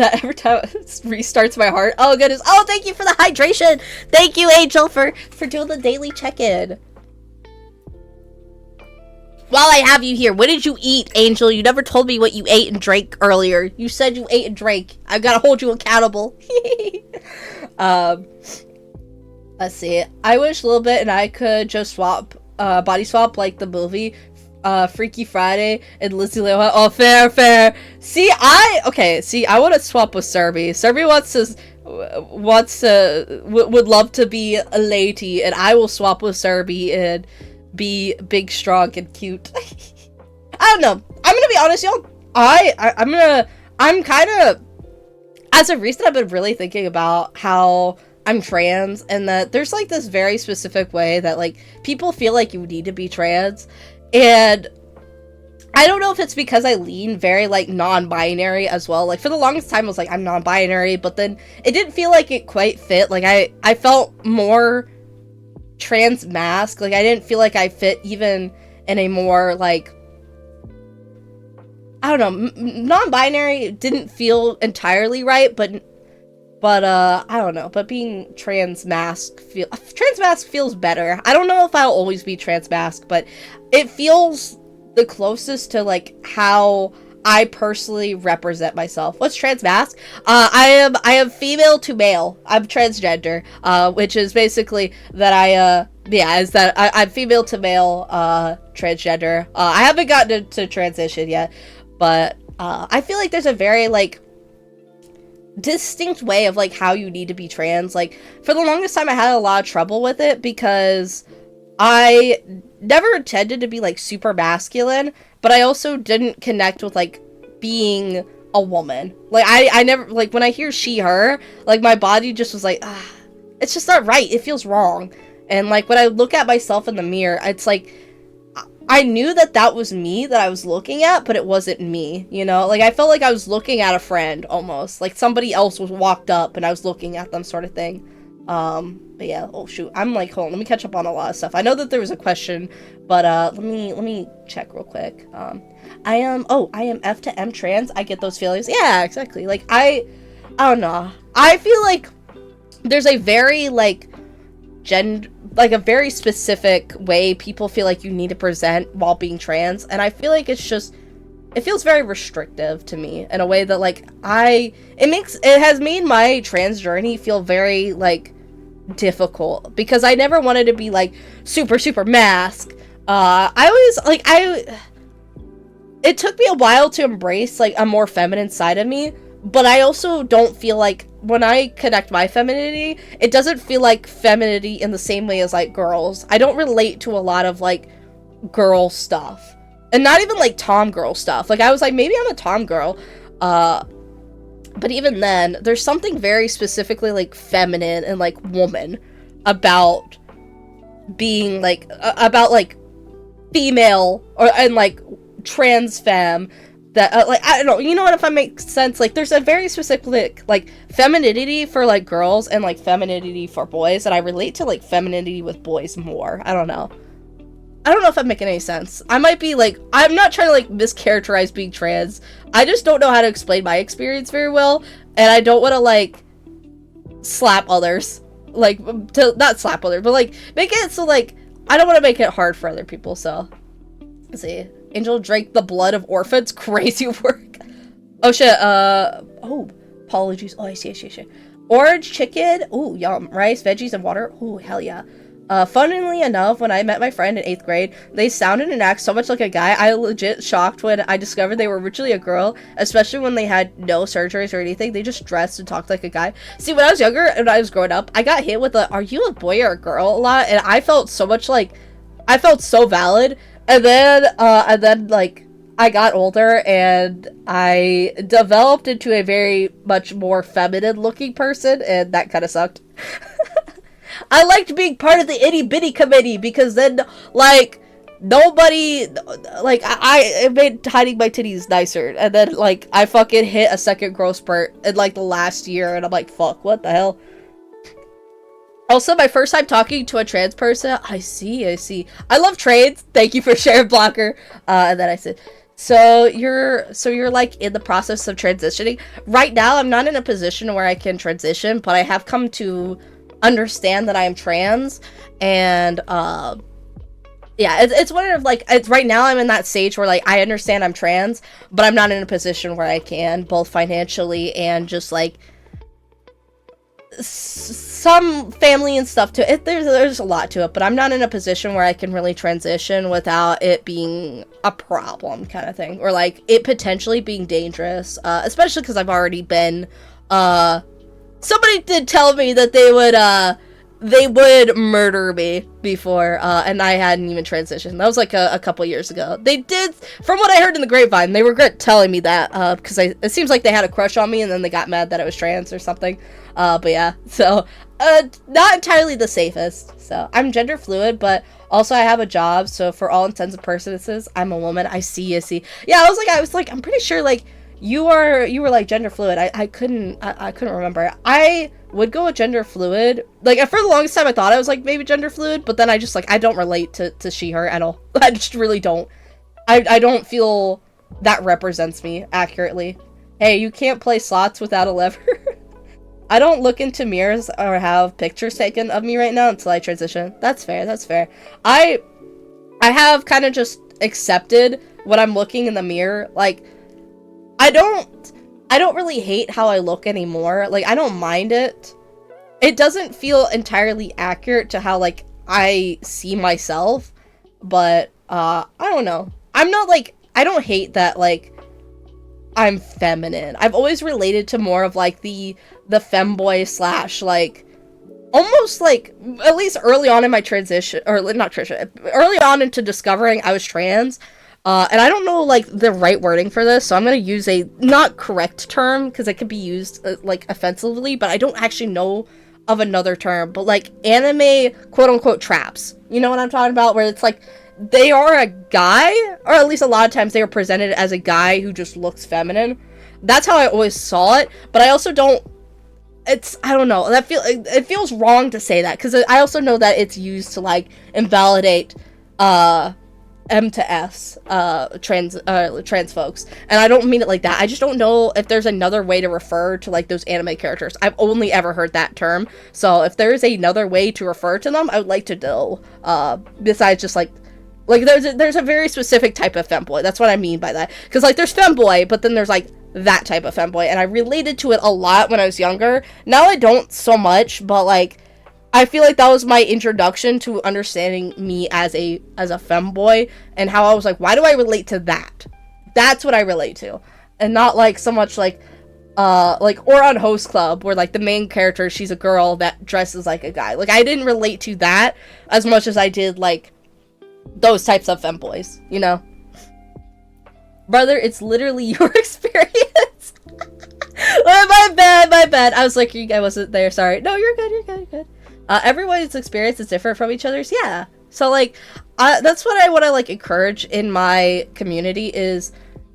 restarts my heart. Oh, goodness. Oh, thank you for the hydration. Thank you, Angel, for doing the daily check-in. While I have you here, what did you eat, Angel? You never told me what you ate and drank earlier. You said you ate and drank. I've got to hold you accountable. Let's see. I wish LittleBiit and I could just body swap like the movie Freaky Friday and Lizzie Lewa. Oh, fair. See, I want to swap with Serby. Serby would love to be a lady, and I will swap with Serby and be big, strong, and cute. I don't know. I'm gonna be honest, y'all. I'm kind of, as of recent, I've been really thinking about how I'm trans, and that there's like this very specific way that like people feel like you need to be trans, and I don't know if it's because I lean very like non-binary as well. Like for the longest time I was like I'm non-binary, but then it didn't feel like it quite fit. Like I felt more trans mask. Like I didn't feel like I fit even in a more like, I don't know, non-binary didn't feel entirely right, but I don't know, but being trans mask feels better. I don't know if I'll always be trans mask, but it feels the closest to like how I personally represent myself. What's trans mask? I am female to male. I'm transgender, which is basically that I'm female to male, transgender. I haven't gotten to transition yet, but I feel like there's a very like distinct way of like how you need to be trans. Like for the longest time I had a lot of trouble with it because I never intended to be like super masculine, but I also didn't connect with like being a woman. Like I never, like when I hear she, her, like my body just was like, it's just not right. It feels wrong. And like when I look at myself in the mirror, it's like I knew that was me that I was looking at, but it wasn't me, you know? Like I felt like I was looking at a friend almost, like somebody else was walked up and I was looking at them, sort of thing. But yeah, oh shoot, I'm like, hold on, let me catch up on a lot of stuff. I know that there was a question, but let me check real quick. I am F to M trans. I get those feelings. Yeah, exactly. Like I don't know. I feel like there's a very like a very specific way people feel like you need to present while being trans, and I feel like it feels very restrictive to me in a way that like it has made my trans journey feel very like difficult because I never wanted to be like super mask. It took me a while to embrace like a more feminine side of me, but I also don't feel like when I connect my femininity, it doesn't feel like femininity in the same way as like girls. I don't relate to a lot of like girl stuff. And not even like tom girl stuff. Like I was like, maybe I'm a tom girl. But even then, there's something very specifically like feminine and like woman about being like, about like female and like trans femme that like I don't know, you know what, if I make sense, like there's a very specific like femininity for like girls and like femininity for boys, and I relate to like femininity with boys more. I don't know if I'm making any sense. I might be like, I'm not trying to like mischaracterize being trans, I just don't know how to explain my experience very well, and I don't want to like slap others, like to not slap others, but like make it so like I don't want to make it hard for other people. So let's see. Angel drank the blood of orphans. Crazy work. Oh shit. Oh, apologies. Oh, I see. Orange chicken. Ooh, yum. Rice, veggies, and water. Ooh, hell yeah. Funnily enough, when I met my friend in 8th grade, they sounded and act so much like a guy. I legit shocked when I discovered they were originally a girl, especially when they had no surgeries or anything. They just dressed and talked like a guy. See, when I was younger and I was growing up, I got hit with a, are you a boy or a girl a lot? And I felt so much like, I felt so valid. And then like, I got older and I developed into a very much more feminine looking person, and that kind of sucked. I liked being part of the itty bitty committee because then, like, nobody, like, I made hiding my titties nicer, and then, like, I fucking hit a second growth spurt in, like, the last year, and I'm like, fuck, what the hell? Also, my first time talking to a trans person, I see. I love trades. Thank you for sharing, Blocker. And then I said, so you're like in the process of transitioning. Right now, I'm not in a position where I can transition, but I have come to understand that I am trans, and yeah, it's one of, like, it's right now I'm in that stage where, like, I understand I'm trans, but I'm not in a position where I can, both financially and just, like, some family and stuff to it. There's a lot to it, but I'm not in a position where I can really transition without it being a problem, kind of thing, or like it potentially being dangerous, especially because I've already been somebody did tell me that they would murder me before, and I hadn't even transitioned. That was like a couple years ago. They did, from what I heard in the grapevine, they regret telling me that, because it seems like they had a crush on me and then they got mad that I was trans or something. But yeah, so, not entirely the safest. So, I'm gender fluid, but also I have a job, so for all intents and purposes, I'm a woman. I see. Yeah, I was like, I'm pretty sure, like, you were like gender fluid. I couldn't remember. I would go with gender fluid. Like, for the longest time I thought I was like maybe gender fluid, but then I just, like, I don't relate to she, her at all. I just really don't. I don't feel that represents me accurately. Hey, you can't play slots without a lever. I don't look into mirrors or have pictures taken of me right now until I transition. That's fair. I have kind of just accepted when I'm looking in the mirror, like, I don't really hate how I look anymore. Like, I don't mind it. It doesn't feel entirely accurate to how, like, I see myself, but, I don't know. I'm not, like, I don't hate that, like, I'm feminine. I've always related to more of, like, the femboy slash, like, almost, like, at least early on in my transition, or not transition, early on into discovering I was trans, and I don't know, like, the right wording for this, so I'm gonna use a not correct term, because it could be used, like, offensively, but I don't actually know of another term, but, like, anime quote-unquote traps. You know what I'm talking about? Where it's, like, they are a guy, or at least a lot of times they are presented as a guy who just looks feminine. That's how I always saw it, but I also don't, I don't know, it feels wrong to say that, because I also know that it's used to, like, invalidate, M to S, trans folks, and I don't mean it like that. I just don't know if there's another way to refer to, like, those anime characters. I've only ever heard that term, so if there's another way to refer to them, I would like to know, besides just, like, there's a very specific type of femboy. That's what I mean by that. Because, like, there's femboy, but then there's, like, that type of femboy. And I related to it a lot when I was younger. Now I don't so much, but, like, I feel like that was my introduction to understanding me as a femboy. And how I was like, why do I relate to that? That's what I relate to. And not, like, so much, like, or on Host Club, where, like, the main character, she's a girl that dresses like a guy. Like, I didn't relate to that as much as I did, like, those types of femboys, you know? Brother, it's literally your experience. My bad. I was like, I wasn't there, sorry. No, you're good. Everyone's experience is different from each other's, yeah. So, like, that's what I want to, like, encourage in my community, is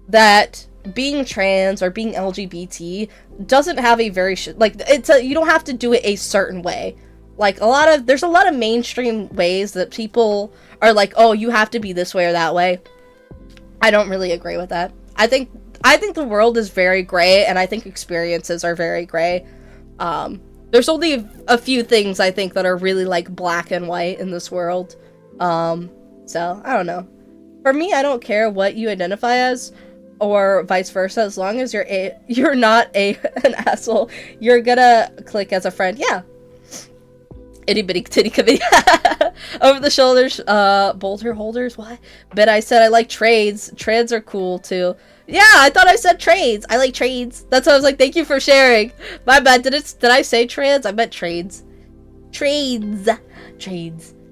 that being trans or being LGBT doesn't have a very, you don't have to do it a certain way. Like, there's a lot of mainstream ways that people are like, oh, you have to be this way or that way. I don't really agree with that. I think the world is very gray, and I think experiences are very gray. There's only a few things I think that are really, like, black and white in this world. So, I don't know. For me, I don't care what you identify as, or vice versa, as long as you're not an asshole, you're gonna click as a friend. Yeah. Itty bitty titty committee. Over the shoulders, boulder holders, what? But I said I like trades. Trades are cool too. Yeah, I thought I said trades. I like trades. That's why I was like, thank you for sharing. My bad. Did I say trans? I meant trades. Trades.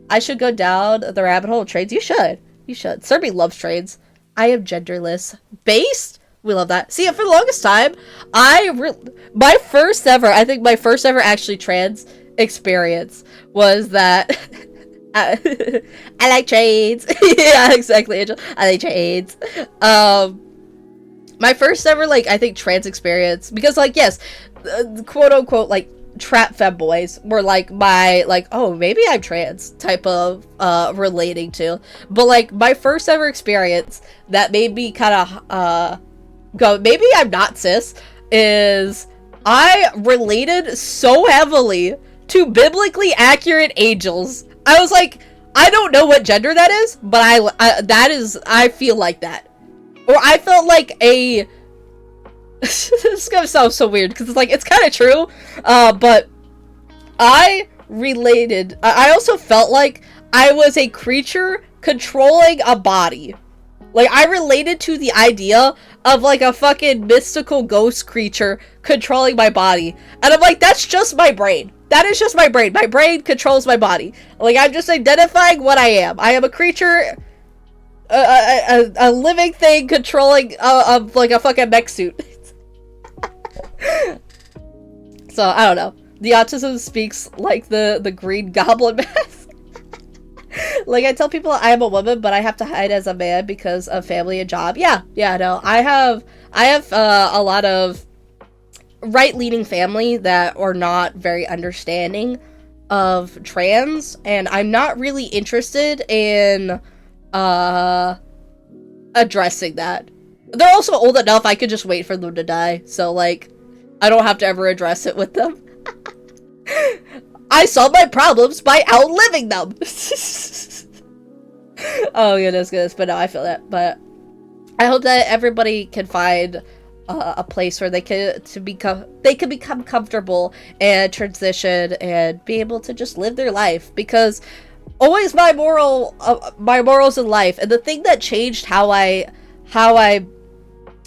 I should go down the rabbit hole of trades. You should. Serby loves trades. I am genderless. Based? We love that. See, for the longest time, my first ever actually trans experience was that I like trades. Yeah, exactly, Angel. I like trades. My first ever, like, I think trans experience, because, like, yes, quote unquote, like, trap femboys were like my, like, oh, maybe I'm trans type of relating to. But, like, my first ever experience that made me kind of go, maybe I'm not cis, is I related so heavily to biblically accurate angels. I was like, I don't know what gender that is, but I feel like that. Or I felt like a this is gonna sound so weird because it's like, it's kind of true, but I also felt like I was a creature controlling a body. Like, I related to the idea of, like, a fucking mystical ghost creature controlling my body. And I'm like, that's just my brain. That is just my brain. My brain controls my body. Like, I'm just identifying what I am. I am a creature, a living thing controlling, like, a fucking mech suit. So, I don't know. The autism speaks like the Green Goblin mask. Like, I tell people I am a woman, but I have to hide as a man because of family and job. Yeah, no. I have a lot of right-leaning family that are not very understanding of trans, and I'm not really interested in addressing that. They're also old enough I could just wait for them to die, so, like, I don't have to ever address it with them. I solve my problems by outliving them. Oh goodness, but no, I feel that. But I hope that everybody can find a place where they can become comfortable and transition and be able to just live their life. Because always my morals in life, and the thing that changed how I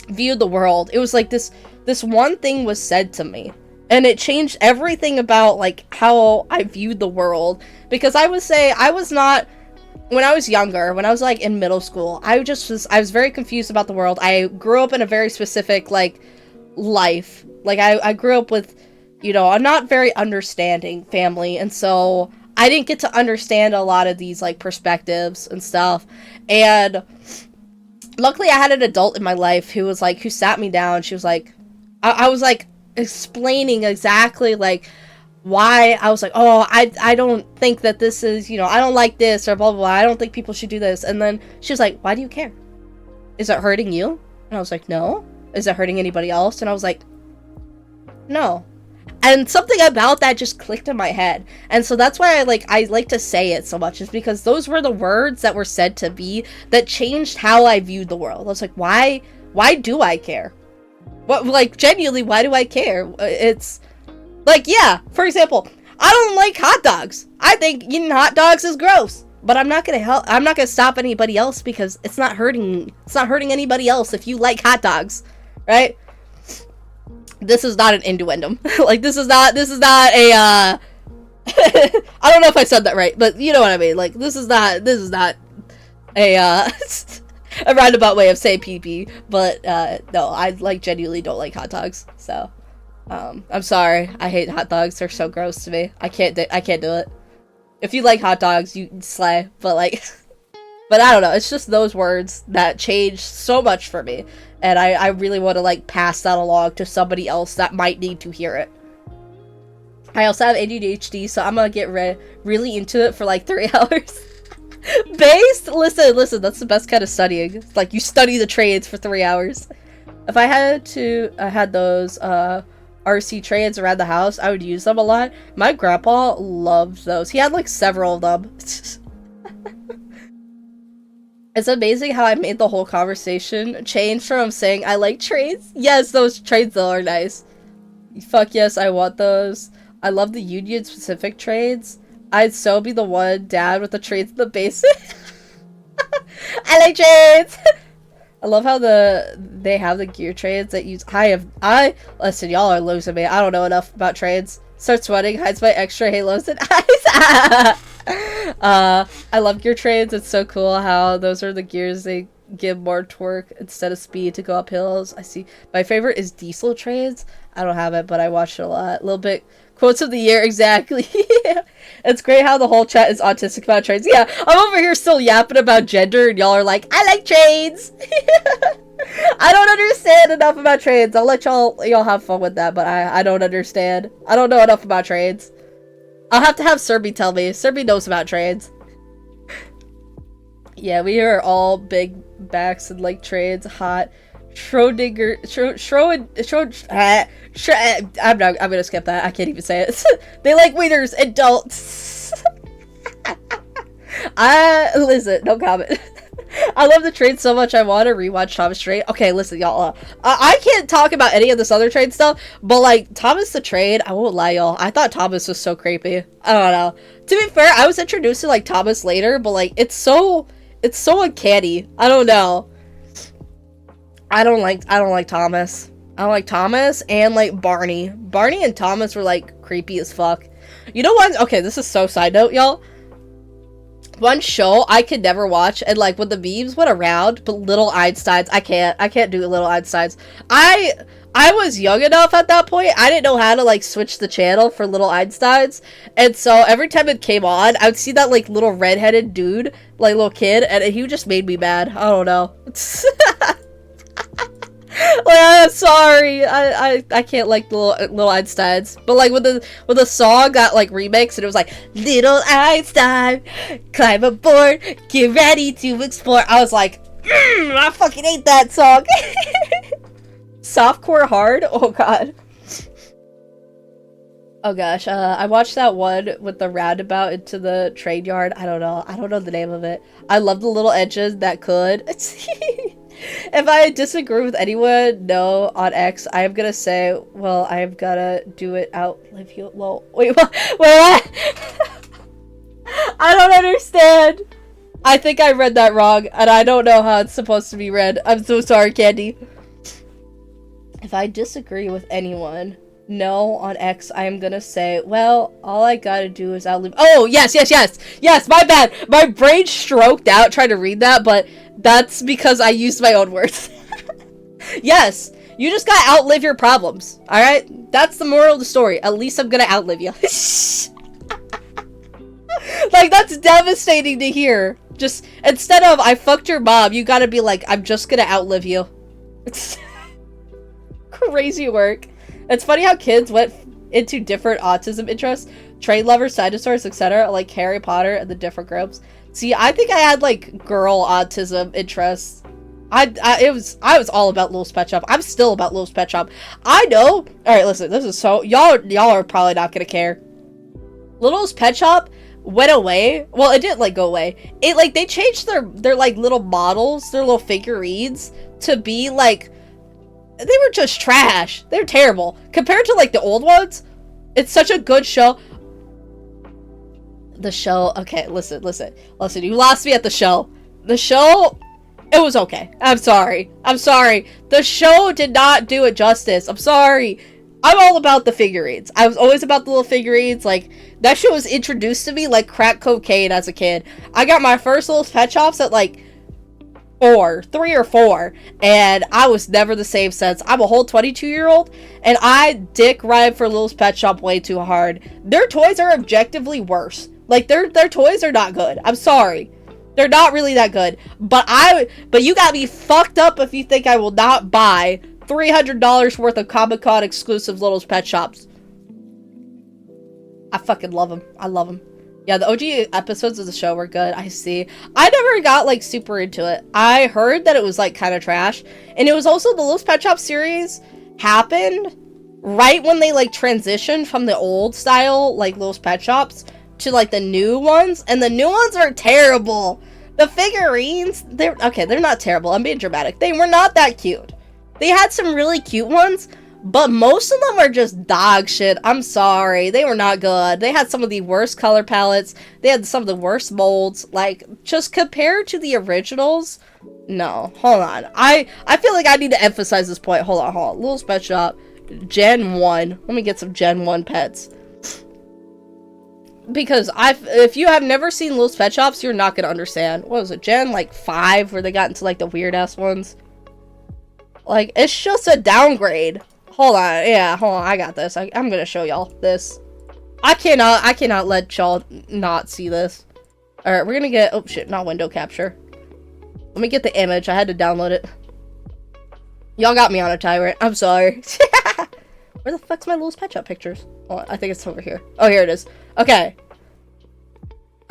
viewed the world, it was like this one thing was said to me. And it changed everything about, like, how I viewed the world. Because I would say, when I was younger, when I was, like, in middle school, I was very confused about the world. I grew up in a very specific, like, life. Like, I grew up with, you know, a not very understanding family. And so I didn't get to understand a lot of these, like, perspectives and stuff. And luckily I had an adult in my life who sat me down. She was like, I was, like, explaining exactly, like, why I was like, oh, I don't think that this is, you know, I don't like this, or blah, blah, blah, I don't think people should do this. And then she was like, why do you care? Is it hurting you? And I was like, no. Is it hurting anybody else? And I was like, no. And something about that just clicked in my head. And so that's why I like to say it so much, is because those were the words that were said to me that changed how I viewed the world. I was like, why do I care? What, like, genuinely, why do I care? It's like, yeah, for example, I don't like hot dogs. I think eating hot dogs is gross. But I'm not gonna stop anybody else because it's not hurting anybody else if you like hot dogs, right? This is not an innuendo. Like, this is not a I don't know if I said that right, but you know what I mean. Like, this is not a a roundabout way of saying pee-pee, but no, I, like, genuinely don't like hot dogs. So I'm sorry. I hate hot dogs. They're so gross to me. I can't do it. If you like hot dogs, you slay. But, like, but I don't know. It's just those words that changed so much for me, and I really want to, like, pass that along to somebody else that might need to hear it. I also have ADHD, so I'm gonna get really into it for, like, 3 hours. Based? Listen, that's the best kind of studying. It's like, you study the trades for 3 hours. If I had those RC trades around the house, I would use them a lot. My grandpa loved those. He had, like, several of them. It's amazing how I made the whole conversation change from saying I like trades. Yes, those trades though are nice. Fuck yes, I want those. I love the Union specific trades. I'd so be the one dad with the trades in the basement. I like trades. I love how they have the gear trades that use. Listen, y'all are losing me. I don't know enough about trades. Start sweating, hides my extra halos and eyes. I love gear trades. It's so cool how those are the gears they give more torque instead of speed to go up hills. I see. My favorite is diesel trades. I don't have it, but I watch it a lot. A little bit. Quotes of the year, exactly. It's great how the whole chat is autistic about trades. Yeah, I'm over here still yapping about gender, and y'all are like, I like trades. I don't understand enough about trades. I'll let y'all have fun with that, but I don't understand. I don't know enough about trades. I'll have to have Serby tell me. Serby knows about trades. Yeah, we are all big backs and like trades. Hot. Schrodinger. I'm gonna skip that. I can't even say it. They like wieners. Adults. Listen, no comment. I love the trade so much I want to rewatch Thomas Trade. Okay, listen, y'all. I can't talk about any of this other trade stuff, but like Thomas the Trade, I won't lie, y'all. I thought Thomas was so creepy. I don't know. To be fair, I was introduced to like Thomas later, but like it's so uncanny. I don't know. I don't like Thomas. I don't like Thomas and like Barney. Barney and Thomas were like creepy as fuck. You know what? Okay, this is so side note, y'all. One show I could never watch, and like when the memes went around, but Little Einsteins, I can't do Little Einsteins. I was young enough at that point, I didn't know how to like switch the channel for Little Einsteins, and so every time it came on, I would see that like little redheaded dude, like little kid, and he just made me mad. I don't know. Like, I'm sorry, I can't like the little Einsteins, but like with the song got like remix, and it was like Little Einstein, climb aboard, get ready to explore. I was like, I fucking hate that song. Softcore hard. Oh god. Oh gosh. I watched that one with the roundabout into the trade yard. I don't know the name of it. I love the little engine that could. If I disagree with anyone, no, on X, I am gonna say, well, I am gonna do it out. Live you. Well, wait, what? I don't understand. I think I read that wrong, and I don't know how it's supposed to be read. I'm so sorry, Candy. If I disagree with anyone, no, on X, I am gonna say, well, all I gotta do is outlive. Oh, yes, my bad. My brain stroked out trying to read that, but that's because I used my own words. Yes, you just gotta outlive your problems, alright? That's the moral of the story. At least I'm gonna outlive you. Like, that's devastating to hear. Just, instead of, I fucked your mom, you gotta be like, I'm just gonna outlive you. It's crazy work. It's funny how kids went into different autism interests, trade lovers, dinosaurs, etc., like Harry Potter and the different groups. See, I think I had like girl autism interests. I was all about Little's Pet Shop. I'm still about Little's Pet Shop. I know. All right, listen. This is so y'all are probably not gonna care. Little's Pet Shop went away. Well, it didn't like go away. It like they changed their like little models, their little figurines to be like. They were just trash. They're terrible. Compared to, like, the old ones, it's such a good show. The show... Okay, listen. You lost me at the show. The show... It was okay. I'm sorry. The show did not do it justice. I'm sorry. I'm all about the figurines. I was always about the little figurines. Like, that show was introduced to me like crack cocaine as a kid. I got my first Little's Pet Shops at, like... 3 or 4, and I was never the same since. I'm a whole 22-year-old, and I dick ride for Little's Pet Shop way too hard. Their toys are objectively worse. Like, their toys are not good. I'm sorry. They're not really that good. But you got me fucked up if you think I will not buy $300 worth of Comic-Con exclusive Little's Pet Shops. I fucking love them. I love them. Yeah, the OG episodes of the show were good. I see. I never got, like, super into it. I heard that it was, like, kind of trash. And it was also the Little's Pet Shop series happened right when they, like, transitioned from the old style, like, Little's Pet Shops to, like, the new ones. And the new ones are terrible. The figurines, they're not terrible. I'm being dramatic. They were not that cute. They had some really cute ones, but most of them are just dog shit. I'm sorry. They were not good. They had some of the worst color palettes. They had some of the worst molds. Like, just compared to the originals, no. Hold on. I feel like I need to emphasize this point. Hold on. Little's Pet Shop, Gen 1. Let me get some Gen 1 pets. because if you have never seen Little's Pet Shops, you're not gonna understand. What was it, Gen like 5, where they got into like the weird ass ones? Like, it's just a downgrade. Hold on, I got this. I'm gonna show y'all this. I cannot let y'all not see this. Alright, we're gonna get, oh shit, not window capture. Let me get the image, I had to download it. Y'all got me on a tyrant, I'm sorry. Where the fuck's my Little's Pet Shop pictures? Oh, I think it's over here. Oh, here it is. Okay.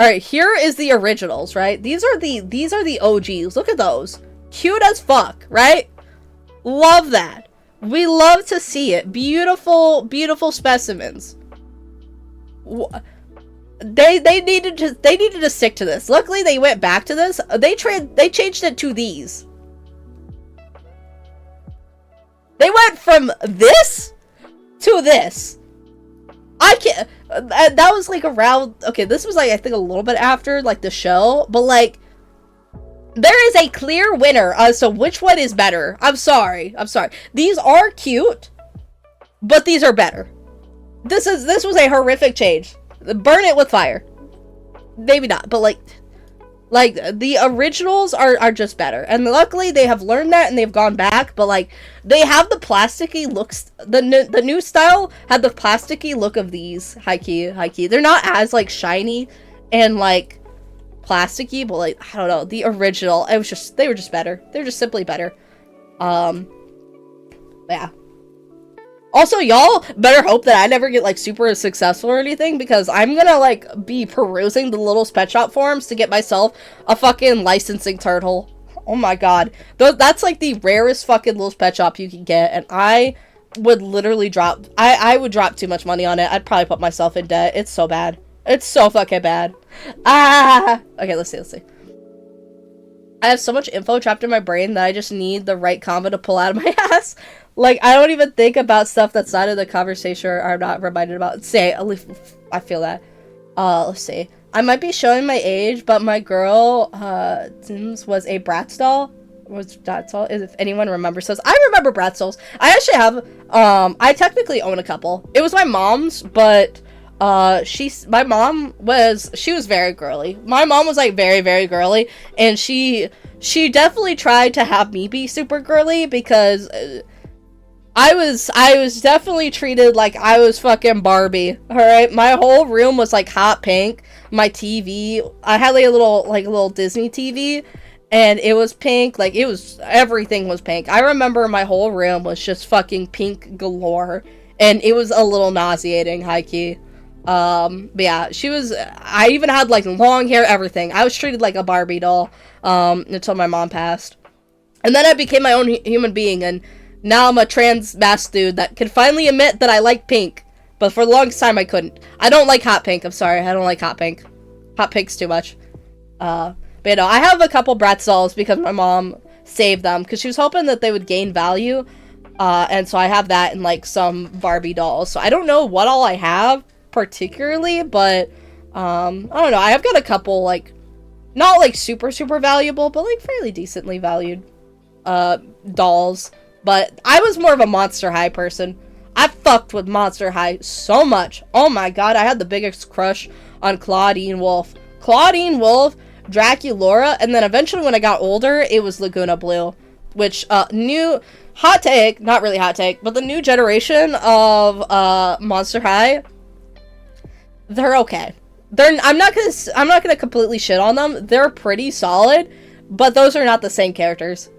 Alright, here is the originals, right? These are the OGs. Look at those. Cute as fuck, right? Love that. We love to see it. Beautiful, beautiful specimens. They needed to stick to this. Luckily, they went back to this. They changed it to these. They went from this to this. I can't. That was like around. Okay, this was like I think a little bit after like the show, but like there is a clear winner as to which one is better. I'm sorry. These are cute, but these are better. This was a horrific change. Burn it with fire. Maybe not, but like the originals are just better. And luckily they have learned that and they've gone back, but like they have the plasticky looks. The new style had the plasticky look of these. High key. They're not as like shiny and like plasticky, but like I don't know, the original, they were just better. They were just simply better. Yeah. Also, y'all better hope that I never get, like, super successful or anything, because I'm gonna, like, be perusing the Little's Pet Shop forums to get myself a fucking licensing turtle. Oh my god. That's, like, the rarest fucking Little's Pet Shop you can get, and I would literally drop... I would drop too much money on it. I'd probably put myself in debt. It's so bad. It's so fucking bad. Ah! Okay, let's see. I have so much info trapped in my brain that I just need the right combo to pull out of my ass. Like, I don't even think about stuff that's not in the conversation or I'm not reminded about. Say, at least I feel that. Let's see. I might be showing my age, but my girl, was a Bratz doll. Was Bratz doll? If anyone remembers those. I remember Bratz dolls. I actually have, I technically own a couple. It was my mom's, but, she was very girly. My mom was, like, very, very girly, and she definitely tried to have me be super girly, because, I was definitely treated like I was fucking Barbie, alright? My whole room was, like, hot pink. My TV, I had, like, a little Disney TV, and it was pink. Like, everything was pink. I remember my whole room was just fucking pink galore, and it was a little nauseating, high-key. But yeah, I even had, like, long hair, everything. I was treated like a Barbie doll, until my mom passed. And then I became my own human being, and now I'm a trans mask dude that can finally admit that I like pink. But for the longest time, I couldn't. I don't like hot pink. I'm sorry. I don't like hot pink. Hot pink's too much. But you know, I have a couple Bratz dolls because my mom saved them. Because she was hoping that they would gain value. And so I have that and, like, some Barbie dolls. So I don't know what all I have particularly. But, I don't know. I have got a couple, like, not, like, super, super valuable. But, like, fairly decently valued dolls. But I was more of a Monster High person. I fucked with Monster High so much. Oh my god, I had the biggest crush on Claudine Wolf. Claudine Wolf, Draculaura, and then eventually when I got older, it was Laguna Blue. Which, new, hot take, not really hot take, but the new generation of, Monster High, they're okay. I'm not gonna completely shit on them. They're pretty solid, but those are not the same characters.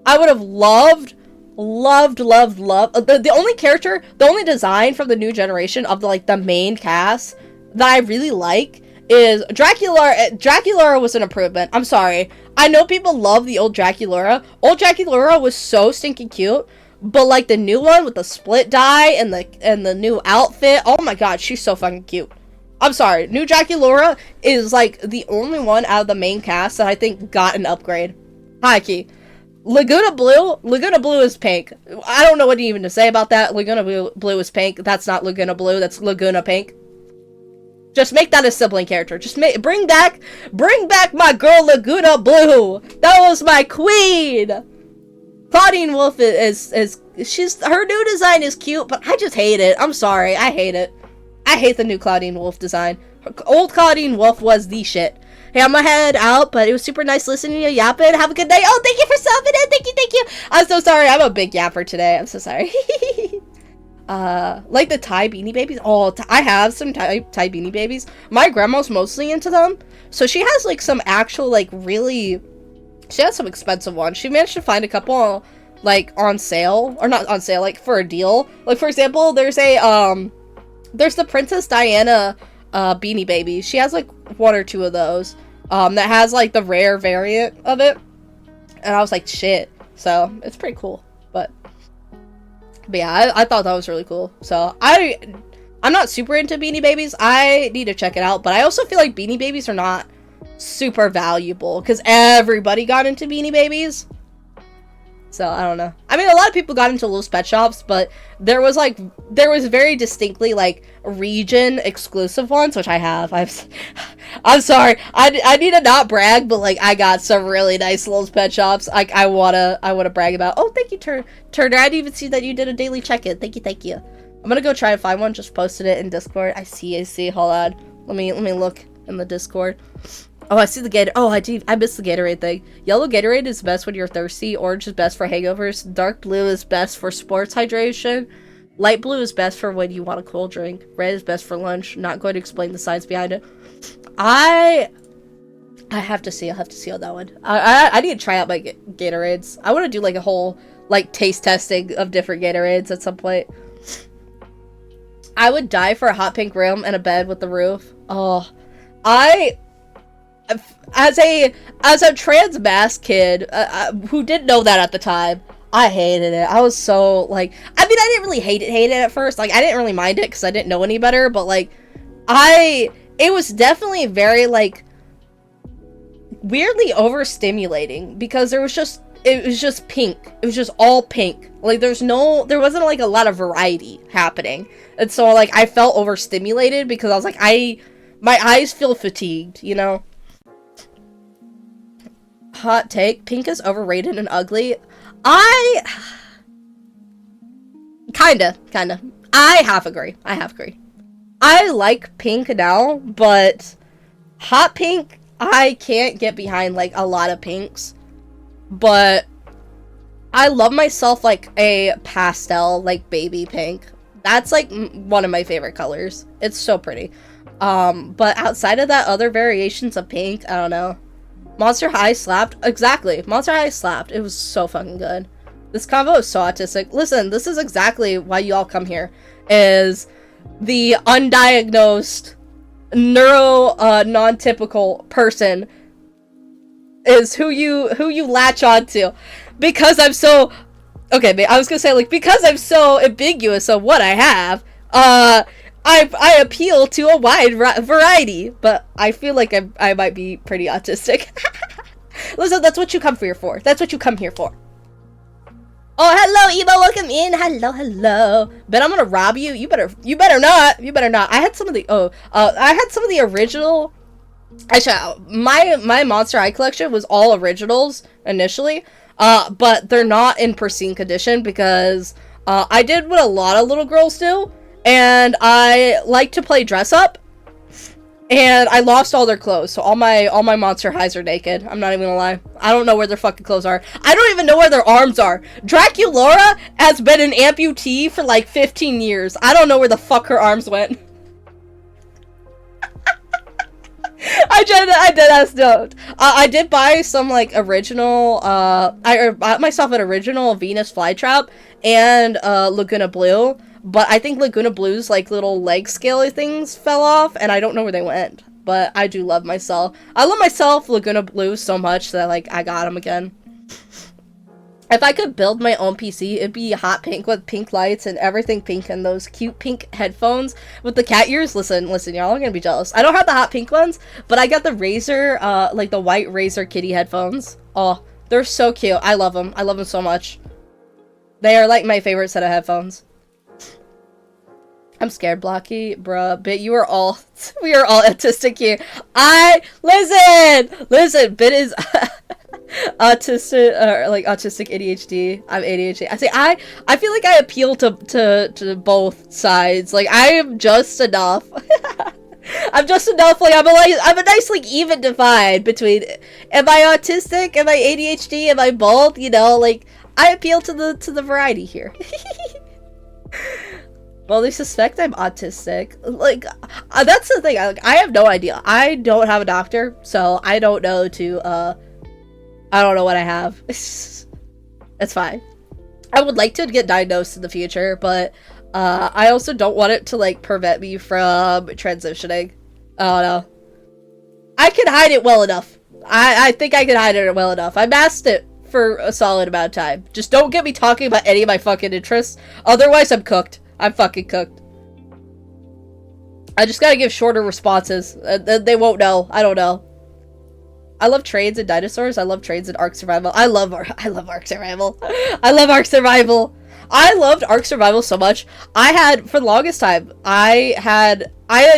I would have loved the only character, the only design from the new generation of the main cast that I really like is Draculaura. Draculaura was an improvement. I'm sorry. I know people love the old Draculaura. Old Draculaura was so stinking cute, but like the new one with the split dye and the new outfit, oh my god, she's so fucking cute. I'm sorry. New Draculaura is like the only one out of the main cast that I think got an upgrade. High key. Laguna Blue is pink. I don't know what even to say about that. Laguna Blue is pink. That's not Laguna Blue, that's Laguna Pink. Just make that a sibling character. Just bring back my girl Laguna Blue. That was my queen. Claudine Wolf is her new design is cute, but I just hate it. I'm sorry, I hate it. I hate the new Claudine Wolf design. Old Claudine Wolf was the shit. Hey, I'm gonna head out, but it was super nice listening to you yapping. Have a good night. Oh, thank you for subbing in. Thank you. I'm so sorry. I'm a big yapper today. I'm so sorry. Like the Thai Beanie Babies. Oh, I have some Thai Beanie Babies. My grandma's mostly into them. So she has, like, some actual, like, really... She has some expensive ones. She managed to find a couple, like, on sale. Or not on sale, like, for a deal. Like, for example, there's a, there's the Princess Diana, Beanie Baby. She has, like, one or two of those. That has, like, the rare variant of it. And I was like, shit. So, it's pretty cool. But yeah, I thought that was really cool. So, I'm not super into Beanie Babies. I need to check it out. But I also feel like Beanie Babies are not super valuable. Because everybody got into Beanie Babies. So, I don't know. I mean, a lot of people got into Little's Pet Shops, but there was very distinctly, like, region exclusive ones, which I have. I'm sorry. I need to not brag, but, like, I got some really nice Little's Pet Shops. Like, I wanna brag about. Oh, thank you, Turner. I didn't even see that you did a daily check-in. Thank you. I'm gonna go try and find one. Just posted it in Discord. I see. Hold on. Let me look in the Discord. Oh, I see the Gatorade. Oh, I missed the Gatorade thing. Yellow Gatorade is best when you're thirsty. Orange is best for hangovers. Dark blue is best for sports hydration. Light blue is best for when you want a cold drink. Red is best for lunch. Not going to explain the science behind it. I have to see. I'll have to see on that one. I need to try out my Gatorades. I want to do, like, a whole, like, taste testing of different Gatorades at some point. I would die for a hot pink room and a bed with the roof. Oh, as a trans mask kid who didn't know that at the time, I hated it. I was so, like, I mean, I didn't really hate it at first. Like, I didn't really mind it because I didn't know any better, but, like, it was definitely very, like, weirdly overstimulating because it was just pink. It was just all pink. Like, there wasn't, like, a lot of variety happening. And so, like, I felt overstimulated because I was like, my eyes feel fatigued, you know? Hot take, pink is overrated and ugly. Kinda. I half agree. I like pink now, but hot pink, I can't get behind, like, a lot of pinks. But I love myself, like, a pastel, like, baby pink. That's, like, one of my favorite colors. It's so pretty. But outside of that, other variations of pink, I don't know. Monster High slapped. Exactly. Monster High slapped. It was so fucking good. This convo is so autistic. Listen, this is exactly why you all come here. Is the undiagnosed, non-typical person is who you latch onto. Because I'm so... Okay, I was gonna say, like, because I'm so ambiguous of what I have, I appeal to a wide variety, but I feel like I might be pretty autistic. Listen, that's what you come here for. That's what you come here for. Oh, hello, Emo, welcome in. Hello. Bet I'm gonna rob you. You better not. I had some of the original. Actually, my Monster High collection was all originals initially, but they're not in pristine condition because I did what a lot of little girls do. And I like to play dress up, and I lost all their clothes, so all my Monster Highs are naked. I'm not even gonna lie. I don't know where their fucking clothes are. I don't even know where their arms are. Draculaura has been an amputee for like 15 years. I don't know where the fuck her arms went. I did buy some, like, original, I bought myself an original Venus flytrap and Laguna Blue. But I think Laguna Blue's, like, little leg scaly things fell off, and I don't know where they went. But I do love myself. I love myself Laguna Blue so much that, like, I got them again. If I could build my own PC, it'd be hot pink with pink lights and everything pink and those cute pink headphones with the cat ears. Listen, y'all are gonna be jealous. I don't have the hot pink ones, but I got the Razer, like the white Razer Kitty headphones. Oh, they're so cute. I love them. I love them so much. They are, like, my favorite set of headphones. I'm scared, Blocky, bruh. Bit, we are all autistic here. Listen, Bit is, autistic, or like autistic ADHD. I'm ADHD. I feel like I appeal to both sides. Like I am just enough. I'm just enough. Like I'm a nice like even divide between. Am I autistic? Am I ADHD? Am I both? You know, like I appeal to the variety here. Well, they suspect I'm autistic. Like, that's the thing. I have no idea. I don't have a doctor, so I don't know I don't know what I have. It's fine. I would like to get diagnosed in the future, but I also don't want it to, like, prevent me from transitioning. I don't know. I can hide it well enough. I think I can hide it well enough. I masked it for a solid amount of time. Just don't get me talking about any of my fucking interests. Otherwise, I'm cooked. I'm fucking cooked. I just gotta give shorter responses. They won't know. I don't know. I love trades and dinosaurs. I love trades and Ark Survival. I love Ark Survival. I love Ark Survival. I loved Ark Survival so much. For the longest time, I had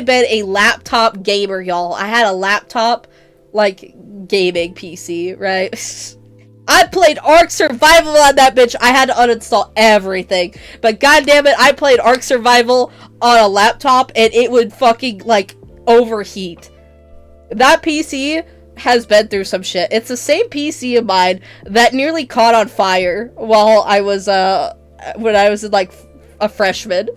been a laptop gamer, y'all. I had a laptop, like, gaming PC, right? I played Ark Survival on that bitch. I had to uninstall everything. But goddammit, I played Ark Survival on a laptop and it would fucking, like, overheat. That PC has been through some shit. It's the same PC of mine that nearly caught on fire while I was, when I was, like, a freshman.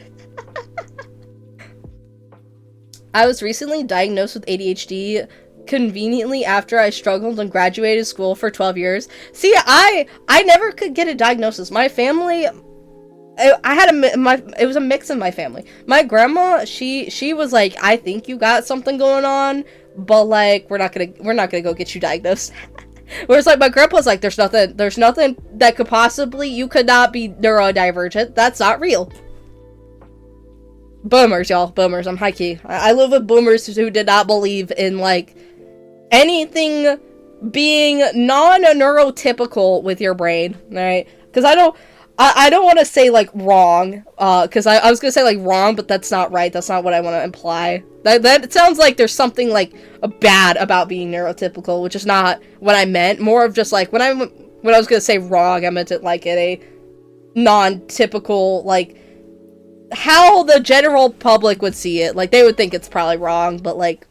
I was recently diagnosed with ADHD conveniently after I struggled and graduated school for 12 years. See, I never could get a diagnosis. My family, it was a mix in my family. My grandma, she was like, I think you got something going on, but like we're not gonna go get you diagnosed. Whereas like my grandpa's like, there's nothing that could possibly, you could not be neurodivergent. That's not real. Boomers, y'all. Boomers. I'm high key. I live with boomers who did not believe in like anything being non-neurotypical with your brain, right? Because I don't want to say like wrong, because I was gonna say like wrong, but that's not right. That's not what I want to imply. That sounds like there's something like bad about being neurotypical, which is not what I meant. More of just like when I was gonna say wrong, I meant it like in a non-typical, like how the general public would see it. Like they would think it's probably wrong, but like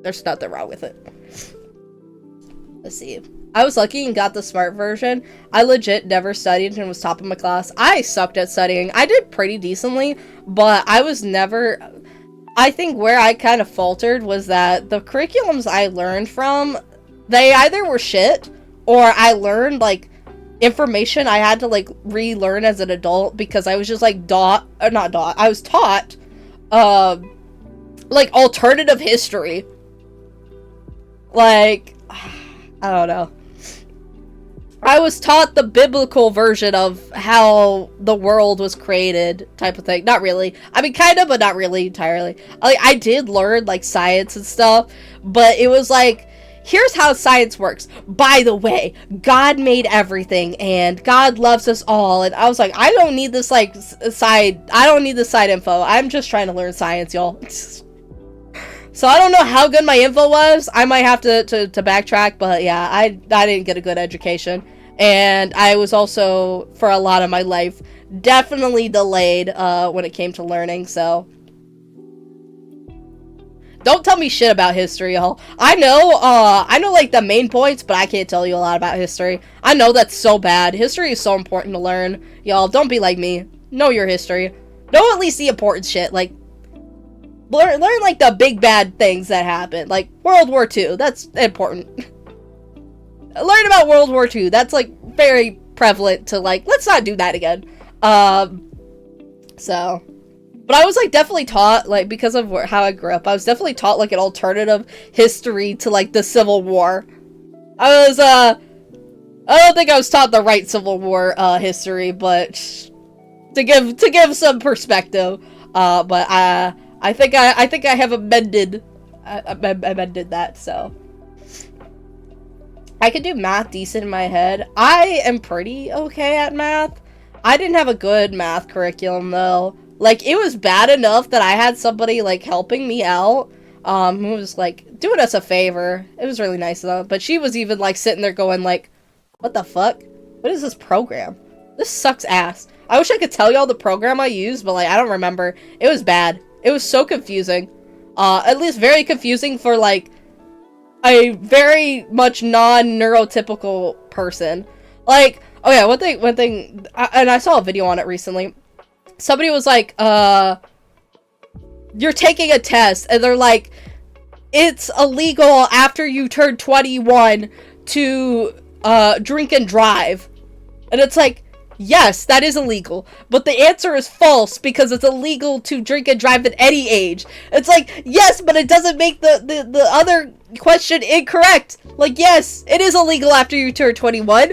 there's nothing wrong with it. Let's see. I was lucky and got the smart version. I legit never studied and was top of my class. I sucked at studying. I did pretty decently, but I was never... I think where I kind of faltered was that the curriculums I learned from, they either were shit, or I learned, like, information I had to, like, relearn as an adult because I was just, like, I was taught, like, alternative history. Like... I don't know. I was taught the biblical version of how the world was created type of thing. Not really. I mean, kind of, but not really entirely. Like, I did learn, like, science and stuff, but it was like, here's how science works. By the way, God made everything, and God loves us all, and I was like, I don't need this, like, side info. I'm just trying to learn science, y'all. So I don't know how good my info was. I might have to backtrack, but yeah, I didn't get a good education. And I was also, for a lot of my life, definitely delayed when it came to learning, so... Don't tell me shit about history, y'all. I know like the main points, but I can't tell you a lot about history. I know that's so bad. History is so important to learn. Y'all, don't be like me. Know your history. Know at least the important shit, like... Learn like the big bad things that happened, like World War II. That's important. Learn about World War II. That's like very prevalent to like, let's not do that again. So, but I was like definitely taught, like, because of how I grew up, I was definitely taught like an alternative history to like the Civil War. I don't think I was taught the right Civil War history, but to give some perspective. But I think I have amended that, so. I could do math decent in my head. I am pretty okay at math. I didn't have a good math curriculum, though. Like, it was bad enough that I had somebody, like, helping me out, who was, like, doing us a favor. It was really nice, though. But she was even, like, sitting there going, like, What the fuck? What is this program? This sucks ass. I wish I could tell y'all the program I used, but like I don't remember. It was bad. It was so confusing. At least very confusing for like a very much non-neurotypical person. Like, oh yeah, one thing, and I saw a video on it recently. Somebody was like, you're taking a test, and they're like, it's illegal after you turn 21 to drink and drive. And it's like, yes, that is illegal, but the answer is false because it's illegal to drink and drive at any age. It's like, yes, but it doesn't make the other question incorrect. Like, yes, it is illegal after you turn 21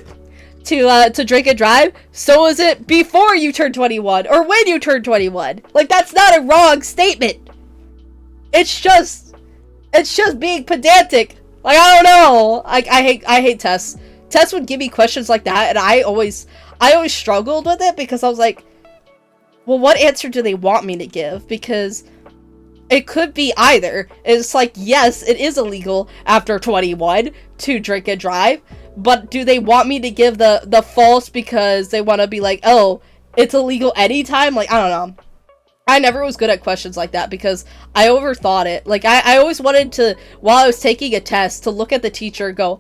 to drink and drive. So is it before you turn 21 or when you turn 21? Like, that's not a wrong statement. It's just being pedantic. Like, I don't know. I hate tests. Tests would give me questions like that, and I always struggled with it because I was like, well, what answer do they want me to give? Because it could be either. It's like, yes, it is illegal after 21 to drink and drive, but do they want me to give the false because they want to be like, oh, it's illegal anytime? Like, I don't know. I never was good at questions like that because I overthought it. Like, I always wanted to, while I was taking a test, to look at the teacher and go,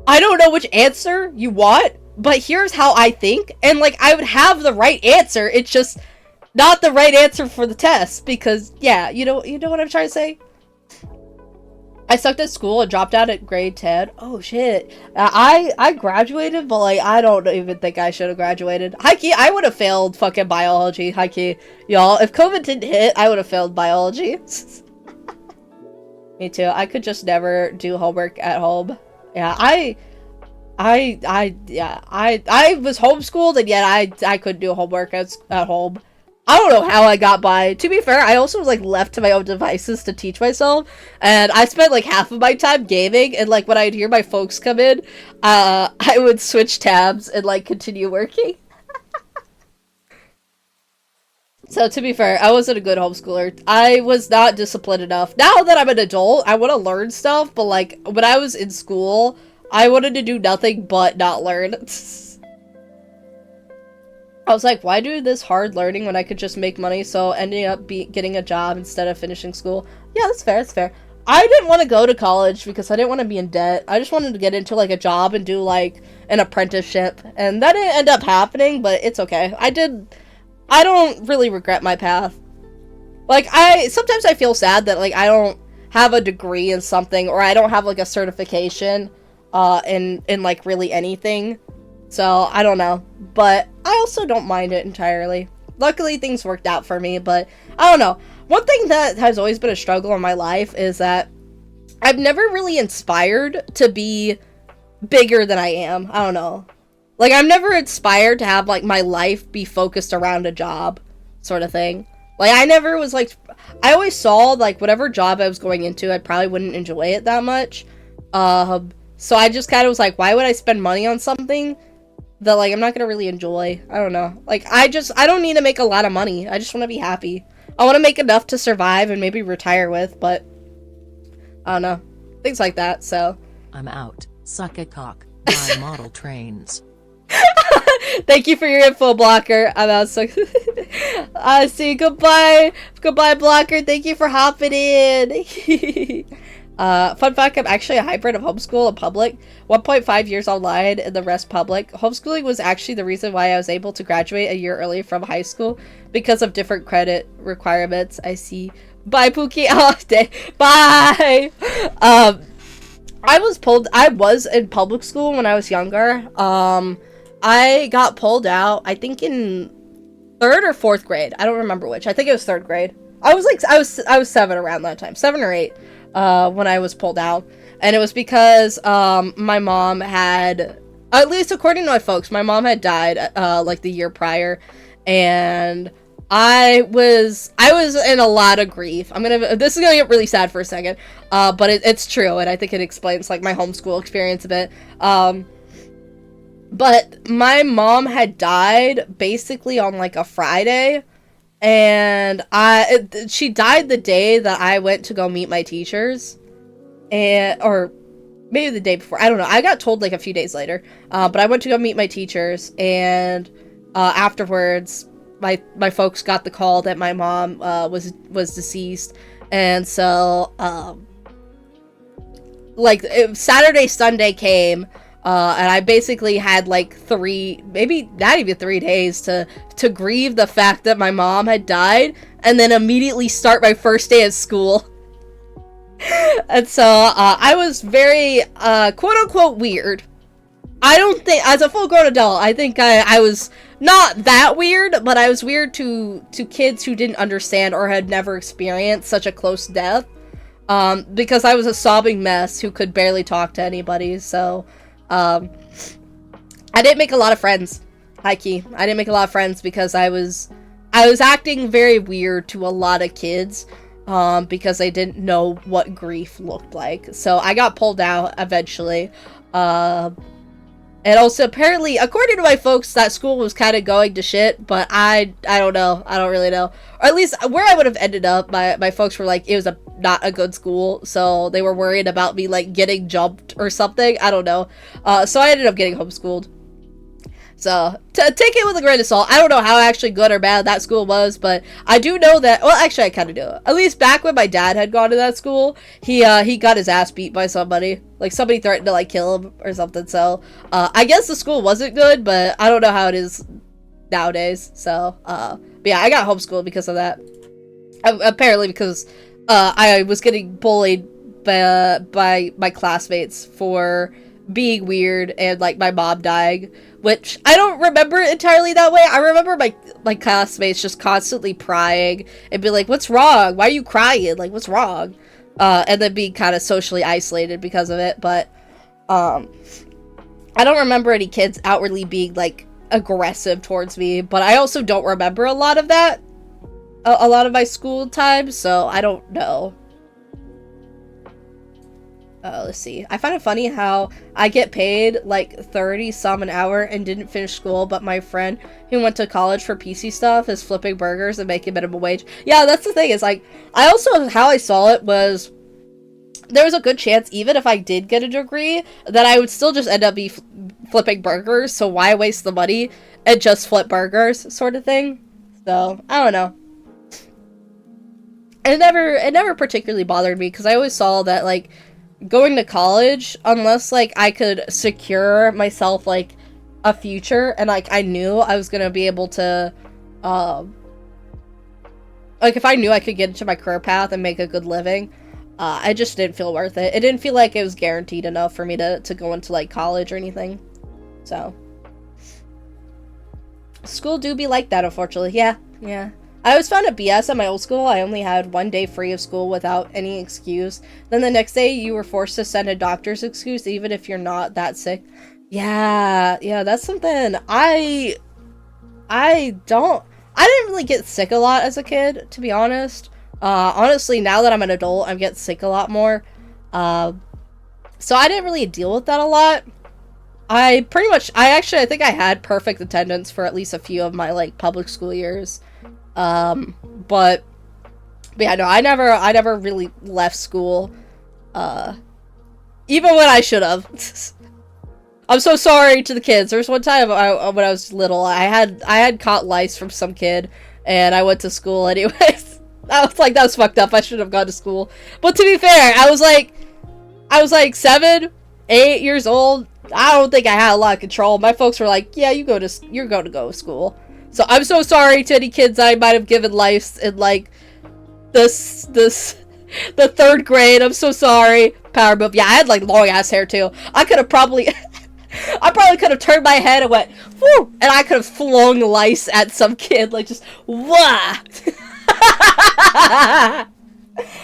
I don't know which answer you want, but here's how I think. And, like, I would have the right answer. It's just not the right answer for the test because, yeah, you know what I'm trying to say? I sucked at school and dropped out at grade 10. Oh, shit. I graduated, but, like, I don't even think I should have graduated. High-key, I would have failed fucking biology. High-key. Y'all, if COVID didn't hit, I would have failed biology. Me too. I could just never do homework at home. Yeah, I was homeschooled, and yet I couldn't do homework at home. I don't know how I got by. To be fair, I also was, like, left to my own devices to teach myself, and I spent, like, half of my time gaming, and, like, when I'd hear my folks come in, I would switch tabs and, like, continue working. So, to be fair, I wasn't a good homeschooler. I was not disciplined enough. Now that I'm an adult, I want to learn stuff, but, like, when I was in school, I wanted to do nothing but not learn. I was like, why do this hard learning when I could just make money? So ending up getting a job instead of finishing school. Yeah, that's fair, that's fair. I didn't want to go to college because I didn't want to be in debt. I just wanted to get into, like, a job and do, like, an apprenticeship. And that didn't end up happening, but it's okay. I don't really regret my path. Like, sometimes I feel sad that, like, I don't have a degree in something, or I don't have, like, a certification, in like, really anything. So, I don't know. But I also don't mind it entirely. Luckily, things worked out for me, but I don't know. One thing that has always been a struggle in my life is that I've never really inspired to be bigger than I am. I don't know. Like, I'm never inspired to have, like, my life be focused around a job, sort of thing. Like, I never was, like, I always saw, like, whatever job I was going into, I probably wouldn't enjoy it that much. So I just kind of was like, why would I spend money on something that, like, I'm not gonna really enjoy? I don't know. Like, I don't need to make a lot of money. I just want to be happy. I want to make enough to survive and maybe retire with, but I don't know. Things like that, so. I'm out. Suck a cock. Buy model trains. Thank you for your info, Blocker. I'm out. So see, goodbye, Blocker. Thank you for hopping in. Fun fact: I'm actually a hybrid of homeschool and public. 1.5 years online and the rest public. Homeschooling was actually the reason why I was able to graduate a year early from high school because of different credit requirements. I see. Bye, Pookie. Oh, bye. I was in public school when I was younger. I got pulled out, I think in 3rd or 4th grade. I don't remember which. I think it was 3rd grade. I was 7 around that time. 7 or 8 when I was pulled out. And it was because my mom had, at least according to my folks, my mom had died like the year prior, and I was in a lot of grief. This is gonna get really sad for a second, but it's true, and I think it explains, like, my homeschool experience a bit. But my mom had died basically on, like, a Friday, and she died the day that I went to go meet my teachers, or maybe the day before. I don't know. I got told like a few days later. But I went to go meet my teachers, and afterwards, my folks got the call that my mom was deceased, and so like Saturday, Sunday came. And I basically had like 3, maybe not even 3 days to grieve the fact that my mom had died, and then immediately start my first day at school. And so I was very quote unquote weird. I don't think, as a full grown adult, I think I was not that weird, but I was weird to kids who didn't understand or had never experienced such a close death. Because I was a sobbing mess who could barely talk to anybody, so I didn't make a lot of friends. High key. I didn't make a lot of friends because I was acting very weird to a lot of kids, because they didn't know what grief looked like. So I got pulled out eventually. And also apparently, according to my folks, that school was kind of going to shit, but I don't know. I don't really know. Or at least where I would have ended up, my folks were like, it was not a good school, so they were worried about me like getting jumped or something. I don't know. So I ended up getting homeschooled. So, take it with a grain of salt. I don't know how actually good or bad that school was, but I do know that, well, actually, I kind of do. At least back when my dad had gone to that school, he got his ass beat by somebody. Like, somebody threatened to, like, kill him or something, so, I guess the school wasn't good, but I don't know how it is nowadays, so, but yeah, I got homeschooled because of that. Apparently because, I was getting bullied by my classmates for being weird and, like, my mom dying, which I don't remember entirely that way. I remember my classmates just constantly prying and be like, what's wrong? Why are you crying? Like, what's wrong? And then being kind of socially isolated because of it, but I don't remember any kids outwardly being, like, aggressive towards me, but I also don't remember a lot of that, a lot of my school time, so I don't know. Let's see. I find it funny how I get paid like 30 some an hour and didn't finish school, but my friend who went to college for PC stuff is flipping burgers and making minimum wage. Yeah, that's the thing, is like, I also, how I saw it was, there was a good chance, even if I did get a degree, that I would still just end up flipping burgers, so why waste the money and just flip burgers, sort of thing. So, I don't know. It never particularly bothered me, because I always saw that, like, going to college, unless, like, I could secure myself, like, a future, and, like, I knew I was gonna be able to, like, if I knew I could get into my career path and make a good living, I just didn't feel worth it. It didn't feel like it was guaranteed enough for me to go into, like, college or anything. So. School do be like that, unfortunately. Yeah. I always found it BS at my old school. I only had 1 day free of school without any excuse. Then the next day, you were forced to send a doctor's excuse, even if you're not that sick. Yeah, that's something I didn't really get sick a lot as a kid, to be honest. Honestly, now that I'm an adult, I'm getting sick a lot more. So I didn't really deal with that a lot. I think I had perfect attendance for at least a few of my, like, public school years. But yeah, no, I never really left school, even when I should have. I'm so sorry to the kids. There was one time when I was little, I had caught lice from some kid, and I went to school anyways. I was like, that was fucked up. I should have gone to school. But to be fair, I was like 7, 8 years old. I don't think I had a lot of control. My folks were like, yeah, you're going to go to school. So I'm so sorry to any kids I might have given lice in, like, the 3rd grade. I'm so sorry. Power move. Yeah, I had, like, long ass hair too. I probably could have turned my head and went, whoo, and I could have flung lice at some kid, like, just, wah.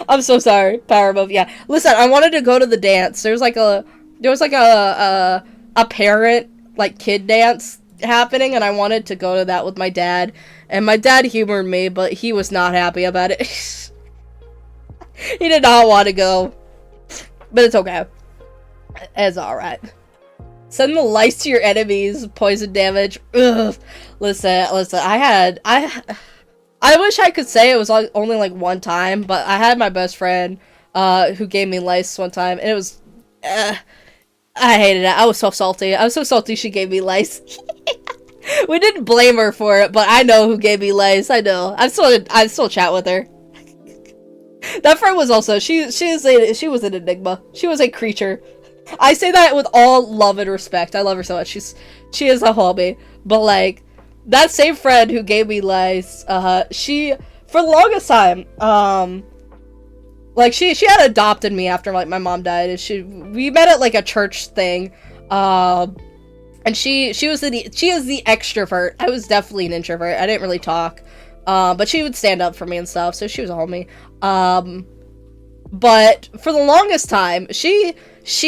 I'm so sorry. Power move. Yeah. Listen, I wanted to go to the dance. There was like a parent, like, kid dance happening, and I wanted to go to that with my dad, and my dad humored me, but he was not happy about it. He did not want to go, but it's okay. It's alright. Send the lice to your enemies, poison damage. Ugh. Listen, I wish I could say it was only like one time, but I had my best friend who gave me lice one time, and I hated it. I was so salty. I was so salty she gave me Lice. We didn't blame her for it, but I know who gave me Lice. I know. I still chat with her. That friend was also she was an enigma. She was a creature. I say that with all love and respect. I love her so much. She is a homie. But like that same friend who gave me Lice, she for the longest time, like she had adopted me after like my mom died, and we met at like a church thing, and she is the extrovert. I was definitely an introvert. I didn't really talk, but she would stand up for me and stuff, so she was a homie. But for the longest time, she is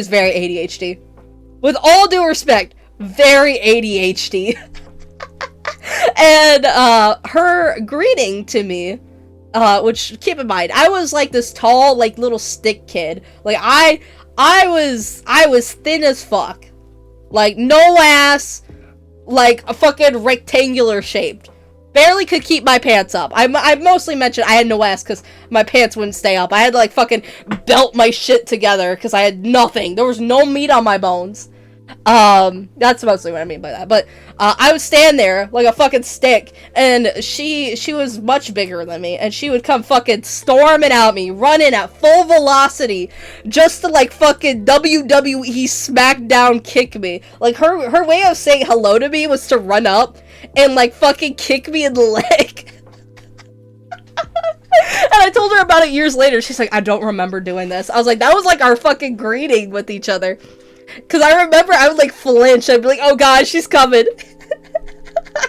very ADHD. With all due respect, very ADHD. And her greeting to me, which keep in mind, I was like this tall, like little stick kid. Like I was thin as fuck. Like no ass, like a fucking rectangular shaped. Barely could keep my pants up. I mostly mentioned I had no ass because my pants wouldn't stay up. I had to like fucking belt my shit together because I had nothing. There was no meat on my bones. That's mostly what I mean by that. But I would stand there like a fucking stick, and she was much bigger than me, and she would come fucking storming at me, running at full velocity, just to like fucking WWE SmackDown kick me. Like her way of saying hello to me was to run up and like fucking kick me in the leg. And I told her about it years later. She's like, I don't remember doing this. I was like, that was like our fucking greeting with each other. Because I remember I would like flinch. I'd be like, oh god, she's coming.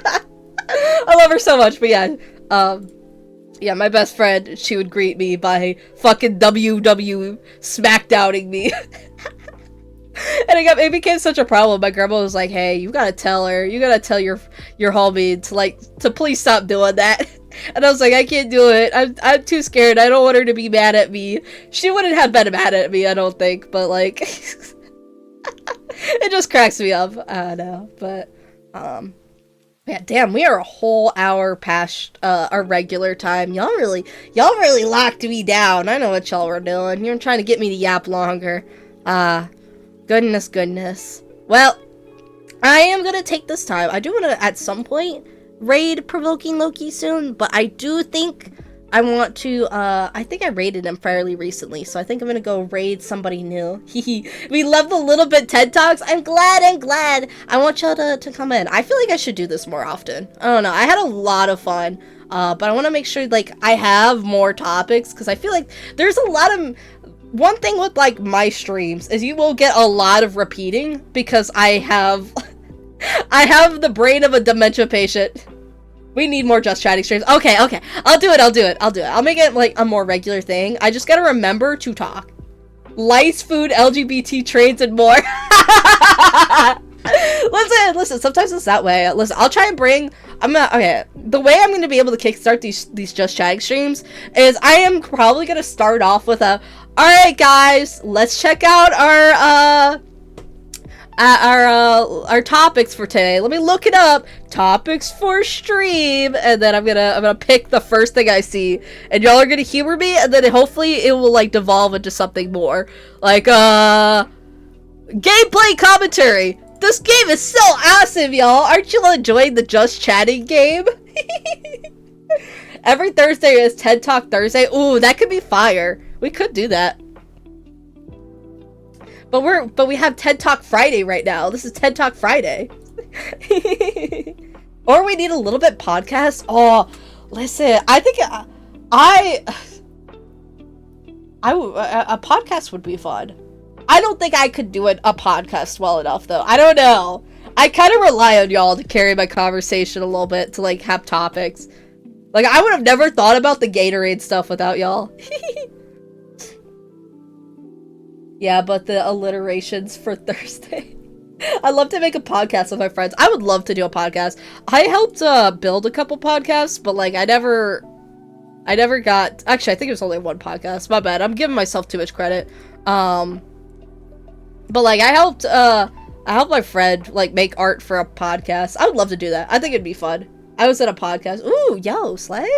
I love her so much. But yeah, yeah, my best friend, she would greet me by fucking WWE SmackDowning me. And it became such a problem. My grandma was like, hey, you gotta tell her. You gotta tell your homie to please stop doing that. And I was like, I can't do it. I'm too scared. I don't want her to be mad at me. She wouldn't have been mad at me, I don't think. But like, it just cracks me up. I don't know. But, yeah, damn, we are a whole hour past our regular time. Y'all really locked me down. I know what y'all were doing. You're trying to get me to yap longer. Goodness. Well, I am gonna take this time. I do want to, at some point, raid Provoking Loki soon, but I do think I want to, I think I raided him fairly recently, so I think I'm gonna go raid somebody new. We love the little bit TED Talks. I'm glad. I want y'all to come in. I feel like I should do this more often. I don't know. I had a lot of fun, but I want to make sure, like, I have more topics, because I feel like there's a lot of... One thing with, like, my streams is you will get a lot of repeating, because I have... I have the brain of a dementia patient. We need more Just Chatting streams. Okay. I'll do it. I'll make it, like, a more regular thing. I just gotta remember to talk. Lice, food, LGBT, trades, and more. Listen, sometimes it's that way. Listen, I'll try and bring... the way I'm gonna be able to kickstart these Just Chatting streams is I am probably gonna start off with a... Alright, guys, let's check out our topics for today. Let me look it up. Topics for stream, and then I'm gonna pick the first thing I see, and y'all are gonna humor me, and then hopefully it will like devolve into something more, like gameplay commentary. This game is so awesome, y'all. Aren't you enjoying the Just Chatting game? Every Thursday is TED Talk Thursday. Ooh, that could be fire. We could do that. But we have TED Talk Friday right now. This is TED Talk Friday. Or we need a little bit podcast. Oh, listen, I think a podcast would be fun. I don't think I could do a podcast well enough, though. I don't know. I kind of rely on y'all to carry my conversation a little bit, to like have topics. Like, I would have never thought about the Gatorade stuff without y'all. Yeah, but the alliterations for Thursday. I love to make a podcast with my friends. I would love to do a podcast. I helped build a couple podcasts, but like I never got... Actually, I think it was only one podcast. My bad. I'm giving myself too much credit. But like I helped my friend like make art for a podcast. I would love to do that. I think it'd be fun. I was at a podcast. Ooh, yo, Slay.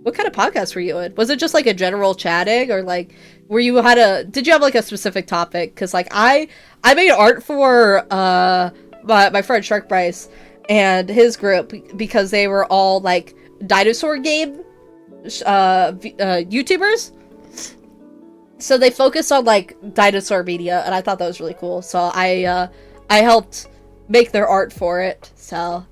What kind of podcast were you in? Was it just like a general chatting, or like did you have like a specific topic? Because like I made art for my friend Shark Bryce and his group because they were all like dinosaur game YouTubers. So they focused on like dinosaur media, and I thought that was really cool. So I helped make their art for it. So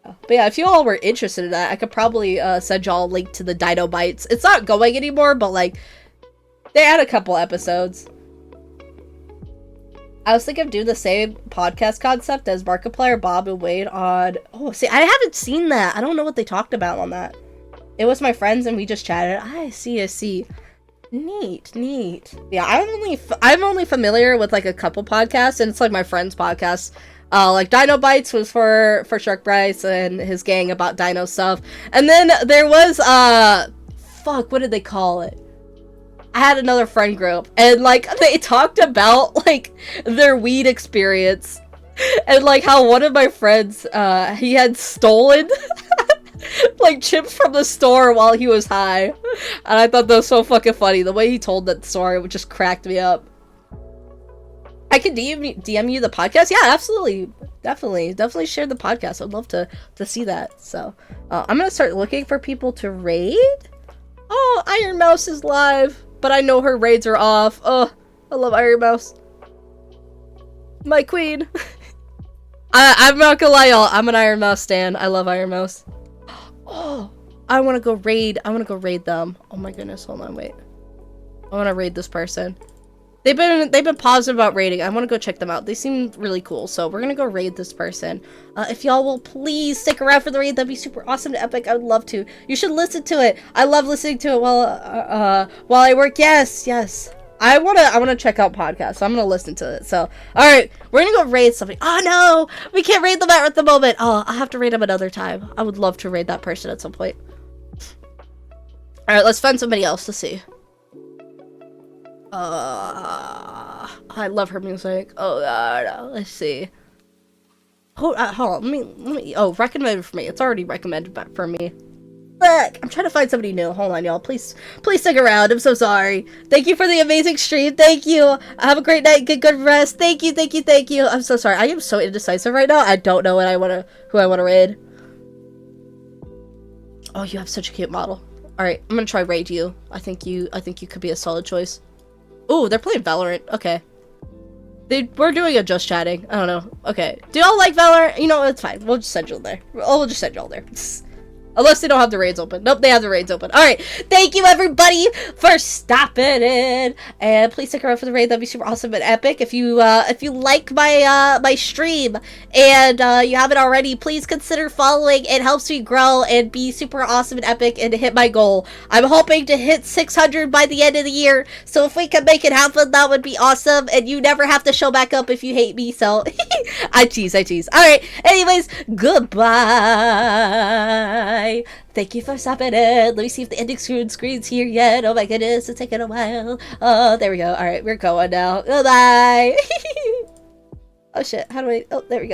but yeah, if you all were interested in that, I could probably send y'all a link to the Dino Bites. It's not going anymore, but like they had a couple episodes. I was thinking of doing the same podcast concept as Markiplier, Bob, and Wade on... Oh, see, I haven't seen that. I don't know what they talked about on that. It was my friends and we just chatted. I see. Neat. Yeah, I'm only familiar with like a couple podcasts, and it's like my friend's podcast. Like Dino Bites was for Shark Bryce and his gang about dino stuff. And then there was, fuck, what did they call it? I had another friend group, and like they talked about like their weed experience, and like how one of my friends he had stolen like chips from the store while he was high, and I thought that was so fucking funny. The way he told that story would just cracked me up. I can DM you the podcast. Yeah, absolutely, definitely share the podcast. I'd love to see that. So I'm gonna start looking for people to raid. Oh, Iron Mouse is live. But I know her raids are off. Oh, I love Iron Mouse. My queen. I'm not gonna lie, y'all. I'm an Iron Mouse stan. I love Iron Mouse. Oh, I want to go raid. I want to go raid them. Oh my goodness. Hold on, wait. I want to raid this person. They've been positive about raiding. I want to go check them out. They seem really cool. So we're gonna go raid this person. If y'all will please stick around for the raid, that'd be super awesome and epic. I would love to. You should listen to it. I love listening to it while I work. Yes. I wanna check out podcasts. So I'm gonna listen to it. So all right, we're gonna go raid somebody. Oh no, we can't raid them at the moment. Oh, I'll have to raid them another time. I would love to raid that person at some point. All right, let's find somebody else to see. I love her music. Oh god, let's see. Hold on, let me. Oh, recommended for me. It's already recommended for me. Look, I'm trying to find somebody new. Hold on, y'all. Please stick around. I'm so sorry. Thank you for the amazing stream. Thank you. Have a great night. Get good rest. Thank you. I'm so sorry. I am so indecisive right now. I don't know who I wanna raid. Oh, you have such a cute model. All right, I'm gonna try raid you. I think you could be a solid choice. Oh, they're playing Valorant. Okay. We're doing a just chatting. I don't know. Okay. Do y'all like Valorant? You know, it's fine. We'll just send you there. We'll just send y'all there. Unless they don't have the raids open. Nope, they have the raids open. Alright, thank you everybody for stopping in. And please stick around for the raid. That'd be super awesome and epic. If you like my stream and you haven't already, please consider following. It helps me grow and be super awesome and epic and hit my goal. I'm hoping to hit 600 by the end of the year. So if we can make it happen, that would be awesome. And you never have to show back up if you hate me. So I tease. Alright, anyways, goodbye. Thank you for stopping in. Let me see if the ending screen's here yet. Oh my goodness, it's taking a while. Oh, there we go. Alright, we're going now. Bye. Oh shit, how do I... Oh, there we go.